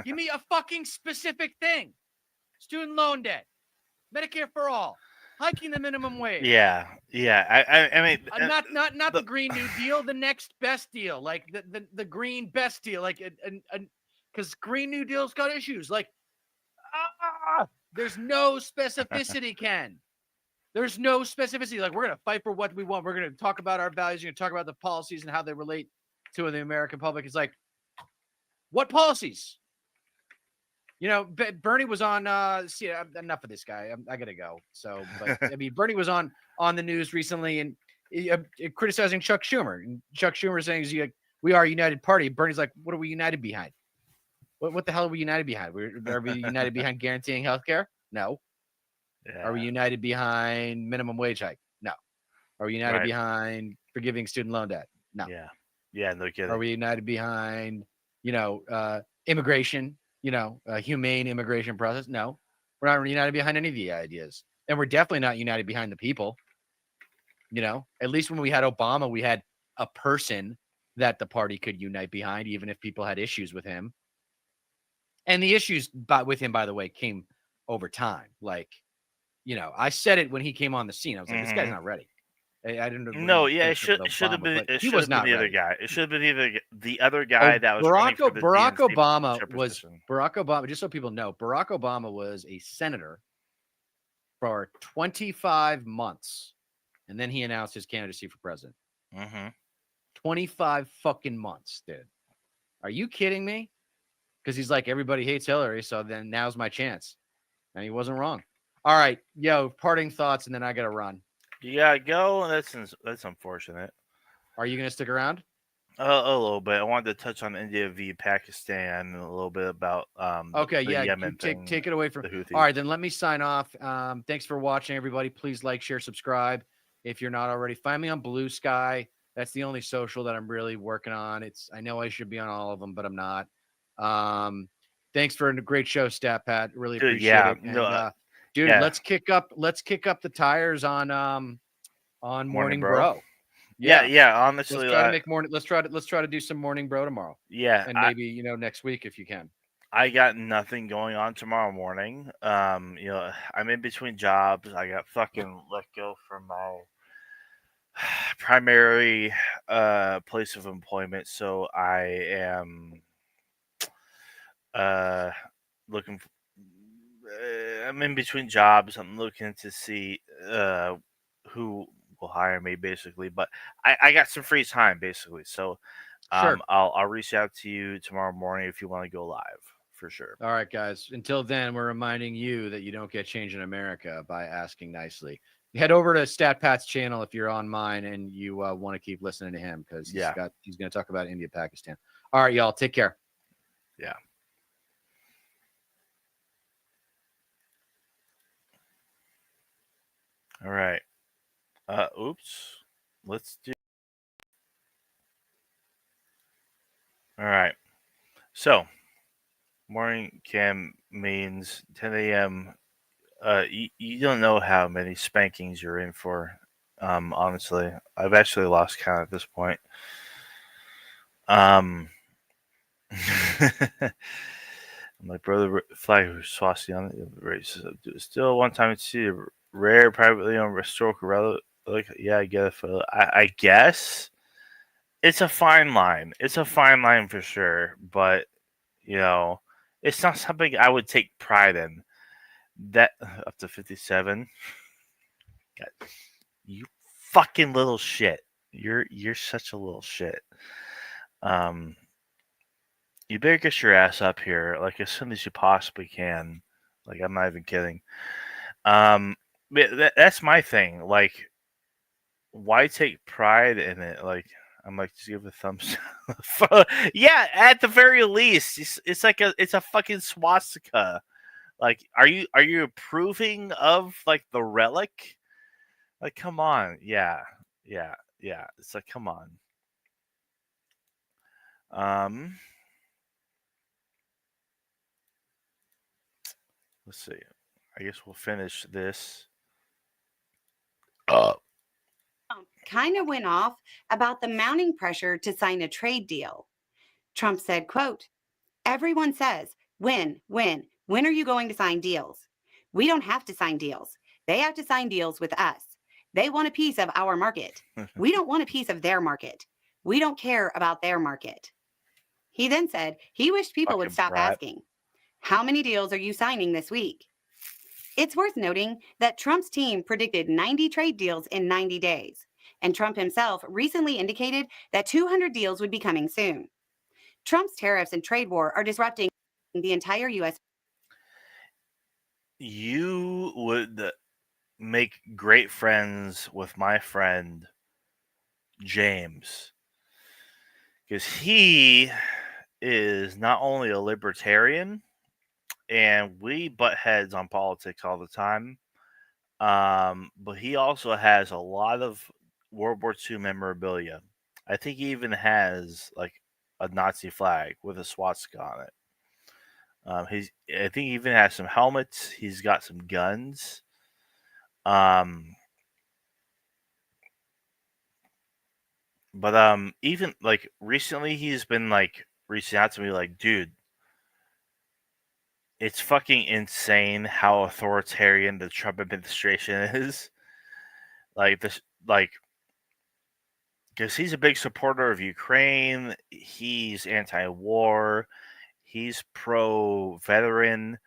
Give me a fucking specific thing. Student loan debt, Medicare for all, hiking the minimum wage. Yeah. I mean, not the Green New Deal, the next best deal, like the green best deal, like because Green New Deal's got issues. Like, there's no specificity, Ken. There's no specificity. Like, we're gonna fight for what we want. We're gonna talk about our values. We're gonna talk about the policies and how they relate to the American public. It's like, what policies? You know, Bernie was on. See, enough of this guy. I gotta go. So, but I mean, Bernie was on the news recently and criticizing Chuck Schumer. And Chuck Schumer saying, "We are a united party." Bernie's like, "What are we united behind? What the hell are we united behind? Are we united behind guaranteeing health care? No. Yeah. Are we united behind minimum wage hike? No. Are we united behind forgiving student loan debt? No. Yeah. No kidding. Are we united behind, immigration? A humane immigration process? No, we're not united behind any of the ideas. And we're definitely not united behind the people. At least when we had Obama, we had a person that the party could unite behind, even if people had issues with him. And the issues with him, by the way, came over time. Like, I said it when he came on the scene. I was like, this guy's not ready. I didn't know. No, yeah, it should have been. He was not the other guy. It should have been either the other guy that was Barack Obama. Just so people know, Barack Obama was a senator for 25 months, and then he announced his candidacy for president. 25 fucking months, dude. Are you kidding me? Because he's like, everybody hates Hillary, so then now's my chance, and he wasn't wrong. All right, parting thoughts, and then I gotta run. You gotta go, and that's unfortunate. Are you gonna stick around? A little bit. I wanted to touch on India v. Pakistan and a little bit about Yemen thing. Take it away from. All right, then let me sign off. Thanks for watching, everybody. Please like, share, subscribe if you're not already. Find me on Blue Sky. That's the only social that I'm really working on. I know I should be on all of them, but I'm not. Thanks for a great show, Stat Pat. Really appreciate it. And, dude, let's kick up the tires on Morning Bro. Yeah. Honestly, let's try to do some Morning Bro tomorrow. Yeah, and maybe next week if you can. I got nothing going on tomorrow morning. I'm in between jobs. I got fucking let go from my primary place of employment, so I am looking. I'm in between jobs. I'm looking to see who will hire me, basically. But I got some free time, basically. So sure. I'll reach out to you tomorrow morning if you want to go live, for sure. All right, guys. Until then, we're reminding you that you don't get change in America by asking nicely. head over to Stat Pat's channel if you're on mine and you want to keep listening to him because he's going to talk about India, Pakistan. All right, y'all, take care. Yeah. All right. Oops. Let's do. All right. So, morning cam means 10 a.m. You don't know how many spankings you're in for. Honestly, I've actually lost count at this point. My brother flag swastika on it. Still, one time to see a rare privately owned historical relic. Yeah, I get it. I guess it's a fine line. It's a fine line for sure, but it's not something I would take pride in. That up to 57. God, you fucking little shit. You're such a little shit. You better get your ass up here, like, as soon as you possibly can. Like, I'm not even kidding. That's my thing. Like, why take pride in it? Like, I'm like, just give a thumbs up. Yeah, at the very least, it's like it's a fucking swastika. Like, are you approving of, like, the relic? Like, come on. Yeah. It's like, come on. Let's see. I guess we'll finish this. Kind of went off about the mounting pressure to sign a trade deal. Trump said, quote, "Everyone says, when are you going to sign deals? We don't have to sign deals. They have to sign deals with us. They want a piece of our market. We don't want a piece of their market. We don't care about their market." He then said he wished people would stop asking, "How many deals are you signing this week?" It's worth noting that Trump's team predicted 90 trade deals in 90 days, and Trump himself recently indicated that 200 deals would be coming soon. Trump's tariffs and trade war are disrupting the entire U.S. You would make great friends with my friend James, because he is not only a libertarian, and we butt heads on politics all the time, but he also has a lot of World War II memorabilia. I think he even has, like, a Nazi flag with a swastika on it. I think he even has some helmets. He's got some guns. But even, like, recently he's been, like, reaching out to me like, dude, it's fucking insane how authoritarian the Trump administration is. Like, this, like, because he's a big supporter of Ukraine. He's anti-war. He's pro-veteran.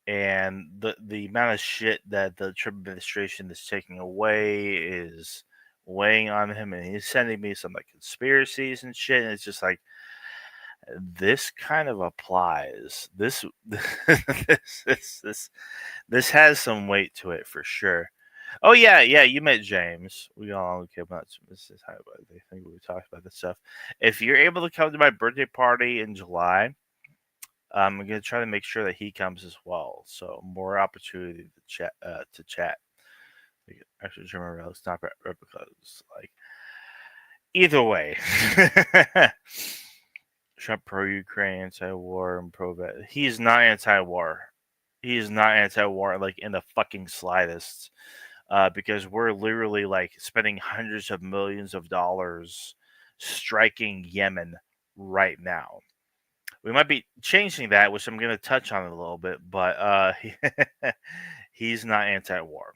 And the amount of shit that the Trump administration is taking away is weighing on him. And he's sending me some, like, conspiracies and shit. And it's just like, this kind of applies. This this has some weight to it for sure. Oh yeah, you met James. We all came about this is how they think we talked about this stuff. If you're able to come to my birthday party in July, I'm gonna try to make sure that he comes as well. So more opportunity to chat. Actually, German relics, not replicas. Like, either way. Trump pro-Ukraine, anti-war, and pro-vet. He's not anti-war. He is not anti-war, like, in the fucking slightest. Because we're literally, like, spending hundreds of millions of dollars striking Yemen right now. We might be changing that, which I'm going to touch on in a little bit, but he's not anti-war.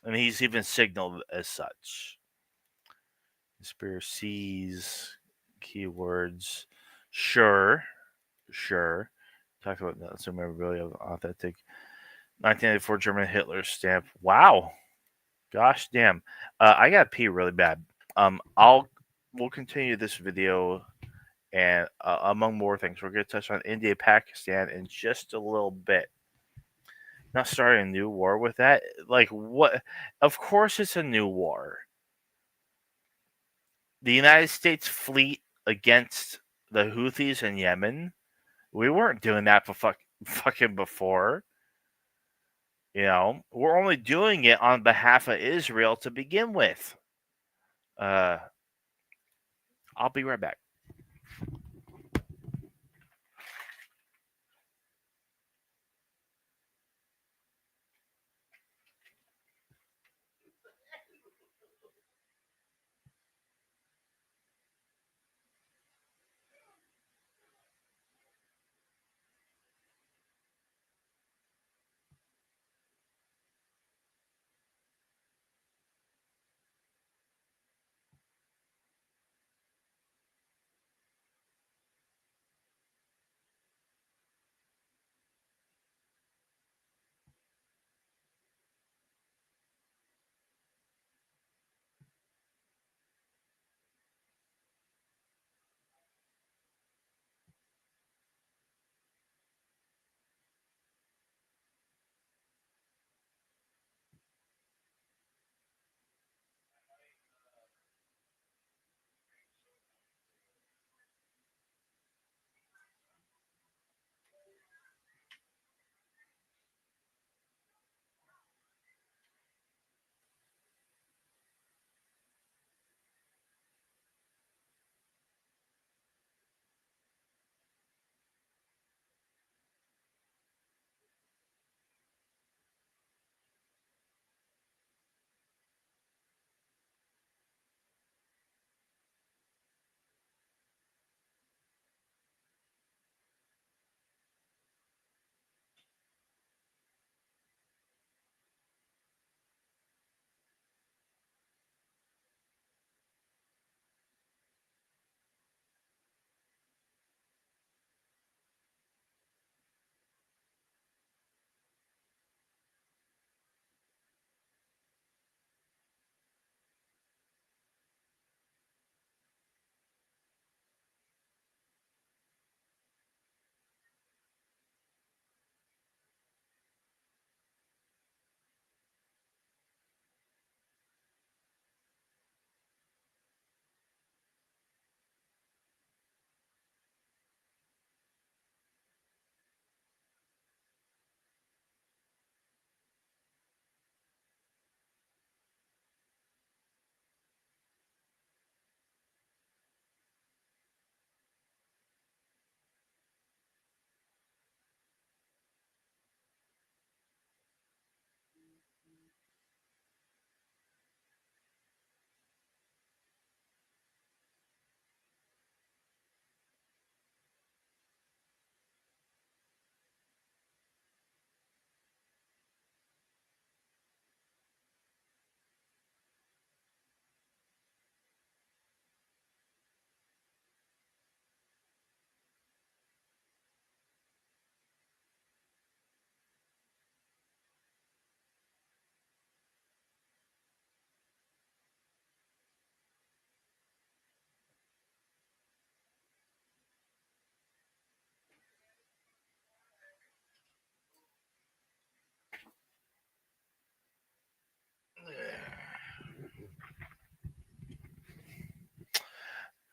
And he's even signaled as such. Conspiracies, keywords. Sure. Talk about that. Some memorabilia of authentic 1984 German Hitler stamp. Wow. Gosh damn. I gotta pee really bad. We'll continue this video, and among more things, we're gonna touch on India, Pakistan in just a little bit. not starting a new war with that. Like, what? Of course, it's a new war. The United States fleet against the Houthis in Yemen. We weren't doing that for fucking before. You know, we're only doing it on behalf of Israel to begin with. I'll be right back.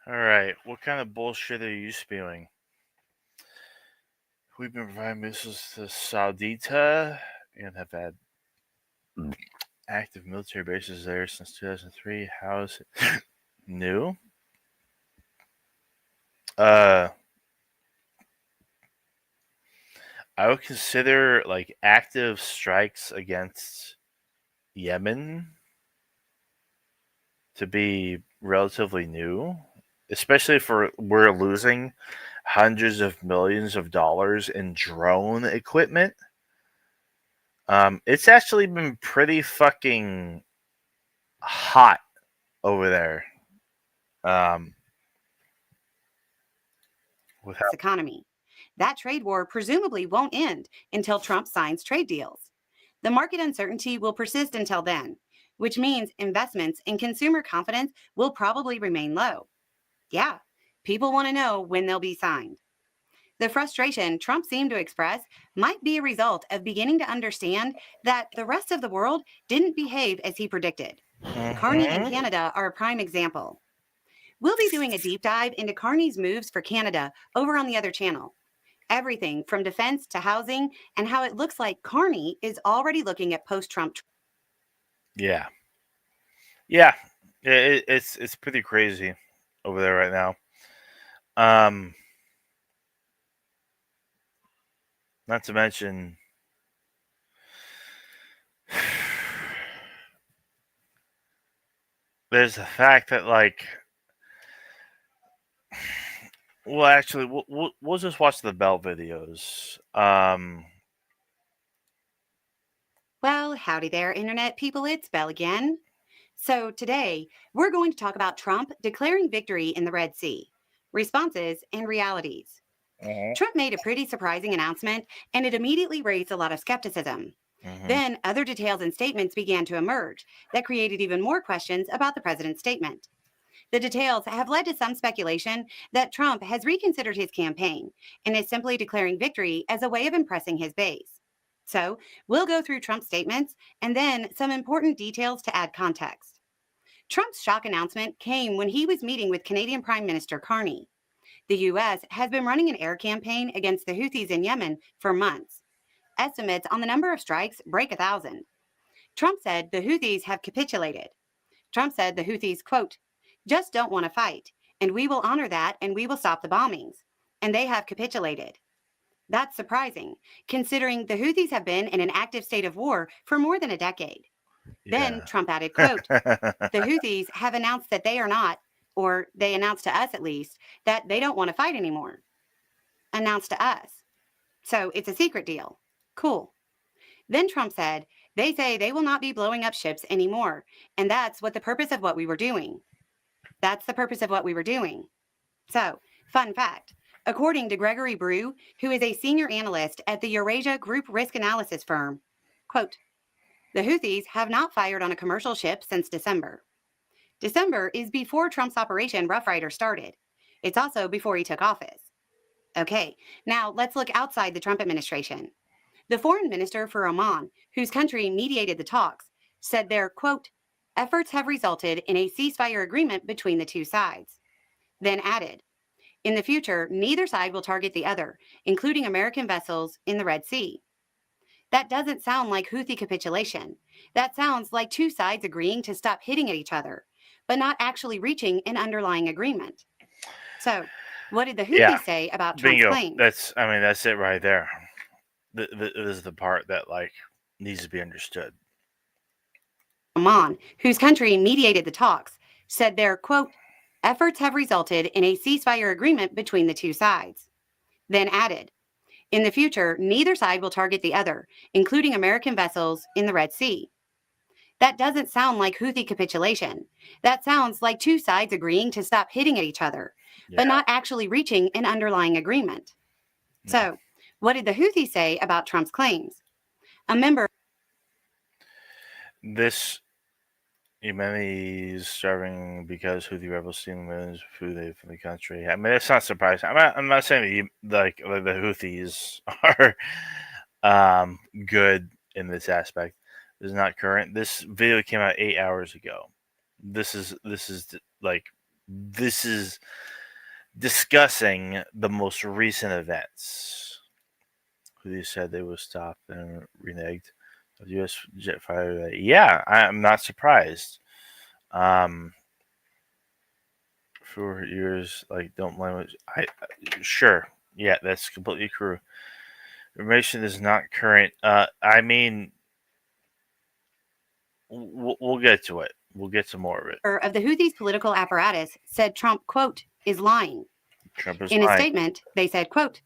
All right, what kind of bullshit are you spewing? We've been providing missiles to Saudita and have had active military bases there since 2003. How is it new? I would consider like active strikes against Yemen to be relatively new, especially if we're losing hundreds of millions of dollars in drone equipment. It's actually been pretty fucking hot over there. With economy. That trade war presumably won't end until Trump signs trade deals. The market uncertainty will persist until then, which means investments and consumer confidence will probably remain low. Yeah, people want to know when they'll be signed. The frustration Trump seemed to express might be a result of beginning to understand that the rest of the world didn't behave as he predicted. Carney and Canada are a prime example. We'll be doing a deep dive into Carney's moves for Canada over on the other channel. Everything from defense to housing, and how it looks like Carney is already looking at post-Trump. Yeah, it's pretty crazy over there right now. Not to mention, there's the fact that, like, well, actually, we'll just watch the Bell videos. Well, howdy there, Internet people. It's Bell again. So today, we're going to talk about Trump declaring victory in the Red Sea, responses and realities. Trump made a pretty surprising announcement, and it immediately raised a lot of skepticism. Then other details and statements began to emerge that created even more questions about the president's statement. The details have led to some speculation that Trump has reconsidered his campaign and is simply declaring victory as a way of impressing his base. So we'll go through Trump's statements and then some important details to add context. Trump's shock announcement came when he was meeting with Canadian Prime Minister Carney. The U.S. has been running an air campaign against the Houthis in Yemen for months. Estimates on the number of strikes break 1,000. Trump said the Houthis have capitulated. Trump said the Houthis, quote, just don't want to fight, and we will honor that and we will stop the bombings. And they have capitulated. That's surprising, considering the Houthis have been in an active state of war for more than a decade. Then Trump added, quote, the Houthis have announced that they are not, or they announced to us at least, that they don't want to fight anymore. Announced to us. So it's a secret deal. Cool. Then Trump said, they say they will not be blowing up ships anymore, and that's what the purpose of what we were doing. That's the purpose of what we were doing. So, fun fact, according to Gregory Brew, who is a senior analyst at the Eurasia Group risk analysis firm, quote, the Houthis have not fired on a commercial ship since December. December is before Trump's Operation Rough Rider started. It's also before he took office. Okay, now let's look outside the Trump administration. The foreign minister for Oman, whose country mediated the talks, said their, quote, efforts have resulted in a ceasefire agreement between the two sides. Then added, in the future, neither side will target the other, including American vessels in the Red Sea. That doesn't sound like Houthi capitulation. That sounds like two sides agreeing to stop hitting at each other, but not actually reaching an underlying agreement. So, what did the Houthis say about Trump's claims? That's it right there. This is the part that, like, needs to be understood. Oman, whose country mediated the talks, said their, quote, efforts have resulted in a ceasefire agreement between the two sides. Then added, in the future, neither side will target the other, including American vessels in the Red Sea. That doesn't sound like Houthi capitulation. That sounds like two sides agreeing to stop hitting at each other, but not actually reaching an underlying agreement. So, what did the Houthis say about Trump's claims? A member. This Yemeni is starving because Houthi rebels steal millions of food aid from the country. I mean, it's not surprising. I'm not saying that the Houthis are good in this aspect. This is not current. This video came out 8 hours ago. This is discussing the most recent events. Houthis said they will stop and reneged. The U.S. jet fighter. Yeah, I'm not surprised. For years, like, don't blame it. Sure, yeah, that's completely true. Information is not current. I mean, we'll get to it. We'll get to more of it. Of the Houthis' political apparatus said Trump, quote, is lying. Trump is in lying. a statement, they said, quote,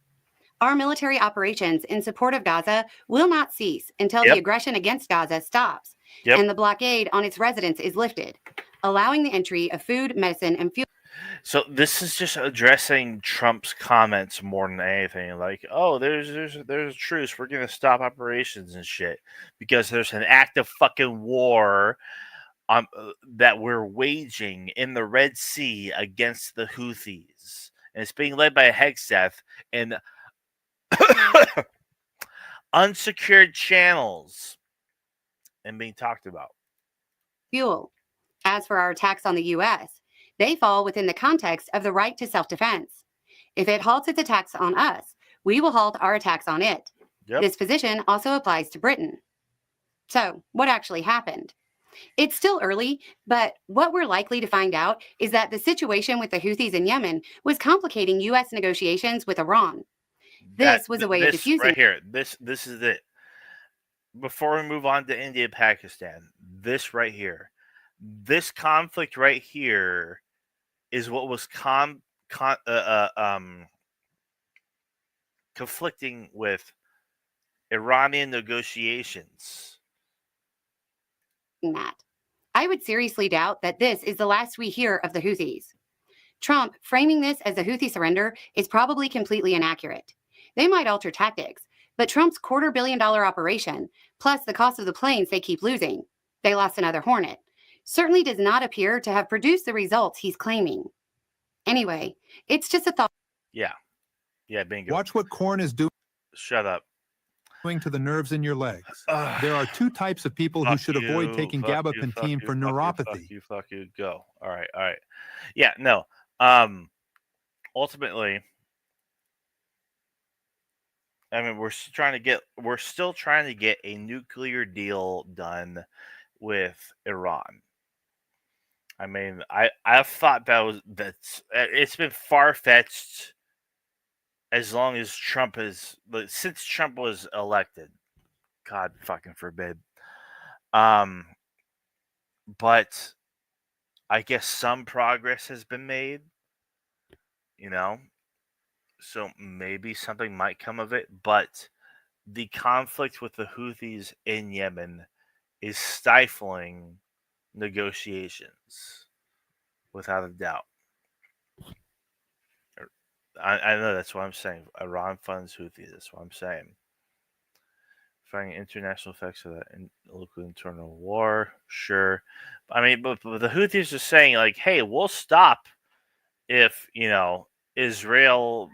our military operations in support of Gaza will not cease until the aggression against Gaza stops and the blockade on its residents is lifted, allowing the entry of food, medicine, and fuel. So this is just addressing Trump's comments more than anything. Like, oh, there's a truce. We're going to stop operations and shit because there's an active fucking war that we're waging in the Red Sea against the Houthis. And it's being led by a Hegseth. And unsecured channels and being talked about. Fuel. As for our attacks on the U.S., they fall within the context of the right to self-defense. If it halts its attacks on us, we will halt our attacks on it. Yep. This position also applies to Britain. So, what actually happened? It's still early, but what we're likely to find out is that the situation with the Houthis in Yemen was complicating U.S. negotiations with Iran. This was a way of diffusing. Right here. This is it. Before we move on to India and Pakistan, this right here, this conflict right here is what was conflicting with Iranian negotiations. That. I would seriously doubt that this is the last we hear of the Houthis. Trump framing this as a Houthi surrender is probably completely inaccurate. They might alter tactics, but Trump's $250 million operation, plus the cost of the planes they keep losing, they lost another Hornet, certainly does not appear to have produced the results he's claiming. Anyway, it's just a thought. Yeah, bingo. Watch what corn is doing. Shut up. To the nerves in your legs. There are two types of people who should avoid taking gabapentin for neuropathy. Fuck you, go. All right. Yeah, no. Ultimately, I mean, we're still trying to get a nuclear deal done with Iran. I mean, I thought it's been far-fetched as long as since Trump was elected. God fucking forbid. But I guess some progress has been made, so maybe something might come of it, but the conflict with the Houthis in Yemen is stifling negotiations, without a doubt. I know, that's what I'm saying. Iran funds Houthis. That's what I'm saying. Finding international effects of that in local internal war, sure. I mean, but the Houthis are saying, like, hey, we'll stop if Israel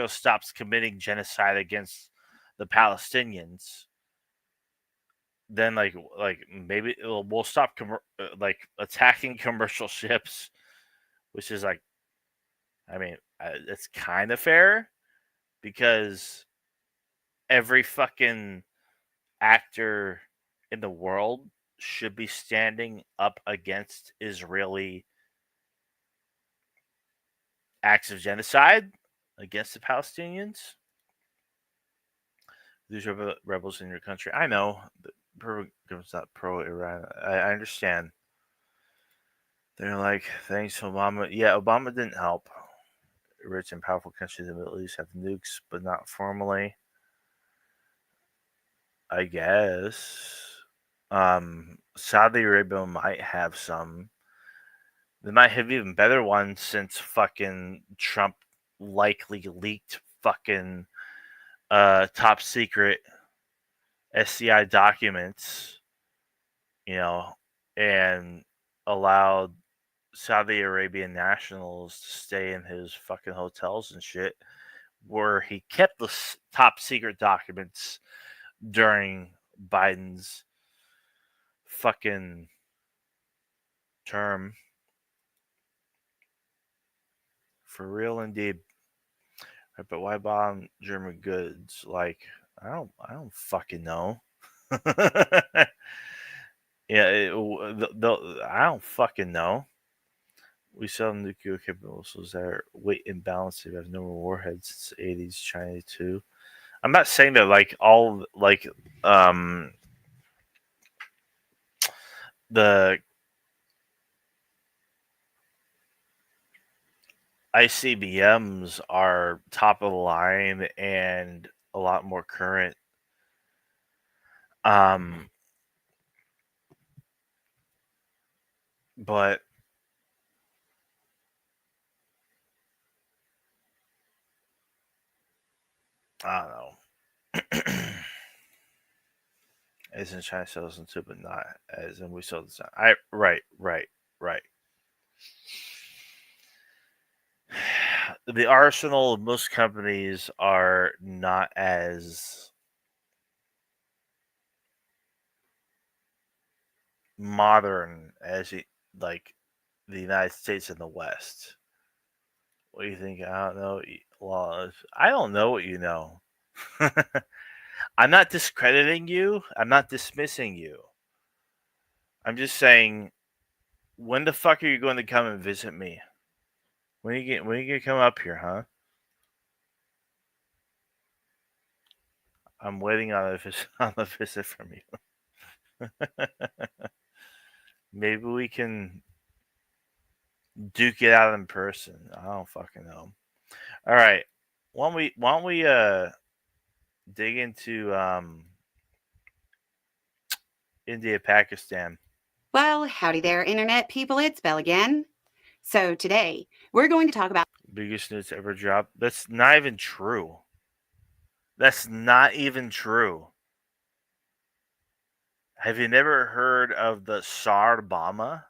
stops committing genocide against the Palestinians. Then like maybe we'll stop attacking commercial ships, which is like, I mean, it's kind of fair because every fucking actor in the world should be standing up against Israeli acts of genocide against the Palestinians. These are rebels in your country. I know the government's not pro-Iran. I understand. They're like, thanks, Obama. Yeah, Obama didn't help. Rich and powerful countries in the Middle East have nukes, but not formally. I guess. Saudi Arabia might have some. They might have even better ones since fucking Trump likely leaked fucking top secret SCI documents, and allowed Saudi Arabian nationals to stay in his fucking hotels and shit, where he kept the top secret documents during Biden's fucking term. For real, indeed. But why bomb German goods? Like, I don't fucking know. Yeah, I don't fucking know. We sell nuclear capable missiles that are weight imbalanced. They have no more warheads since the 80s. China too. I'm not saying that the ICBMs are top of the line and a lot more current. But I don't know. As in China sells them too, but not as in we sell the time. Right. the arsenal of most companies are not as modern as like the United States and the West. What do you think? I don't know. Well, I don't know what you know. I'm not discrediting you. I'm not dismissing you. I'm just saying, when the fuck are you going to come and visit me? When are you gonna come up here, huh? I'm waiting on a visit from you. Maybe we can duke it out in person. I don't fucking know. All right. Why don't we dig into India, Pakistan? Well, howdy there, Internet people. It's Belle again. So today, we're going to talk about biggest news ever dropped. That's not even true. That's not even true. Have you never heard of the Tsar Bomba?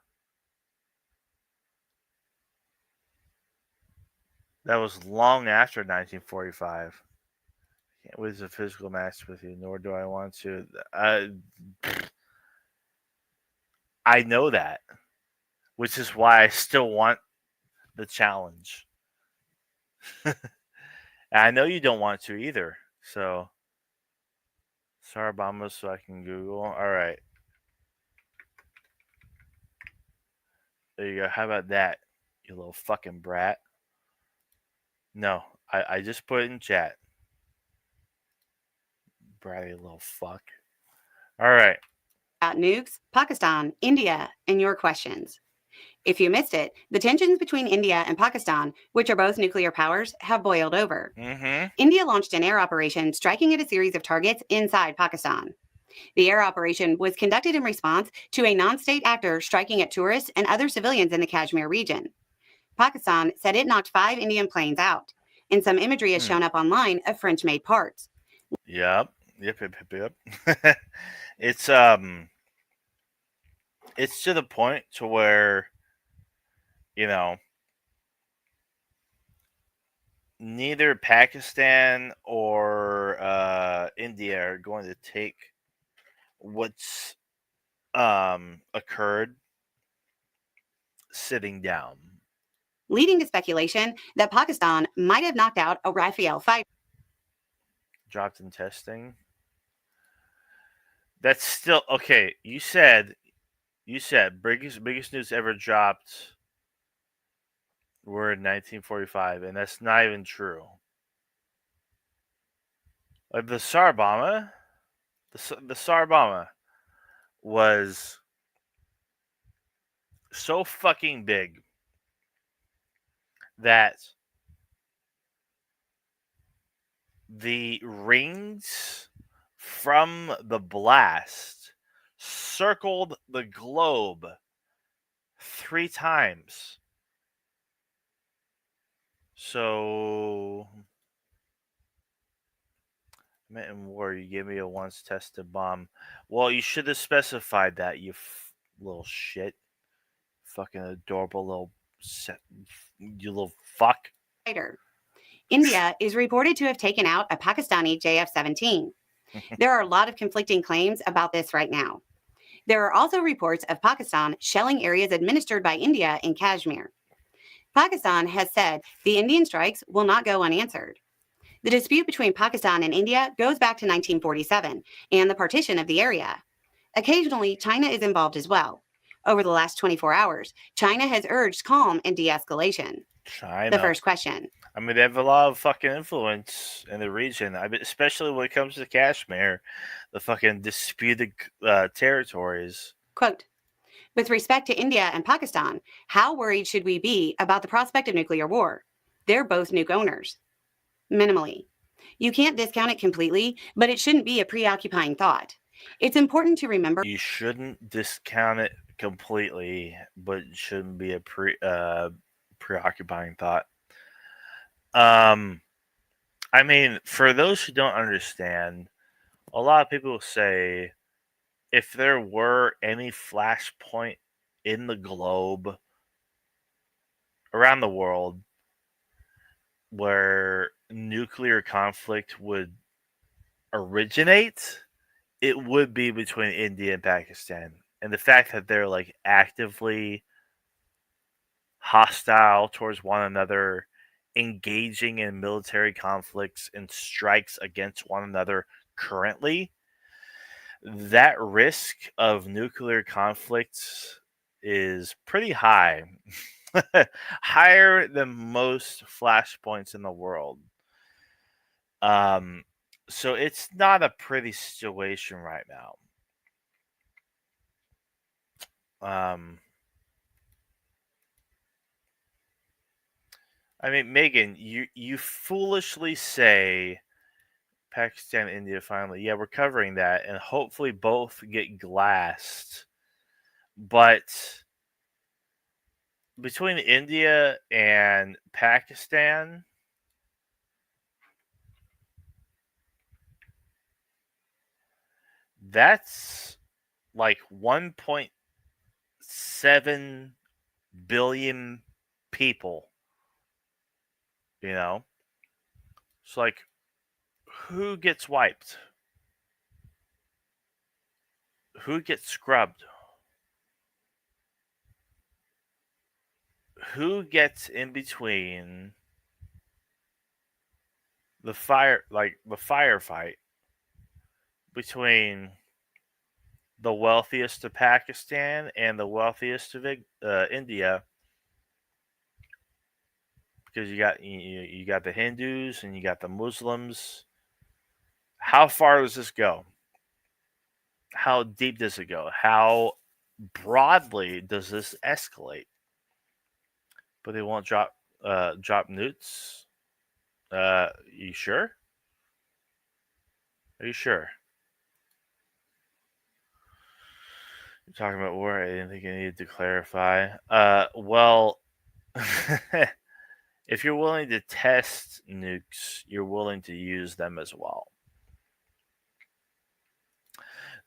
That was long after 1945. I can't wait a physical match with you, nor do I want to. I know that, which is why I still want the challenge. I know you don't want to either. So, Tsar Bomba, so I can Google. All right. There you go. How about that, you little fucking brat? No, I just put it in chat. Bratty little fuck. All right. About nukes, Pakistan, India, and your questions. If you missed it, the tensions between India and Pakistan, which are both nuclear powers, have boiled over. India launched an air operation striking at a series of targets inside Pakistan. The air operation was conducted in response to a non-state actor striking at tourists and other civilians in the Kashmir region. Pakistan said it knocked 5 Indian planes out, and some imagery has shown up online of French-made parts. Yep. It's to the point to where, you know, neither Pakistan or India are going to take what's occurred sitting down, leading to speculation that Pakistan might have knocked out a Rafale fighter. Dropped in testing. That's still okay. You said biggest news ever dropped were in 1945, and that's not even true. Like the Tsar Bomba, the Tsar Bomba was so fucking big that the rings from the blast circled the globe 3 times. So, met in war, you gave me a once tested bomb. Well, you should have specified that, you little shit. Fucking adorable little you little fuck. India is reported to have taken out a Pakistani JF-17. There are a lot of conflicting claims about this right now. There are also reports of Pakistan shelling areas administered by India in Kashmir. Pakistan has said the Indian strikes will not go unanswered. The dispute between Pakistan and India goes back to 1947 and the partition of the area. Occasionally, China is involved as well. Over the last 24 hours, China has urged calm and de-escalation. China. The first question. I mean, they have a lot of fucking influence in the region. I mean, especially when it comes to Kashmir, the fucking disputed territories. Quote, with respect to India and Pakistan, how worried should we be about the prospect of nuclear war? They're both nuke owners. Minimally. You can't discount it completely, but it shouldn't be a preoccupying thought. It's important to remember. You shouldn't discount it completely, but it shouldn't be a preoccupying thought. I mean, for those who don't understand, a lot of people say if there were any flashpoint in the globe around the world, where nuclear conflict would originate, it would be between India and Pakistan. And the fact that they're like actively hostile towards one another, engaging in military conflicts and strikes against one another currently, that risk of nuclear conflicts is pretty high. Higher than most flashpoints in the world. So it's not a pretty situation right now. I mean, Megan, you foolishly say Pakistan, India finally. Yeah, we're covering that, and hopefully both get glassed. But between India and Pakistan, that's like 1.7 billion people. You know? It's like, who gets wiped? Who gets scrubbed? Who gets in between the firefight between the wealthiest of Pakistan and the wealthiest of India? Because you got the Hindus and you got the Muslims. How far does this go? How deep does it go? How broadly does this escalate? But they won't drop nukes. You sure? Are you sure? You're talking about war. I didn't think I needed to clarify. Well, if you're willing to test nukes, you're willing to use them as well.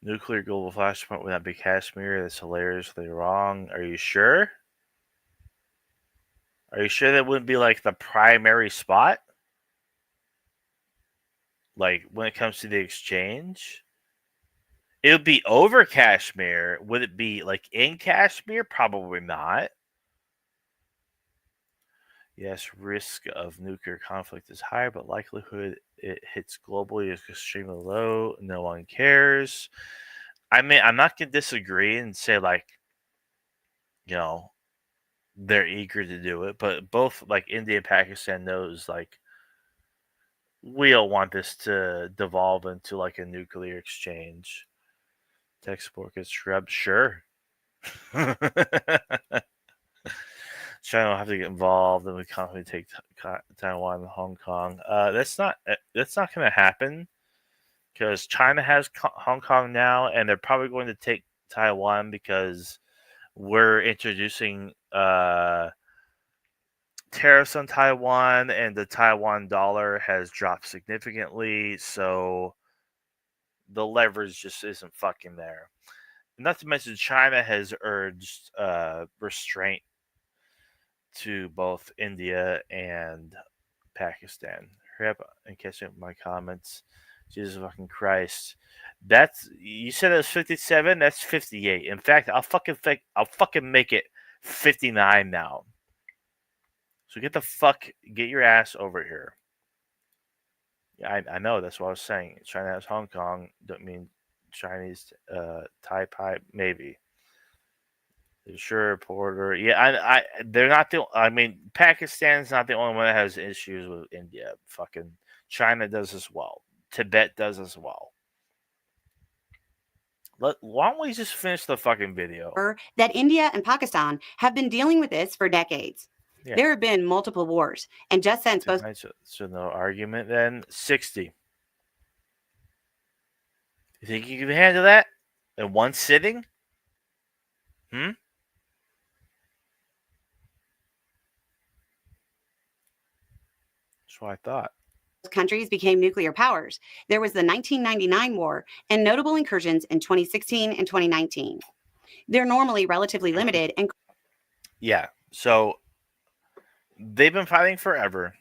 Nuclear global flashpoint would not be Kashmir. That's hilariously wrong. Are you sure? Are you sure that wouldn't be like the primary spot? Like when it comes to the exchange? It would be over Kashmir. Would it be like in Kashmir? Probably not. Yes, risk of nuclear conflict is high, but likelihood it hits globally is extremely low. No one cares. I mean, I'm not going to disagree and say, like, you know, they're eager to do it, but both, like, India and Pakistan knows, like, we don't want this to devolve into, like, a nuclear exchange. Tech support gets scrubbed. Sure. China will have to get involved, and we confidently take Taiwan and Hong Kong. That's not going to happen because China has Hong Kong now, and they're probably going to take Taiwan because we're introducing tariffs on Taiwan, and the Taiwan dollar has dropped significantly. So the leverage just isn't fucking there. Not to mention, China has urged restraint to both India and Pakistan. Hurry up and catch up with my comments. Jesus fucking Christ. That's, you said it was 57? That's 58. In fact, I'll fucking make it 59 now. So get your ass over here. Yeah, I know, that's what I was saying. China has Hong Kong, don't mean Chinese Taipei, maybe. Sure, Porter. Yeah, they're not the. I mean, Pakistan's not the only one that has issues with India. Fucking China does as well. Tibet does as well. Why don't we just finish the fucking video? That India and Pakistan have been dealing with this for decades. Yeah. There have been multiple wars, and just since both. So no argument then. 60. You think you can handle that in one sitting? That's what I thought. Countries became nuclear powers. There was the 1999 war and notable incursions in 2016 and 2019. They're normally relatively limited and yeah, so they've been fighting forever.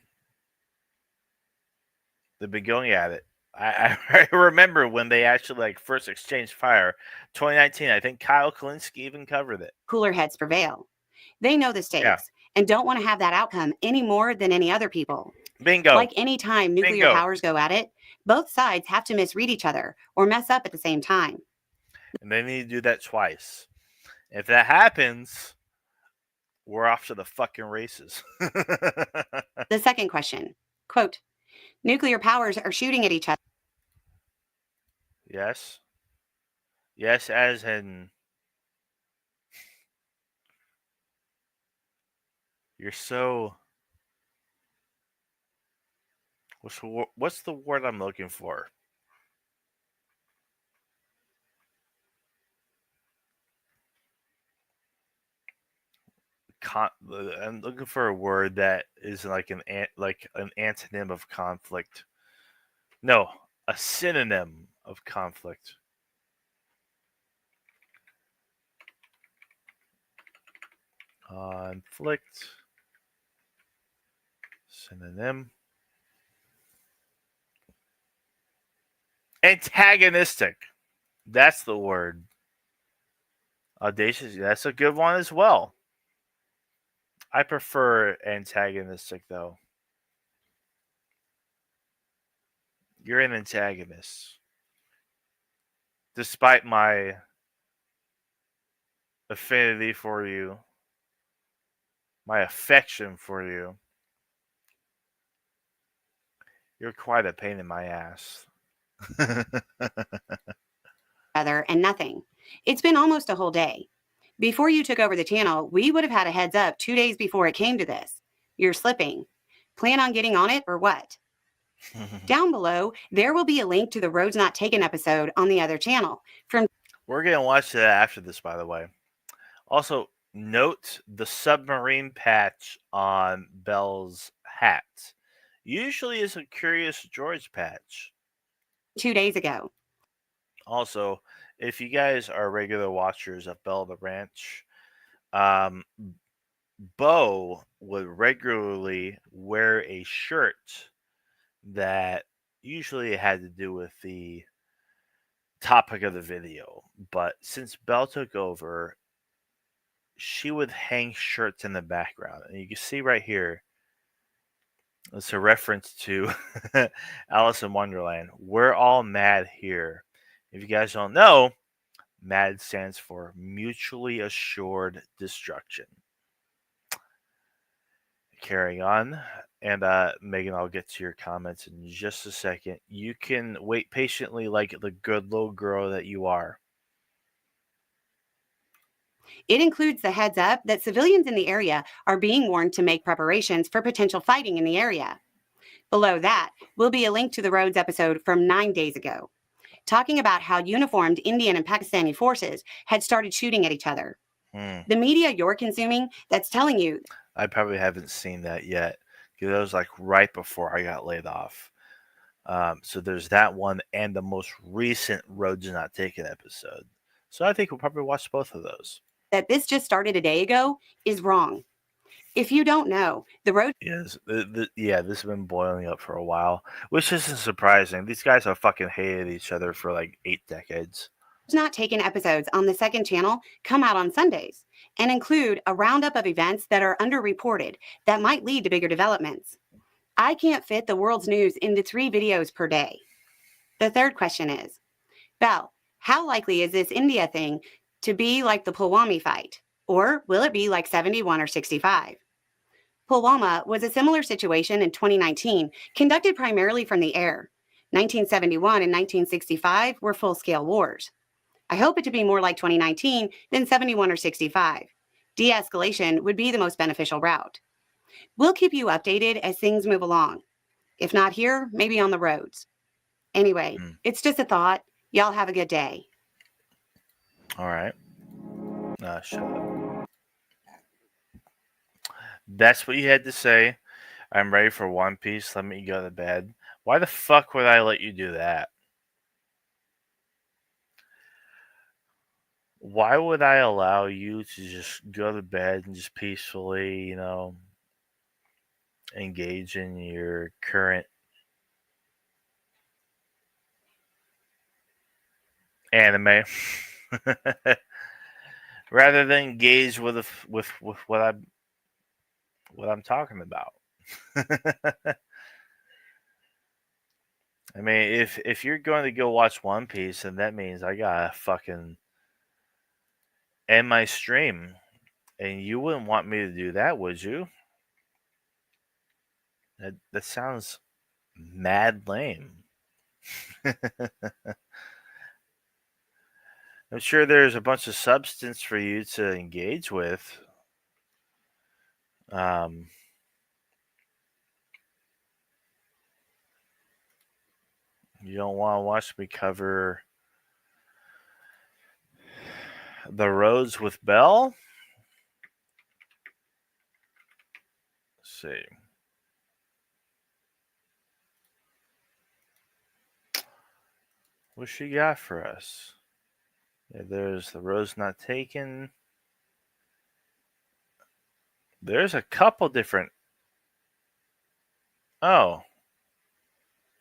They've been going at it. I remember when they actually like first exchanged fire, 2019. I think Kyle Kalinske even covered it. Cooler heads prevail. They know the stakes and don't want to have that outcome any more than any other people. Bingo. Like any time nuclear powers go at it, both sides have to misread each other or mess up at the same time. And they need to do that twice. If that happens, we're off to the fucking races. The second question, quote, nuclear powers are shooting at each other. Yes. Yes, as in you're so... What's the word I'm looking for? I'm looking for a word that is like an antonym of conflict. No, a synonym of conflict. Conflict. Synonym. Antagonistic. That's the word. Audacious. That's a good one as well. I prefer antagonistic, though. You're an antagonist. Despite my affinity for you, my affection for you, you're quite a pain in my ass. And nothing. It's been almost a whole day. Before you took over the channel, we would have had a heads up 2 days before it came to this. You're slipping. Plan on getting on it or what? Down below, there will be a link to the Roads Not Taken episode on the other channel. We're going to watch that after this, by the way. Also, note the submarine patch on Belle's hat. Usually is a Curious George patch. 2 days ago. Also, if you guys are regular watchers of Belle the Ranch, Bo would regularly wear a shirt that usually had to do with the topic of the video. But since Belle took over, she would hang shirts in the background. And you can see right here, it's a reference to Alice in Wonderland. We're all mad here. If you guys don't know, MAD stands for Mutually Assured Destruction. Carrying on. And Megan, I'll get to your comments in just a second. You can wait patiently like the good little girl that you are. It includes the heads up that civilians in the area are being warned to make preparations for potential fighting in the area. Below that will be a link to the Roads episode from 9 days ago, talking about how uniformed Indian and Pakistani forces had started shooting at each other. The media you're consuming that's telling you... I probably haven't seen that yet, because that was like right before I got laid off. So there's that one and the most recent Roads Not Taken episode. So I think we'll probably watch both of those. That this just started a day ago is wrong. If you don't know, the road... Yes, this has been boiling up for a while, which isn't surprising. These guys have fucking hated each other for like 8 decades. Not Taken episodes on the second channel come out on Sundays and include a roundup of events that are underreported that might lead to bigger developments. I can't fit the world's news into 3 videos per day. The third question is, Belle, how likely is this India thing to be like the Pulwama fight? Or will it be like 71 or 65? Pulwama was a similar situation in 2019, conducted primarily from the air. 1971 and 1965 were full-scale wars. I hope it to be more like 2019 than 71 or 65. De-escalation would be the most beneficial route. We'll keep you updated as things move along. If not here, maybe on the roads. Anyway, it's just a thought. Y'all have a good day. All right. Shut up. That's what you had to say. I'm ready for One Piece. Let me go to bed. Why the fuck would I let you do that? Why would I allow you to just go to bed and just peacefully, engage in your current anime rather than engage with what I'm talking about. I mean, if you're going to go watch One Piece, then that means I gotta fucking end my stream, and you wouldn't want me to do that, would you? That sounds mad lame. I'm sure there's a bunch of substance for you to engage with. You don't want to watch me cover the roads with Belle? Let's see. What she got for us? Yeah, there's the roads not taken. There's a couple different. Oh.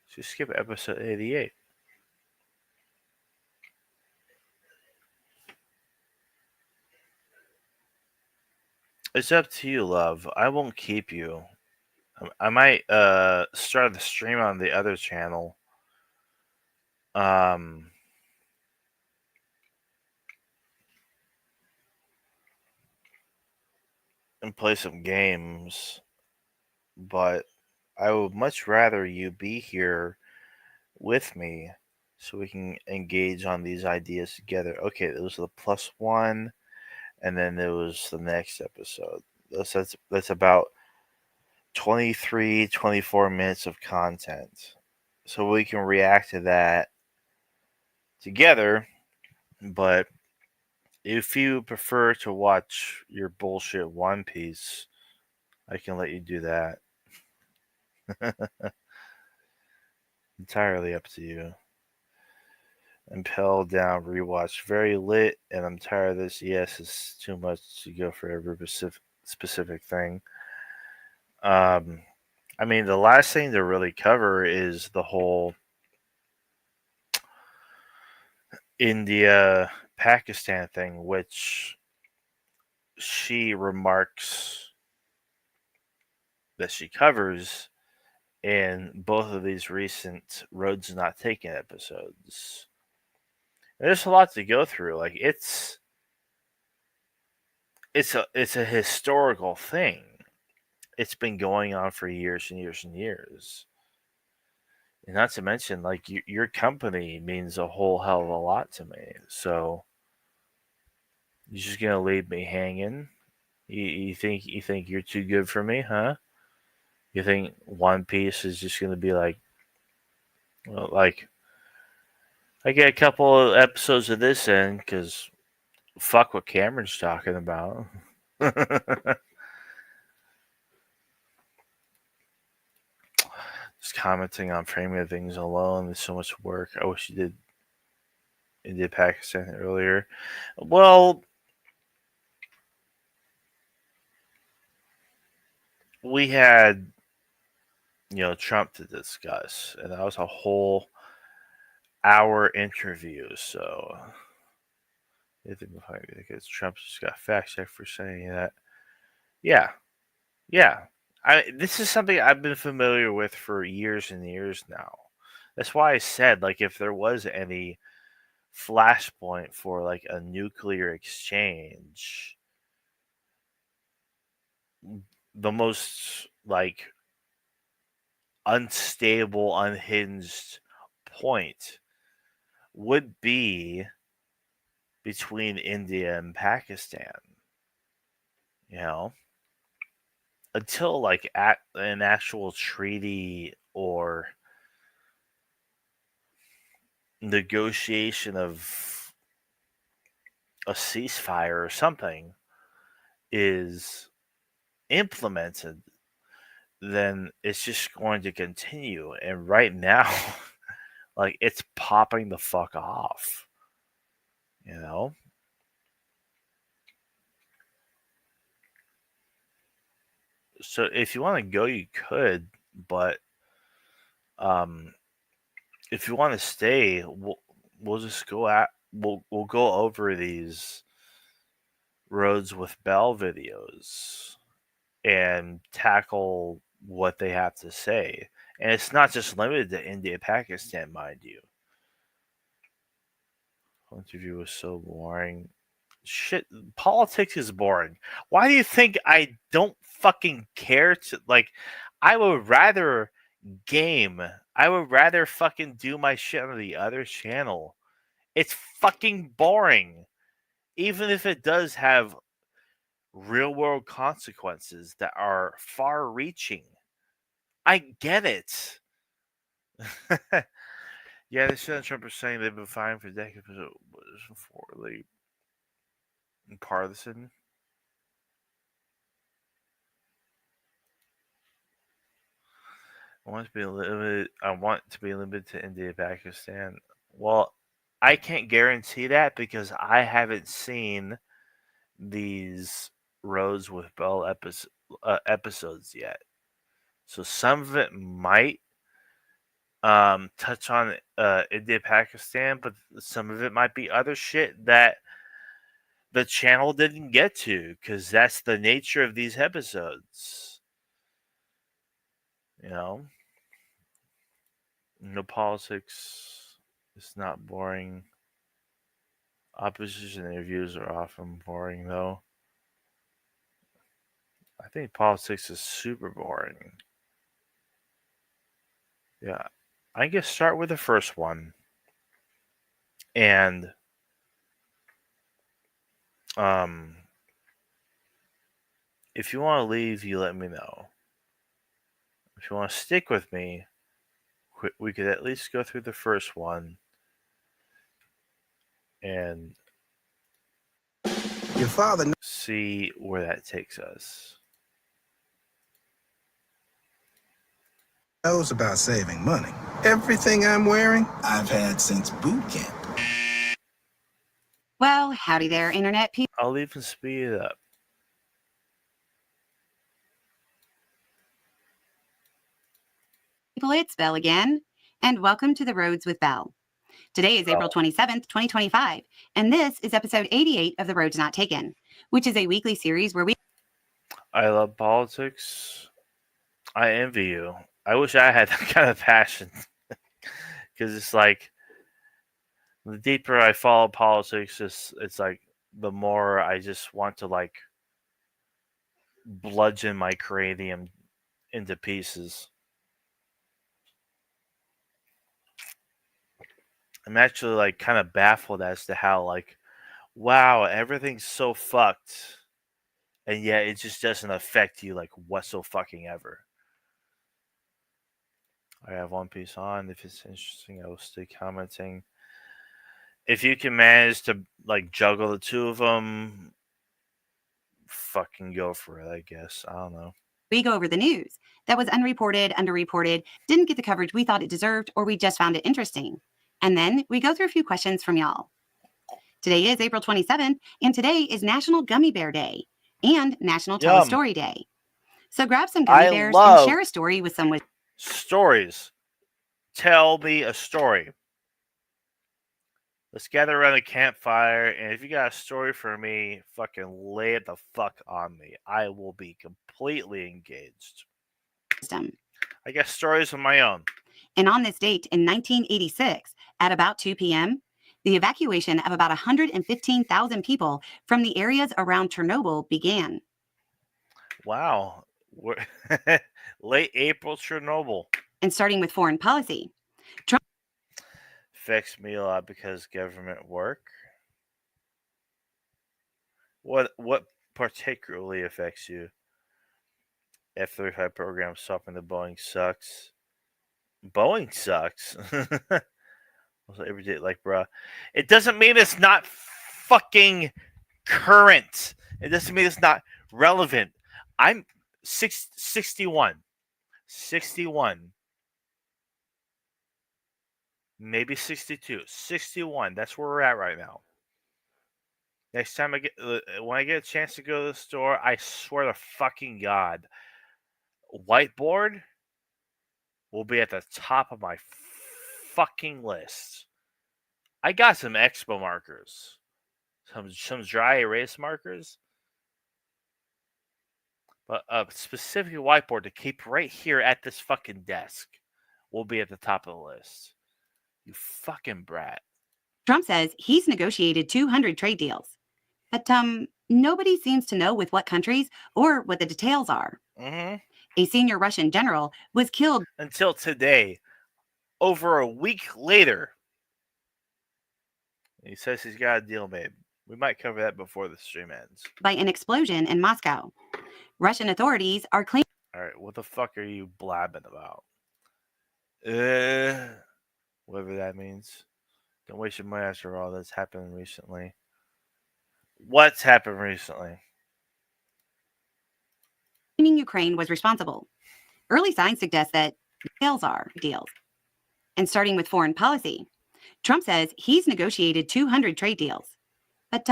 She skipped episode 88. It's up to you, love. I won't keep you. I might start the stream on the other channel. And play some games, but I would much rather you be here with me so we can engage on these ideas together. Okay, it was the +1, and then there was the next episode. That's about 23, 24 minutes of content. So we can react to that together, but if you prefer to watch your bullshit One Piece, I can let you do that. Entirely up to you. Impel down rewatch. Very lit, and I'm tired of this. Yes, it's too much to go for every specific thing. I mean, the last thing to really cover is the whole India Pakistan thing, which she remarks that she covers in both of these recent Roads Not Taken episodes. There's a lot to go through. Like it's a historical thing. It's been going on for years and years and years. And not to mention, like your company means a whole hell of a lot to me. So you're just gonna leave me hanging? You think you're too good for me, huh? You think One Piece is just gonna be like, well, like I get a couple of episodes of this in because fuck what Cameron's talking about. Just commenting on framing of things alone. There's so much work. I wish you did India Pakistan earlier. Well, we had Trump to discuss, and that was a whole hour interview. So I think because Trump just got fact checked for saying that. Yeah. This is something I've been familiar with for years and years now. That's why I said, like, if there was any flashpoint for like a nuclear exchange, the most like unstable, unhinged point would be between India and Pakistan. Until like at an actual treaty or negotiation of a ceasefire or something is implemented, then it's just going to continue. And right now, like it's popping the fuck off. So if you want to go, you could, but if you want to stay, we'll just go we'll go over these Roads with Bell videos and tackle what they have to say. And it's not just limited to India, Pakistan, mind you. Interview was so boring. Shit, politics is boring. Why do you think I don't fucking care to, like, I would rather game. I would rather fucking do my shit on the other channel. It's fucking boring. Even if it does have real world consequences that are far reaching. I get it. Yeah, the Senate Trump is saying they've been fined for decades before they partisan. I want to be limited to India, Pakistan. Well, I can't guarantee that because I haven't seen these Roads with Bell episodes yet. So some of it might touch on India, Pakistan, but some of it might be other shit that the channel didn't get to because that's the nature of these episodes. You know, no politics. It's not boring. Opposition interviews are often boring, though. I think politics is super boring. Yeah. I guess start with the first one. And if you want to leave, you let me know. If you want to stick with me, we could at least go through the first one and your father see where that takes us. Knows about saving money. Everything I'm wearing, I've had since boot camp. Well, howdy there, Internet people. I'll even speed it up. It's Bell again, and welcome to the Roads with Bell. Today is April 27th, 2025, and this is episode 88 of The Roads Not Taken, which is a weekly series where we... I love politics. I envy you. I wish I had that kind of passion. Because it's like, the deeper I follow politics, it's like, the more I just want to, like, bludgeon my cranium into pieces. I'm actually, like, kind of baffled as to how, like, wow, everything's so fucked, and yet it just doesn't affect you, like, whatsoever. I have One Piece on. If it's interesting, I will stay commenting. If you can manage to, like, juggle the two of them, fucking go for it, I guess. I don't know. We go over the news that was unreported, underreported, didn't get the coverage we thought it deserved, or we just found it interesting. And then we go through a few questions from y'all. Today is April 27th, and today is National Gummy Bear Day and National Tell a Story Day. So grab some gummy bears and share a story with someone. Stories. Tell me a story. Let's gather around a campfire, and if you got a story for me, fucking lay it the fuck on me. I will be completely engaged. I got stories of my own. And on this date in 1986, at about 2 p.m., the evacuation of about 115,000 people from the areas around Chernobyl began. Wow. Late April, Chernobyl. And starting with foreign policy, Trump affects me a lot because government work. What particularly affects you? F-35 program stopping the Boeing sucks. Boeing sucks. Also, every day, like, bruh. It doesn't mean it's not fucking current. It doesn't mean it's not relevant. I'm 61. 61. Maybe 62. 61. That's where we're at right now. Next time when I get a chance to go to the store, I swear to fucking God, whiteboard will be at the top of my fucking list. I got some expo markers, some dry erase markers, but a specific whiteboard to keep right here at this fucking desk will be at the top of the list. You fucking brat. Trump says he's negotiated 200 trade deals, but nobody seems to know with what countries or what the details are. Mm-hmm. A senior Russian general was killed until today, over a week later. He says he's got a deal made. We might cover that before the stream ends. By an explosion in Moscow. Russian authorities are claiming. All right, what the fuck are you blabbing about? Whatever that means. Don't waste your money after all that's happened recently. What's happened recently? Ukraine was responsible. Early signs suggest that details are deals. And starting with foreign policy, Trump says he's negotiated 200 trade deals. But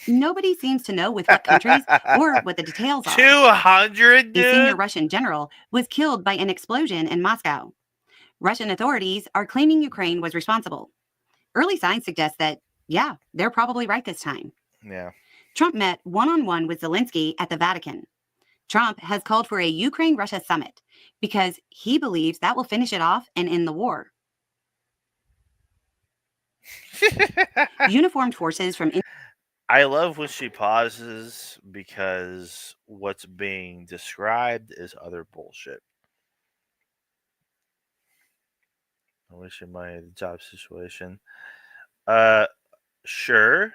nobody seems to know with what countries or what the details are. 200, dude? A senior Russian general was killed by an explosion in Moscow. Russian authorities are claiming Ukraine was responsible. Early signs suggest that, yeah, they're probably right this time. Yeah. Trump met one-on-one with Zelensky at the Vatican. Trump has called for a Ukraine-Russia summit because he believes that will finish it off and end the war. Uniformed forces from... I love when she pauses because what's being described is other bullshit. I wish you might have the job situation. Sure.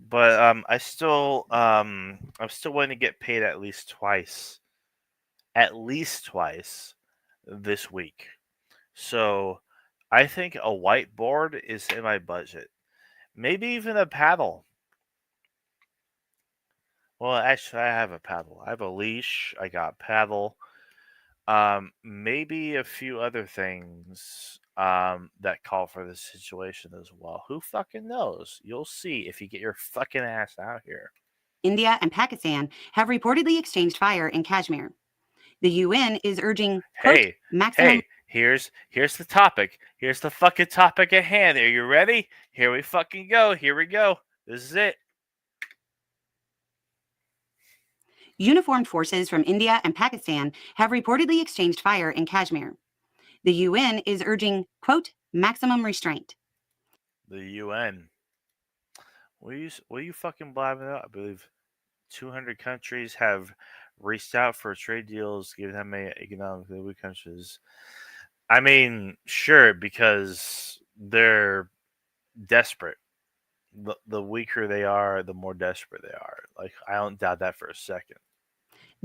But I'm still waiting to get paid at least twice this week. So I think a whiteboard is in my budget. Maybe even a paddle. Well, actually, I have a paddle. I have a leash. I got paddle. Maybe a few other things that call for this situation as well. Who fucking knows? You'll see if you get your fucking ass out here. India and Pakistan have reportedly exchanged fire in Kashmir. The UN is urging, quote, maximum... Hey, here's the topic. Here's the fucking topic at hand. Are you ready? Here we fucking go. Here we go. This is it. Uniformed forces from India and Pakistan have reportedly exchanged fire in Kashmir. The UN is urging, quote, maximum restraint. The UN. What are you fucking blabbing about? I believe 200 countries have reached out for trade deals, given how many economically weak countries. I mean, sure, because they're desperate. The weaker they are, the more desperate they are. Like, I don't doubt that for a second.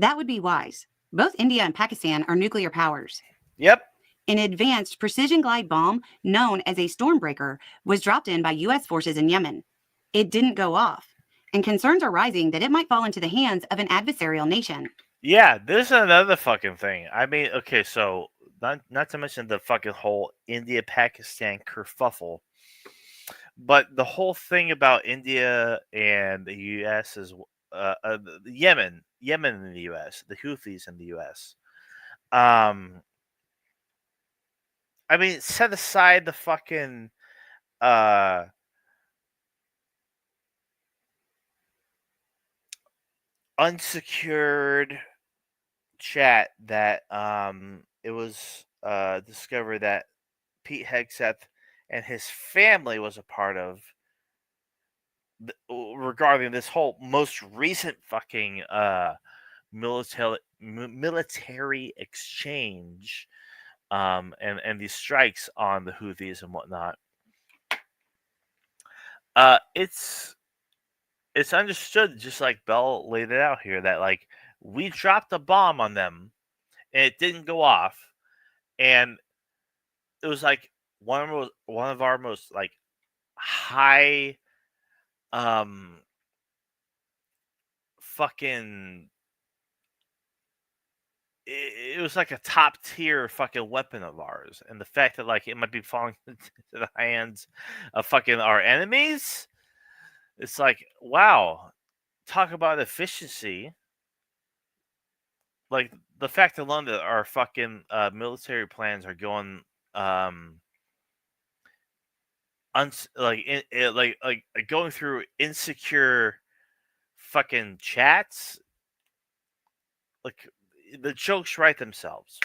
That would be wise. Both India and Pakistan are nuclear powers. Yep. An advanced precision glide bomb known as a Stormbreaker was dropped in by U.S. forces in Yemen. It didn't go off, and concerns are rising that it might fall into the hands of an adversarial nation. Yeah, this is another fucking thing. I mean, okay, so not to mention the fucking whole India-Pakistan kerfuffle, but the whole thing about India and the U.S. is Yemen in the U.S., the Houthis in the U.S. I mean, set aside the fucking unsecured chat that it was discovered that Pete Hegseth and his family was a part of regarding this whole most recent fucking military exchange and these strikes on the Houthis and whatnot. It's understood, just like Bell laid it out here, that like we dropped a bomb on them and it didn't go off, and it was like one of our most like high fucking it was like a top tier fucking weapon of ours, and the fact that like it might be falling into the hands of fucking our enemies, it's like, wow, talk about efficiency. Like the fact alone that our fucking military plans are going going through insecure fucking chats. Like the jokes write themselves.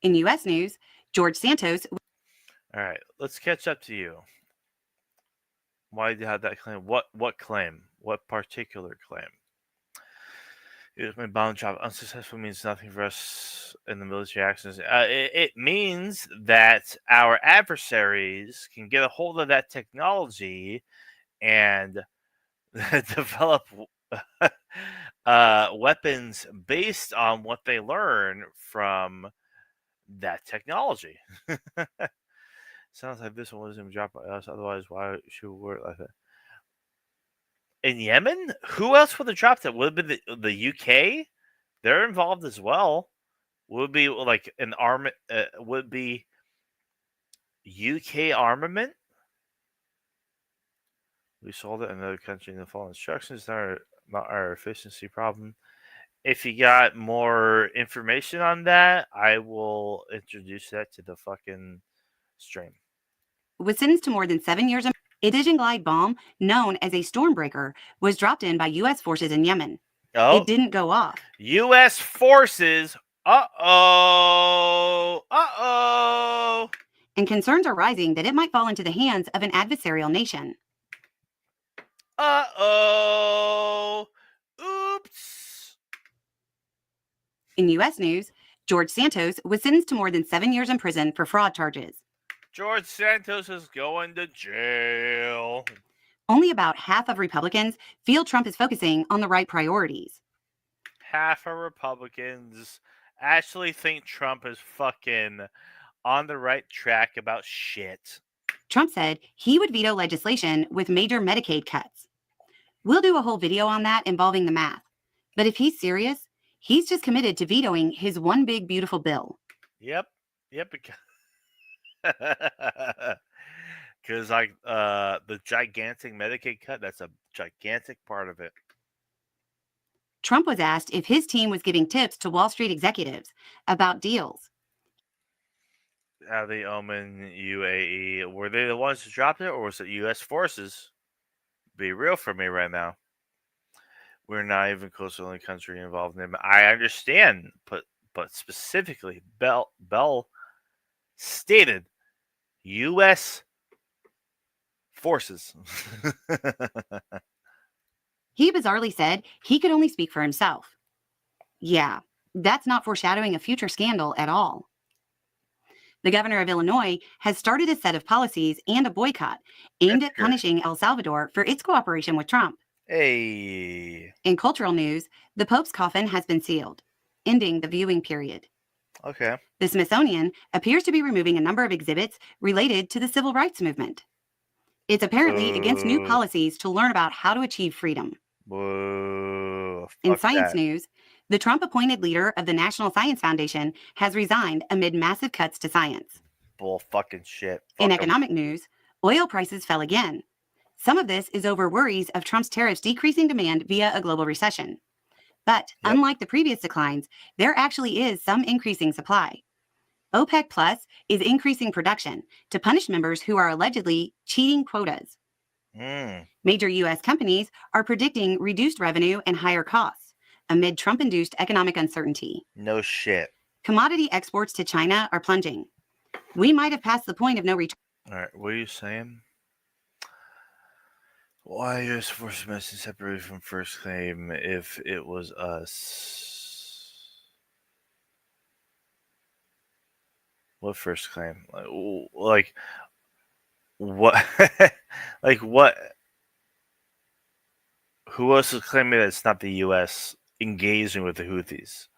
In U.S. news, George Santos. All right, let's catch up to you. Why do you have that claim? What claim? What particular claim? It my bomb job unsuccessful means nothing for us in the military actions. It means that our adversaries can get a hold of that technology and develop weapons based on what they learn from that technology. Sounds like this one wasn't dropped by us. Otherwise, why should we work like that? In Yemen? Who else would have dropped it? Would it be the UK? They're involved as well. Would it be like an armament? Would it be UK armament? We sold it in another country in the following instructions. Not our efficiency problem. If you got more information on that, I will introduce that to the fucking stream. Was sentenced to more than 7 years. A Division glide bomb, known as a Stormbreaker, was dropped in by U.S. forces in Yemen. Oh. It didn't go off. U.S. forces. Uh-oh. And concerns are rising that it might fall into the hands of an adversarial nation. Uh-oh. Oops. In U.S. news, George Santos was sentenced to more than 7 years in prison for fraud charges. George Santos is going to jail. Only about half of Republicans feel Trump is focusing on the right priorities. Half of Republicans actually think Trump is fucking on the right track about shit. Trump said he would veto legislation with major Medicaid cuts. We'll do a whole video on that involving the math. But if he's serious, he's just committed to vetoing his one big beautiful bill. Yep. Because like the gigantic Medicaid cut, that's a gigantic part of it. Trump was asked if his team was giving tips to Wall Street executives about deals. The Omen UAE, were they the ones who dropped it, or was it U.S. forces? Be real for me right now. We're not even close to the only country involved in it. I understand, but specifically, Bell stated U.S. forces. He bizarrely said he could only speak for himself. Yeah, that's not foreshadowing a future scandal at all. The governor of Illinois has started a set of policies and a boycott aimed at punishing El Salvador for its cooperation with Trump. Hey. In cultural news, the Pope's coffin has been sealed, ending the viewing period. Okay. The Smithsonian appears to be removing a number of exhibits related to the civil rights movement. It's apparently against new policies to learn about how to achieve freedom. In science news, the Trump-appointed leader of the National Science Foundation has resigned amid massive cuts to science. Bull fucking shit. In economic news, oil prices fell again. Some of this is over worries of Trump's tariffs decreasing demand via a global recession. But unlike the previous declines, there actually is some increasing supply. OPEC Plus is increasing production to punish members who are allegedly cheating quotas. Major U.S. companies are predicting reduced revenue and higher costs amid Trump-induced economic uncertainty. No shit. Commodity exports to China are plunging. We might have passed the point of no return. All right, what are you saying? Why U.S. forces must be separated from first claim if it was us? What first claim? Like what? Like what? Who else is claiming that it's not the U.S. engaging with the Houthis?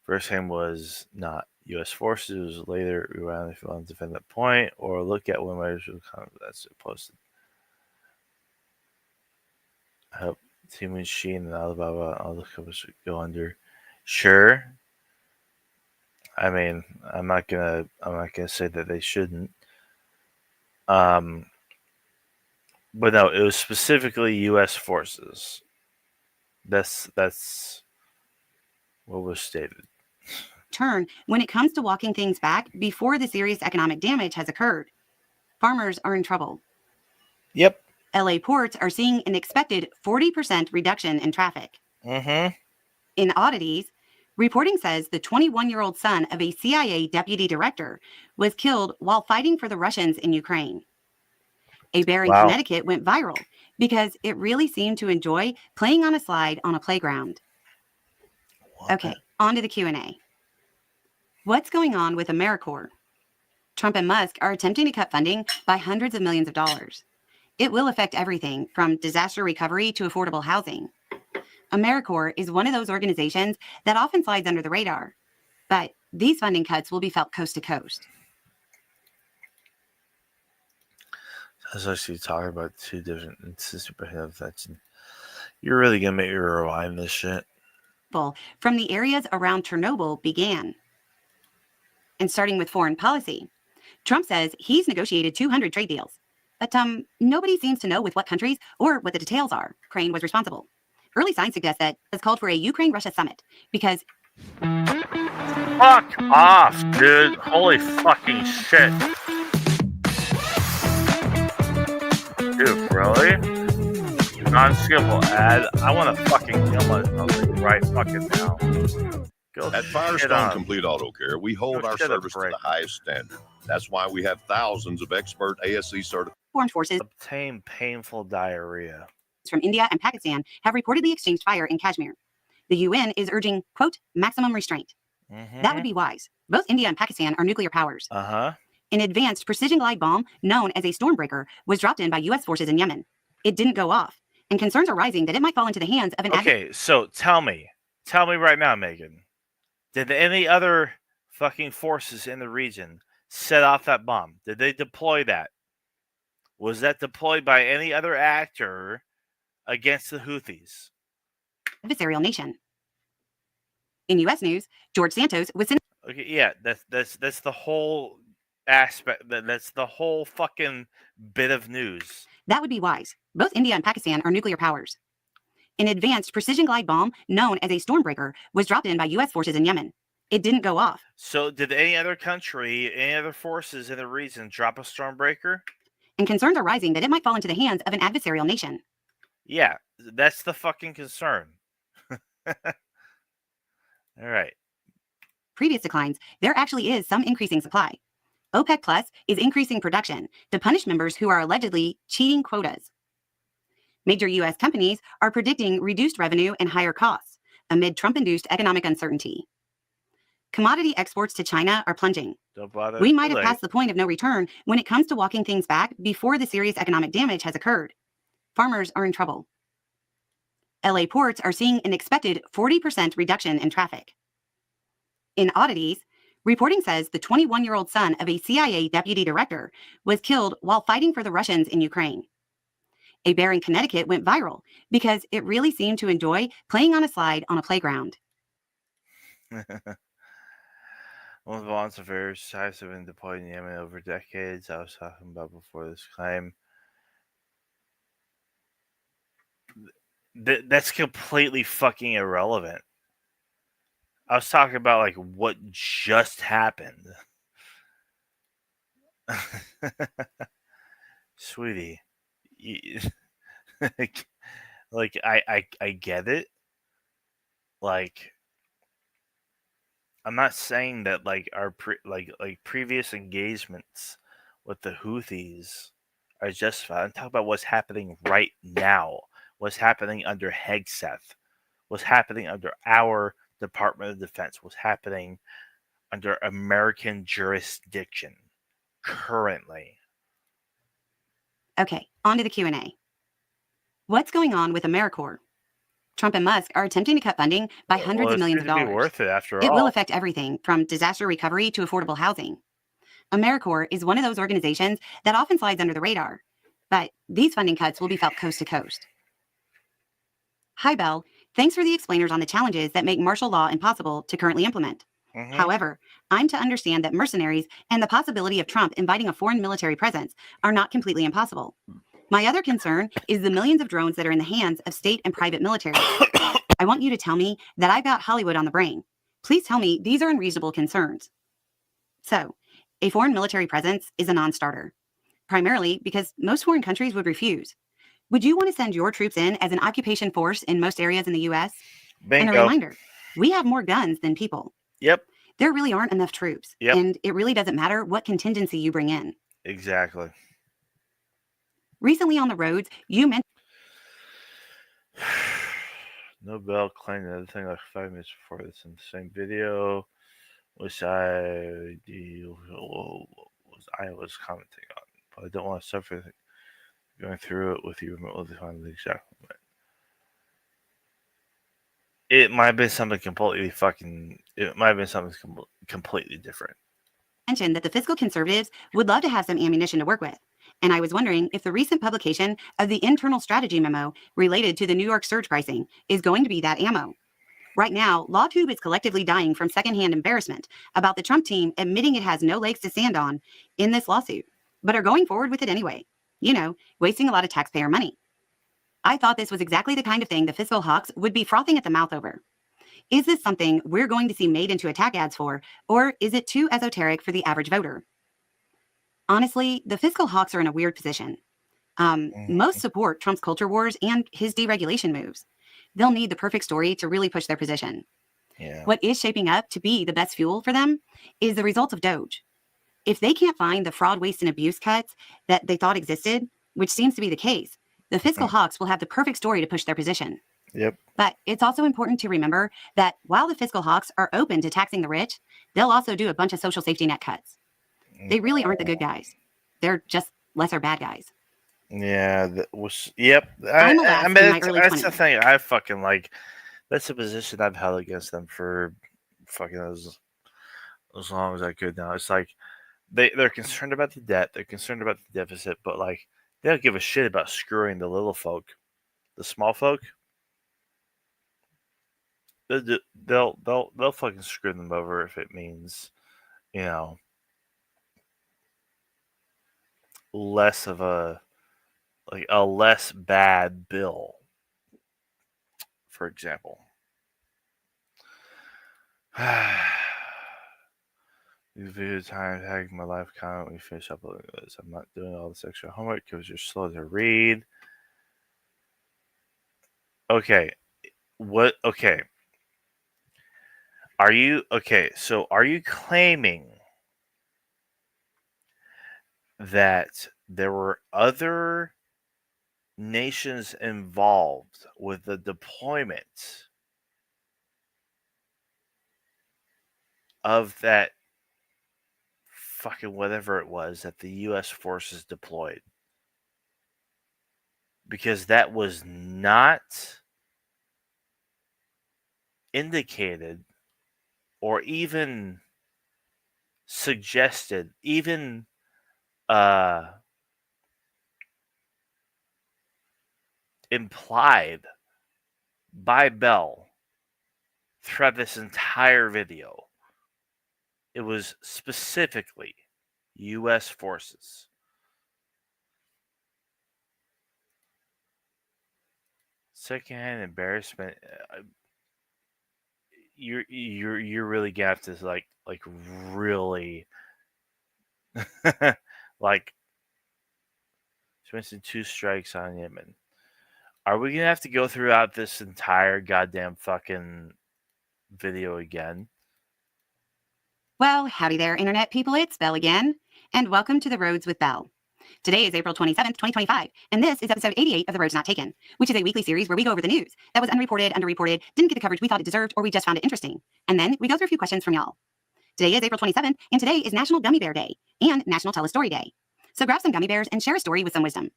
First claim was not U.S. forces. Later, we ran if you want to defend that point, or look at when that's posted. I hope Team Sheen and Alibaba all the companies should go under. Sure. I mean, I'm not gonna say that they shouldn't. But no, it was specifically U.S. forces. That's what was stated. turn when it comes to walking things back before the serious economic damage has occurred. Farmers are in trouble. Yep. LA ports are seeing an expected 40% reduction in traffic. Mm-hmm. In oddities, reporting says the 21-year-old son of a CIA deputy director was killed while fighting for the Russians in Ukraine. A bear in Connecticut went viral because it really seemed to enjoy playing on a slide on a playground. Okay, on to the Q&A. What's going on with AmeriCorps? Trump and Musk are attempting to cut funding by hundreds of millions of dollars. It will affect everything from disaster recovery to affordable housing. AmeriCorps is one of those organizations that often slides under the radar, but these funding cuts will be felt coast to coast. As I see talking about two different events. You're really gonna make me rewind this shit. From the areas around Chernobyl began. And starting with foreign policy, Trump says he's negotiated 200 trade deals, but nobody seems to know with what countries or what the details are. Ukraine was responsible. Early signs suggest that it's called for a Ukraine-Russia summit because... Fuck off, dude. Holy fucking shit. Dude, really? Non-skippable ad? I want to fucking kill myself right fucking now. At Firestone Complete Auto Care, we hold our service to the highest standard. That's why we have thousands of expert ASC certified Armed forces obtain painful diarrhea from India and Pakistan have reportedly exchanged fire in Kashmir. The UN is urging, quote, maximum restraint. That would be wise. Both India and Pakistan are nuclear powers. Uh-huh. An advanced precision glide bomb known as a Stormbreaker was dropped in by U.S. forces in Yemen. It didn't go off, and concerns are rising that it might fall into the hands of an... Okay, so tell me right now, Megan, did any other fucking forces in the region set off that bomb? Did they deploy that? Was that deployed by any other actor against the Houthis? Adversarial nation. In U.S. news, George Santos was... Okay, yeah, that's the whole aspect. That's the whole fucking bit of news. That would be wise. Both India and Pakistan are nuclear powers. An advanced precision glide bomb known as a Stormbreaker was dropped in by U.S. forces in Yemen. It didn't go off. So did any other country, any other forces in the region drop a Stormbreaker? And concerns are rising that it might fall into the hands of an adversarial nation. Yeah, that's the fucking concern. All right. Previous declines, there actually is some increasing supply. OPEC Plus is increasing production to punish members who are allegedly cheating quotas. Major U.S. companies are predicting reduced revenue and higher costs amid Trump-induced economic uncertainty. Commodity exports to China are plunging. We might have passed the point of no return when it comes to walking things back before the serious economic damage has occurred. Farmers are in trouble. LA ports are seeing an expected 40% reduction in traffic. In oddities, reporting says the 21-year-old son of a CIA deputy director was killed while fighting for the Russians in Ukraine. A bear in Connecticut went viral because it really seemed to enjoy playing on a slide on a playground. One of the volunteer various types have been deployed in Yemen over decades. I was talking about before this claim. That's completely fucking irrelevant. I was talking about like what just happened. Sweetie, like I get it. Like I'm not saying that like our previous engagements with the Houthis are justified. I'm talking about what's happening right now. What's happening under Hegseth. What's happening under our Department of Defense. What's happening under American jurisdiction currently. Okay, on to the Q&A. What's going on with AmeriCorps? Trump and Musk are attempting to cut funding by hundreds of millions of dollars. Worth it after all. It will affect everything from disaster recovery to affordable housing. AmeriCorps is one of those organizations that often slides under the radar, but these funding cuts will be felt coast to coast. Hi, Belle. Thanks for the explainers on the challenges that make martial law impossible to currently implement. However, I'm to understand that mercenaries and the possibility of Trump inviting a foreign military presence are not completely impossible. My other concern is the millions of drones that are in the hands of state and private military. I want you to tell me that I've got Hollywood on the brain. Please tell me these are unreasonable concerns. So, a foreign military presence is a non-starter, primarily because most foreign countries would refuse. Would you want to send your troops in as an occupation force in most areas in the U.S.? Bingo. And a reminder, we have more guns than people. Yep. There really aren't enough troops. Yep. And it really doesn't matter what contingency you bring in. Exactly. Recently on the roads, you mentioned Nobel claimed another thing like 5 minutes before this in the same video, which I was commenting on, but I don't want to suffer going through it with you remotely find the exact moment. It might have been something completely completely different. Mentioned that the fiscal conservatives would love to have some ammunition to work with. And I was wondering if the recent publication of the internal strategy memo related to the New York surge pricing is going to be that ammo. Right now, LawTube is collectively dying from secondhand embarrassment about the Trump team admitting it has no legs to stand on in this lawsuit, but are going forward with it anyway. You know, wasting a lot of taxpayer money. I thought this was exactly the kind of thing the fiscal hawks would be frothing at the mouth over. Is this something we're going to see made into attack ads for, or is it too esoteric for the average voter? Honestly, the fiscal hawks are in a weird position. Most support Trump's culture wars and his deregulation moves. They'll need the perfect story to really push their position. Yeah. What is shaping up to be the best fuel for them is the results of Doge. If they can't find the fraud, waste, and abuse cuts that they thought existed, which seems to be the case, the fiscal hawks will have the perfect story to push their position. Yep. But it's also important to remember that while the fiscal hawks are open to taxing the rich, they'll also do a bunch of social safety net cuts. They really aren't the good guys. They're just lesser bad guys. Yeah, yep. I'm a lass in my early that's 20s. the thing. I fucking like. That's a position I've held against them for fucking as long as I could. Now it's like they're concerned about the debt. They're concerned about the deficit, but like they don't give a shit about screwing the little folk, the small folk. They'll fucking screw them over if it means, you know, less of a less bad bill, for example. These video time tagging my life comment when you finish uploading this. I'm not doing all this extra homework because you're slow to read. Okay. What? Okay. Are you claiming that there were other nations involved with the deployment of that fucking whatever it was that the U.S. forces deployed? Because that was not indicated or even suggested, even implied by Bell throughout this entire video. It was specifically U.S. forces. Secondhand embarrassment. You're really gonna have to like really like. She mentioned 2 strikes on Yemen. Are we gonna have to go throughout this entire goddamn fucking video again? Well, howdy there, Internet people. It's Belle again, and welcome to The Roads with Belle. Today is April 27th, 2025, and this is episode 88 of The Roads Not Taken, which is a weekly series where we go over the news that was unreported, underreported, didn't get the coverage we thought it deserved, or we just found it interesting. And then we go through a few questions from y'all. Today is April 27th, and today is National Gummy Bear Day and National Tell a Story Day. So grab some gummy bears and share a story with some wisdom.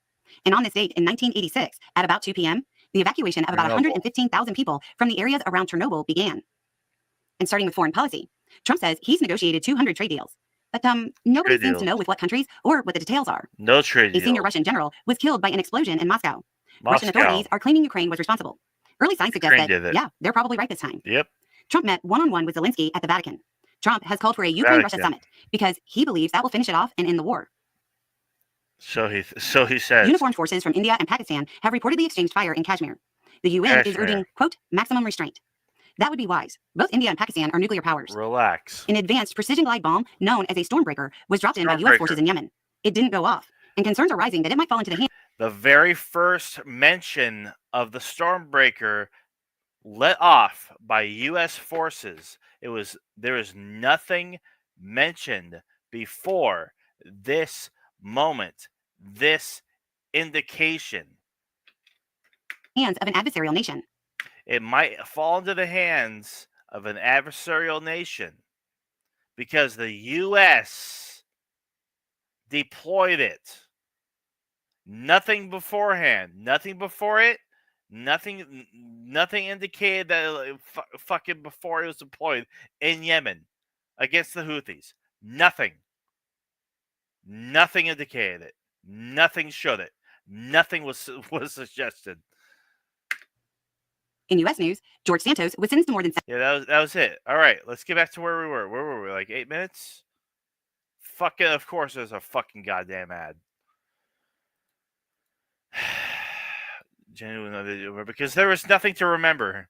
And on this date in 1986, at about 2 p.m., the evacuation of about 115,000 people from the areas around Chernobyl began. And starting with foreign policy, Trump says he's negotiated 200 trade deals. But nobody seems to know with what countries or what the details are. No trade deal. A senior Russian general was killed by an explosion in Moscow. Russian authorities are claiming Ukraine was responsible. Early signs suggest that, yeah, they're probably right this time. Yep. Trump met one-on-one with Zelensky at the Vatican. Trump has called for a Ukraine-Russia summit because he believes that will finish it off and end the war. So he says. Uniformed forces from India and Pakistan have reportedly exchanged fire in Kashmir. The UN is urging, quote, maximum restraint. That would be wise. Both India and Pakistan are nuclear powers. Relax. An advanced precision glide bomb, known as a Stormbreaker, was dropped in by U.S. forces in Yemen. It didn't go off, and concerns are rising that it might fall into the hands. The very first mention of the Stormbreaker let off by U.S. forces, there is nothing mentioned before this moment, this indication. Hands of an adversarial nation. It might fall into the hands of an adversarial nation because the U.S. deployed it. Nothing beforehand, nothing before it, nothing indicated that fucking before it was deployed in Yemen against the Houthis. Nothing indicated it. Nothing showed it. Nothing was suggested. In U.S. news, George Santos was sentenced to more than... Yeah, that was it. All right, let's get back to where we were. Where were we? Like 8 minutes? Fucking, of course, there's a fucking goddamn ad. Genuinely, because there was nothing to remember.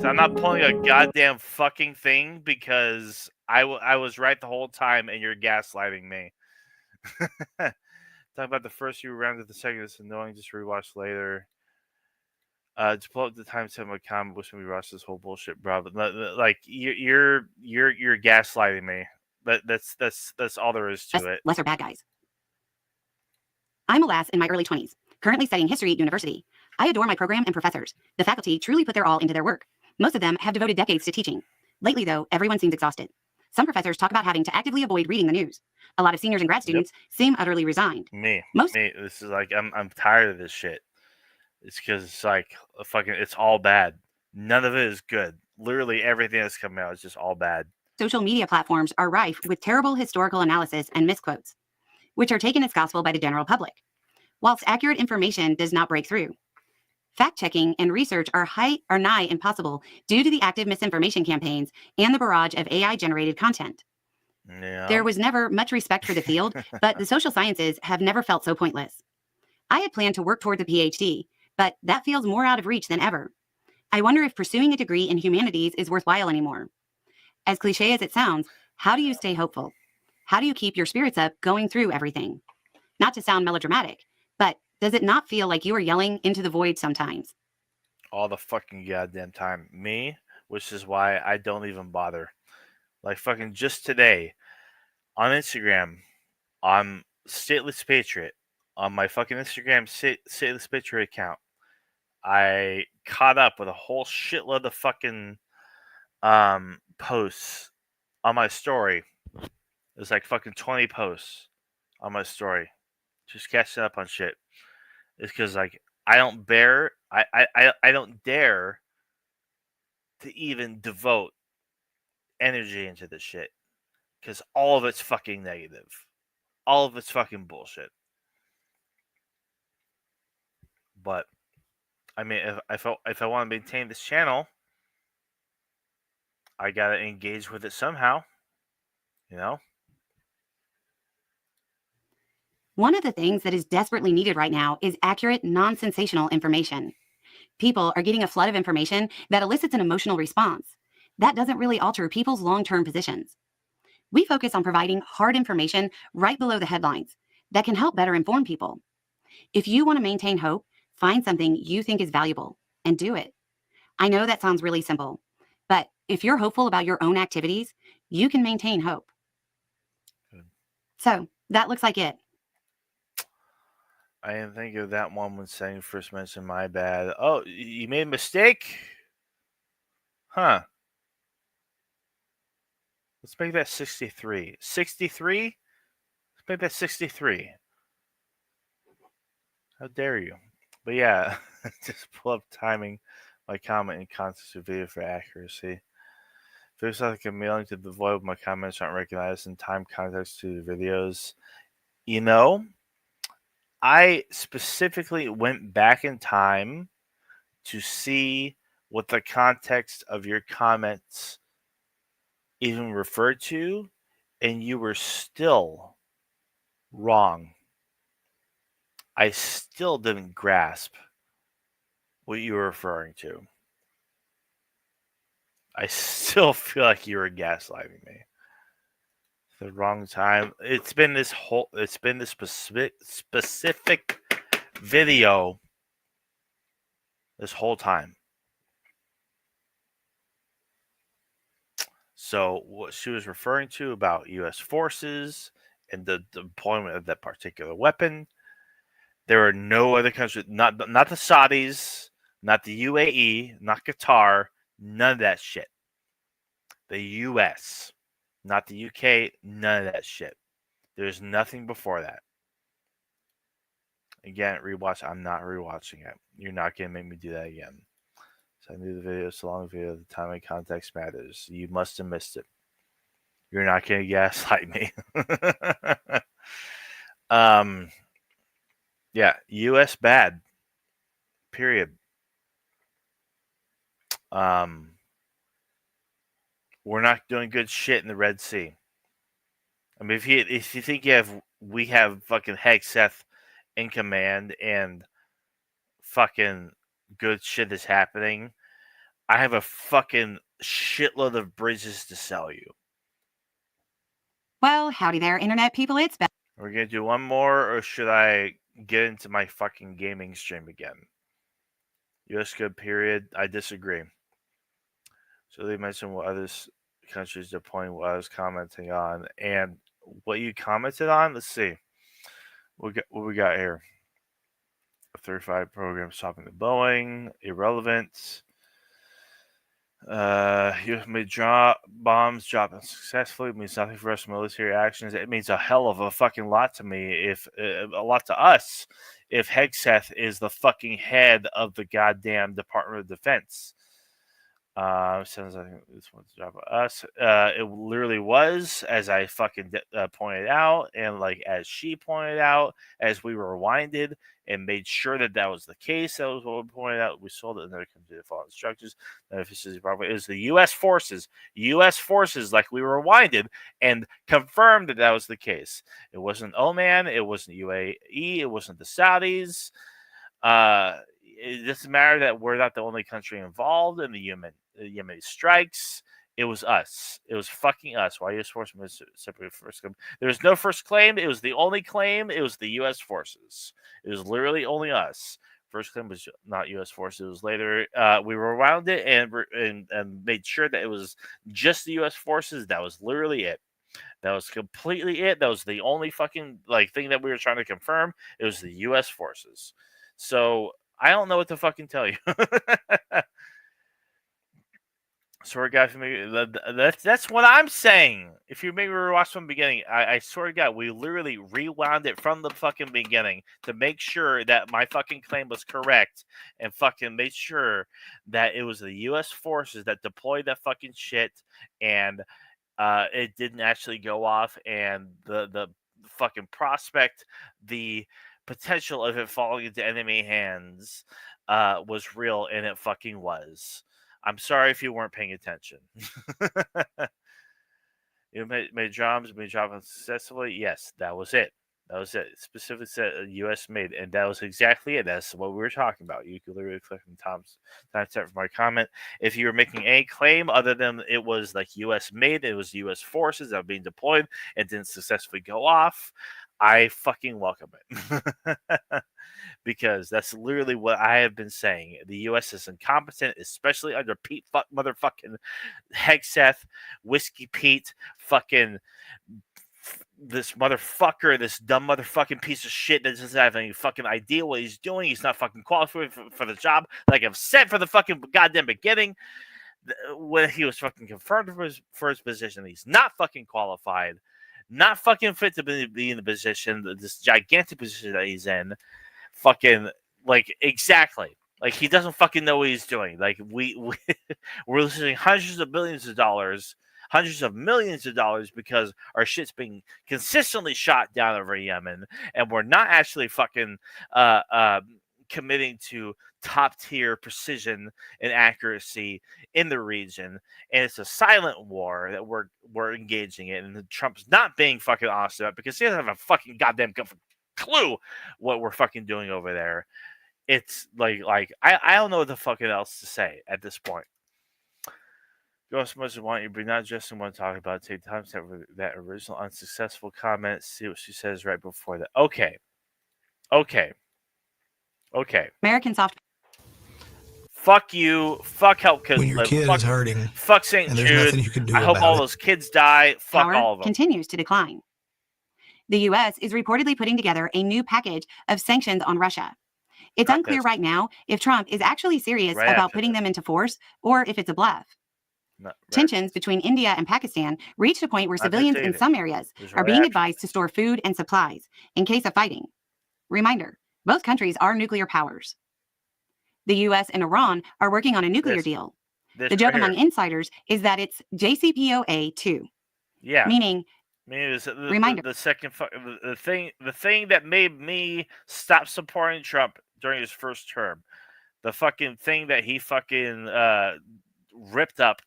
I'm not pulling a goddamn fucking thing because I was right the whole time and you're gaslighting me. Talking about the first few rounds of the second, it's annoying. Just rewatch later. To pull up the time to my comment, wish we watched this whole bullshit, bro. But like you're gaslighting me. That's all there is to it. Lesser bad guys. I'm a lass in my early 20s, currently studying history at university. I adore my program and professors. The faculty truly put their all into their work. Most of them have devoted decades to teaching. Lately, though, everyone seems exhausted. Some professors talk about having to actively avoid reading the news. A lot of seniors and grad students seem utterly resigned. Me. This is like I'm tired of this shit. It's because it's like it's all bad. None of it is good. Literally everything that's coming out is just all bad. Social media platforms are rife with terrible historical analysis and misquotes, which are taken as gospel by the general public. Whilst accurate information does not break through, fact-checking and research are nigh impossible due to the active misinformation campaigns and the barrage of AI-generated content. Yeah. There was never much respect for the field, but the social sciences have never felt so pointless. I had planned to work towards a PhD, but that feels more out of reach than ever. I wonder if pursuing a degree in humanities is worthwhile anymore. As cliche as it sounds, how do you stay hopeful? How do you keep your spirits up going through everything? Not to sound melodramatic, but does it not feel like you are yelling into the void sometimes? All the fucking goddamn time. Me, which is why I don't even bother. Like fucking just today on Instagram, I'm Stateless Patriot. On my fucking Instagram Stateless Patriot account, I caught up with a whole shitload of fucking posts on my story. There's like fucking 20 posts on my story. Just catching up on shit. It's because like I don't dare to even devote energy into this shit. Because all of it's fucking negative. All of it's fucking bullshit. But I mean, if I want to maintain this channel, I gotta engage with it somehow. You know? One of the things that is desperately needed right now is accurate, non-sensational information. People are getting a flood of information that elicits an emotional response. That doesn't really alter people's long-term positions. We focus on providing hard information right below the headlines that can help better inform people. If you want to maintain hope, find something you think is valuable and do it. I know that sounds really simple, but if you're hopeful about your own activities, you can maintain hope. Good. So that looks like it. I didn't think of that one when saying first mention. My bad. Oh, you made a mistake? Huh. Let's make that 63. 63? Let's make that 63. How dare you? But yeah, just pull up timing, my comment, and context of video for accuracy. Feels like I'm mailing to the void. My comments aren't recognized in time context to the videos. You know, I specifically went back in time to see what the context of your comments even referred to, and you were still wrong. I still didn't grasp what you were referring to. I still feel like you were gaslighting me. The wrong time. It's been this specific video this whole time. So what she was referring to about U.S. forces and the deployment of that particular weapon, there are no other countries, not the Saudis, not the UAE, not Qatar, none of that shit. The U.S., not the UK, none of that shit. There's nothing before that. Again, rewatch. I'm not rewatching it. You're not going to make me do that again. So I knew the video so long video. The time and context matters. You must have missed it. You're not going to gaslight me. Yeah, U.S. bad. Period. We're not doing good shit in the Red Sea. I mean, if you think we have fucking Hegseth in command and fucking good shit is happening, I have a fucking shitload of bridges to sell you. Well, howdy there, internet people. It's back. Are we gonna do one more, or should I get into my fucking gaming stream again? U.S. good, period. I disagree. So they mentioned what other countries deploying what I was commenting on. And what you commented on, let's see. What we got here? A 35 program stopping the Boeing. Irrelevant. U.S. made bombs dropping successfully. It means nothing for us military actions. It means a hell of a fucking lot to me. If a lot to us, if Hegseth is the fucking head of the goddamn Department of Defense. Sounds like this one's job of us. It literally was, as I fucking pointed out, and like as she pointed out, as we rewinded and made sure that that was the case. That was what we pointed out. We sold it, and then it comes to the following instructions. It was the U.S. forces. U.S. forces, like we rewinded and confirmed that that was the case. It wasn't Oman. It wasn't UAE. It wasn't the Saudis. It doesn't matter that we're not the only country involved in the Yemeni strikes. It was us. It was fucking us. Why U.S. forces separated first claim? There was no first claim. It was the only claim. It was the U.S. forces. It was literally only us. First claim was not U.S. forces. It was later. We rewound it and made sure that it was just the U.S. forces. That was literally it. That was completely it. That was the only fucking thing that we were trying to confirm. It was the U.S. forces. So I don't know what to fucking tell you. Swear to God, that's what I'm saying. If you maybe watch from the beginning, I swear to God, we literally rewound it from the fucking beginning to make sure that my fucking claim was correct and fucking made sure that it was the U.S. forces that deployed that fucking shit and it didn't actually go off, and the fucking prospect, the potential of it falling into enemy hands was real, and it fucking was. I'm sorry if you weren't paying attention. You made jobs successfully. Yes, that was it. That was it. Specifically said U.S. made, and that was exactly it. That's what we were talking about. You could literally click on timestamp for my comment. If you were making any claim other than it was like U.S. made, it was U.S. forces that were being deployed and didn't successfully go off, I fucking welcome it. Because that's literally what I have been saying. The U.S. is incompetent, especially under Pete motherfucking Hegseth, Whiskey Pete, fucking this motherfucker, this dumb motherfucking piece of shit that doesn't have any fucking idea what he's doing. He's not fucking qualified for the job. Like I've said for the fucking goddamn beginning, when he was fucking confirmed for his position, he's not fucking qualified, not fucking fit to be in the position, this gigantic position that he's in. Fucking exactly. Like he doesn't fucking know what he's doing. Like we're losing hundreds of millions of dollars because our shit's being consistently shot down over Yemen, and we're not actually fucking committing to top tier precision and accuracy in the region, and it's a silent war that we're engaging in, and Trump's not being fucking honest about it because he doesn't have a fucking goddamn clue what we're fucking doing over there. it's like I don't know what the fucking else to say at this point. Go as much as you want, but not just want to talk about. Take time to that original unsuccessful comment. See what she says right before that. Okay. American soft. Fuck you. Fuck help kids When your live. kid Fuck, is hurting fuck St. and there's Jude. nothing you can do I hope about all it. those kids die. Fuck Power all of them. continues to decline. The U.S. is reportedly putting together a new package of sanctions on Russia. It's unclear right now if Trump is actually serious about putting them into force or if it's a bluff. Tensions between India and Pakistan reached a point where civilians in some areas are being advised to store food and supplies in case of fighting. Reminder, both countries are nuclear powers. The U.S. and Iran are working on a nuclear deal. The joke among insiders is that it's JCPOA 2. Yeah. Meaning reminder. The thing that made me stop supporting Trump during his first term, the fucking thing that he fucking ripped up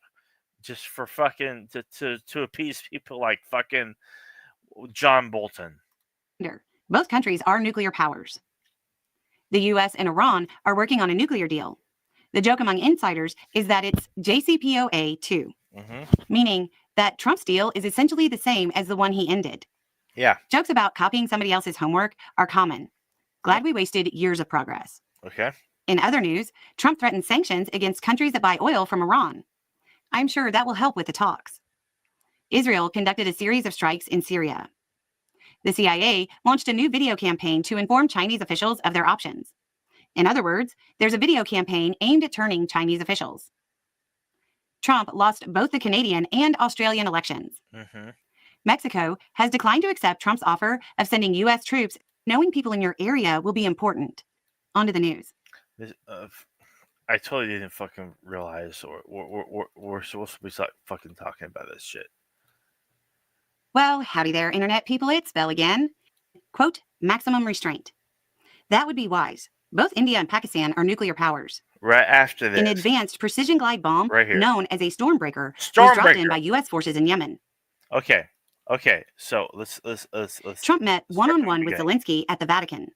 just for fucking to appease people like fucking John Bolton. Both countries are nuclear powers. The U.S. and Iran are working on a nuclear deal. The joke among insiders is that it's JCPOA 2, meaning that Trump's deal is essentially the same as the one he ended. Yeah. Jokes about copying somebody else's homework are common. Glad we wasted years of progress. Okay. In other news, Trump threatened sanctions against countries that buy oil from Iran. I'm sure that will help with the talks. Israel conducted a series of strikes in Syria. The CIA launched a new video campaign to inform Chinese officials of their options. In other words, there's a video campaign aimed at turning Chinese officials. Trump lost both the Canadian and Australian elections. Mexico has declined to accept Trump's offer of sending U.S. troops. Knowing people in your area will be important. On to the news. I totally didn't fucking realize we're supposed to be fucking talking about this shit. Well, howdy there, Internet people. It's Belle again. Quote, maximum restraint. That would be wise. Both India and Pakistan are nuclear powers. Right after this. An advanced precision glide bomb known as a Stormbreaker was dropped in by U.S. forces in Yemen. Okay. So let's Trump met one-on-one with Zelensky at the Vatican.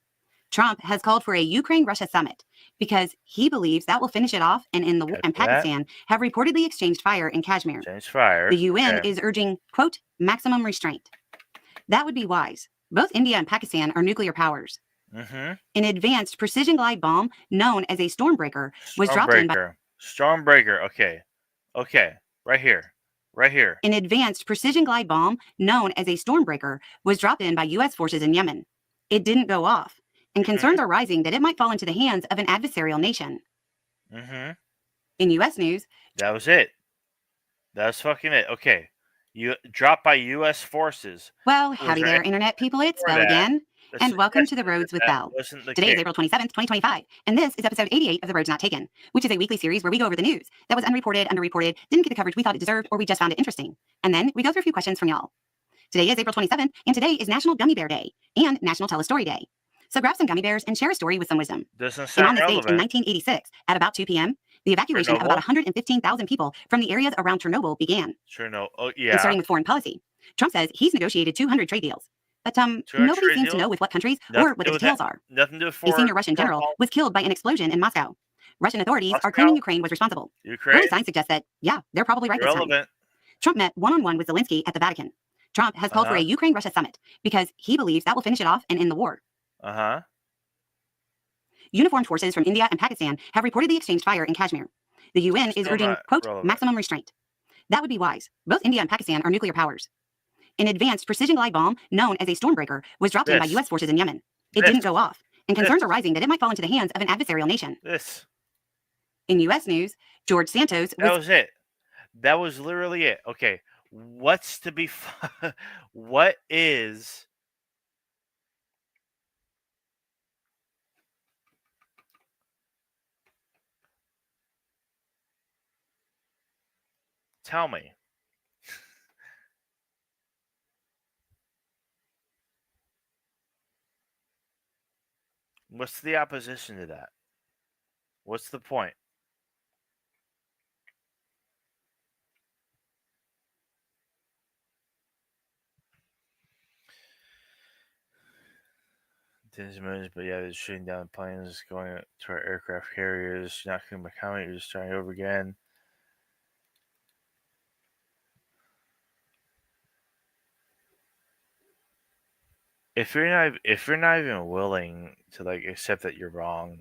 Trump has called for a Ukraine-Russia summit because he believes that will finish it off and end the war. And Pakistan have reportedly exchanged fire in Kashmir. The UN is urging, quote, maximum restraint. That would be wise. Both India and Pakistan are nuclear powers. An advanced precision glide bomb known as a Stormbreaker was dropped in by... Stormbreaker, okay. Right here. An advanced precision glide bomb known as a Stormbreaker was dropped in by U.S. forces in Yemen. It didn't go off, and concerns are rising that it might fall into the hands of an adversarial nation. In U.S. news... That was it. That was fucking it. Okay. You dropped by U.S. forces. Well, howdy there, Internet people. It's Belle again. And welcome to The Roads with Belle. Today is April 27th, 2025, and this is episode 88 of The Roads Not Taken, which is a weekly series where we go over the news that was unreported, underreported, didn't get the coverage we thought it deserved, or we just found it interesting. And then we go through a few questions from y'all. Today is April 27th, and today is National Gummy Bear Day and National Tell a Story Day. So grab some gummy bears and share a story with some wisdom. Doesn't And sound on this date in relevant. 1986, at about 2 p.m., the evacuation of about 115,000 people from the areas around Chernobyl began. Chernobyl, And yeah. starting with foreign policy, Trump says he's negotiated 200 trade deals. But nobody seems to know with what countries or what the details are. Nothing to do A senior Russian general was killed by an explosion in Moscow. Russian authorities are claiming Ukraine was responsible. Early signs suggest that, yeah, they're probably right this time. Trump met one-on-one with Zelensky at the Vatican. Trump has called for a Ukraine-Russia summit because he believes that will finish it off and end the war. Uniformed forces from India and Pakistan have reportedly exchanged fire in Kashmir. The UN is urging, quote, maximum restraint. That would be wise. Both India and Pakistan are nuclear powers. An advanced precision glide bomb known as a Stormbreaker was dropped in by U.S. forces in Yemen. It didn't go off, and concerns are rising that it might fall into the hands of an adversarial nation. In U.S. news, George Santos That was it. That was literally it. Okay. What's to be... what is... Tell me. What's the opposition to that? What's the point? But yeah, they're shooting down planes, going to our aircraft carriers. You're not going to comment. You're just starting over again. If you're not even willing to like accept that you're wrong,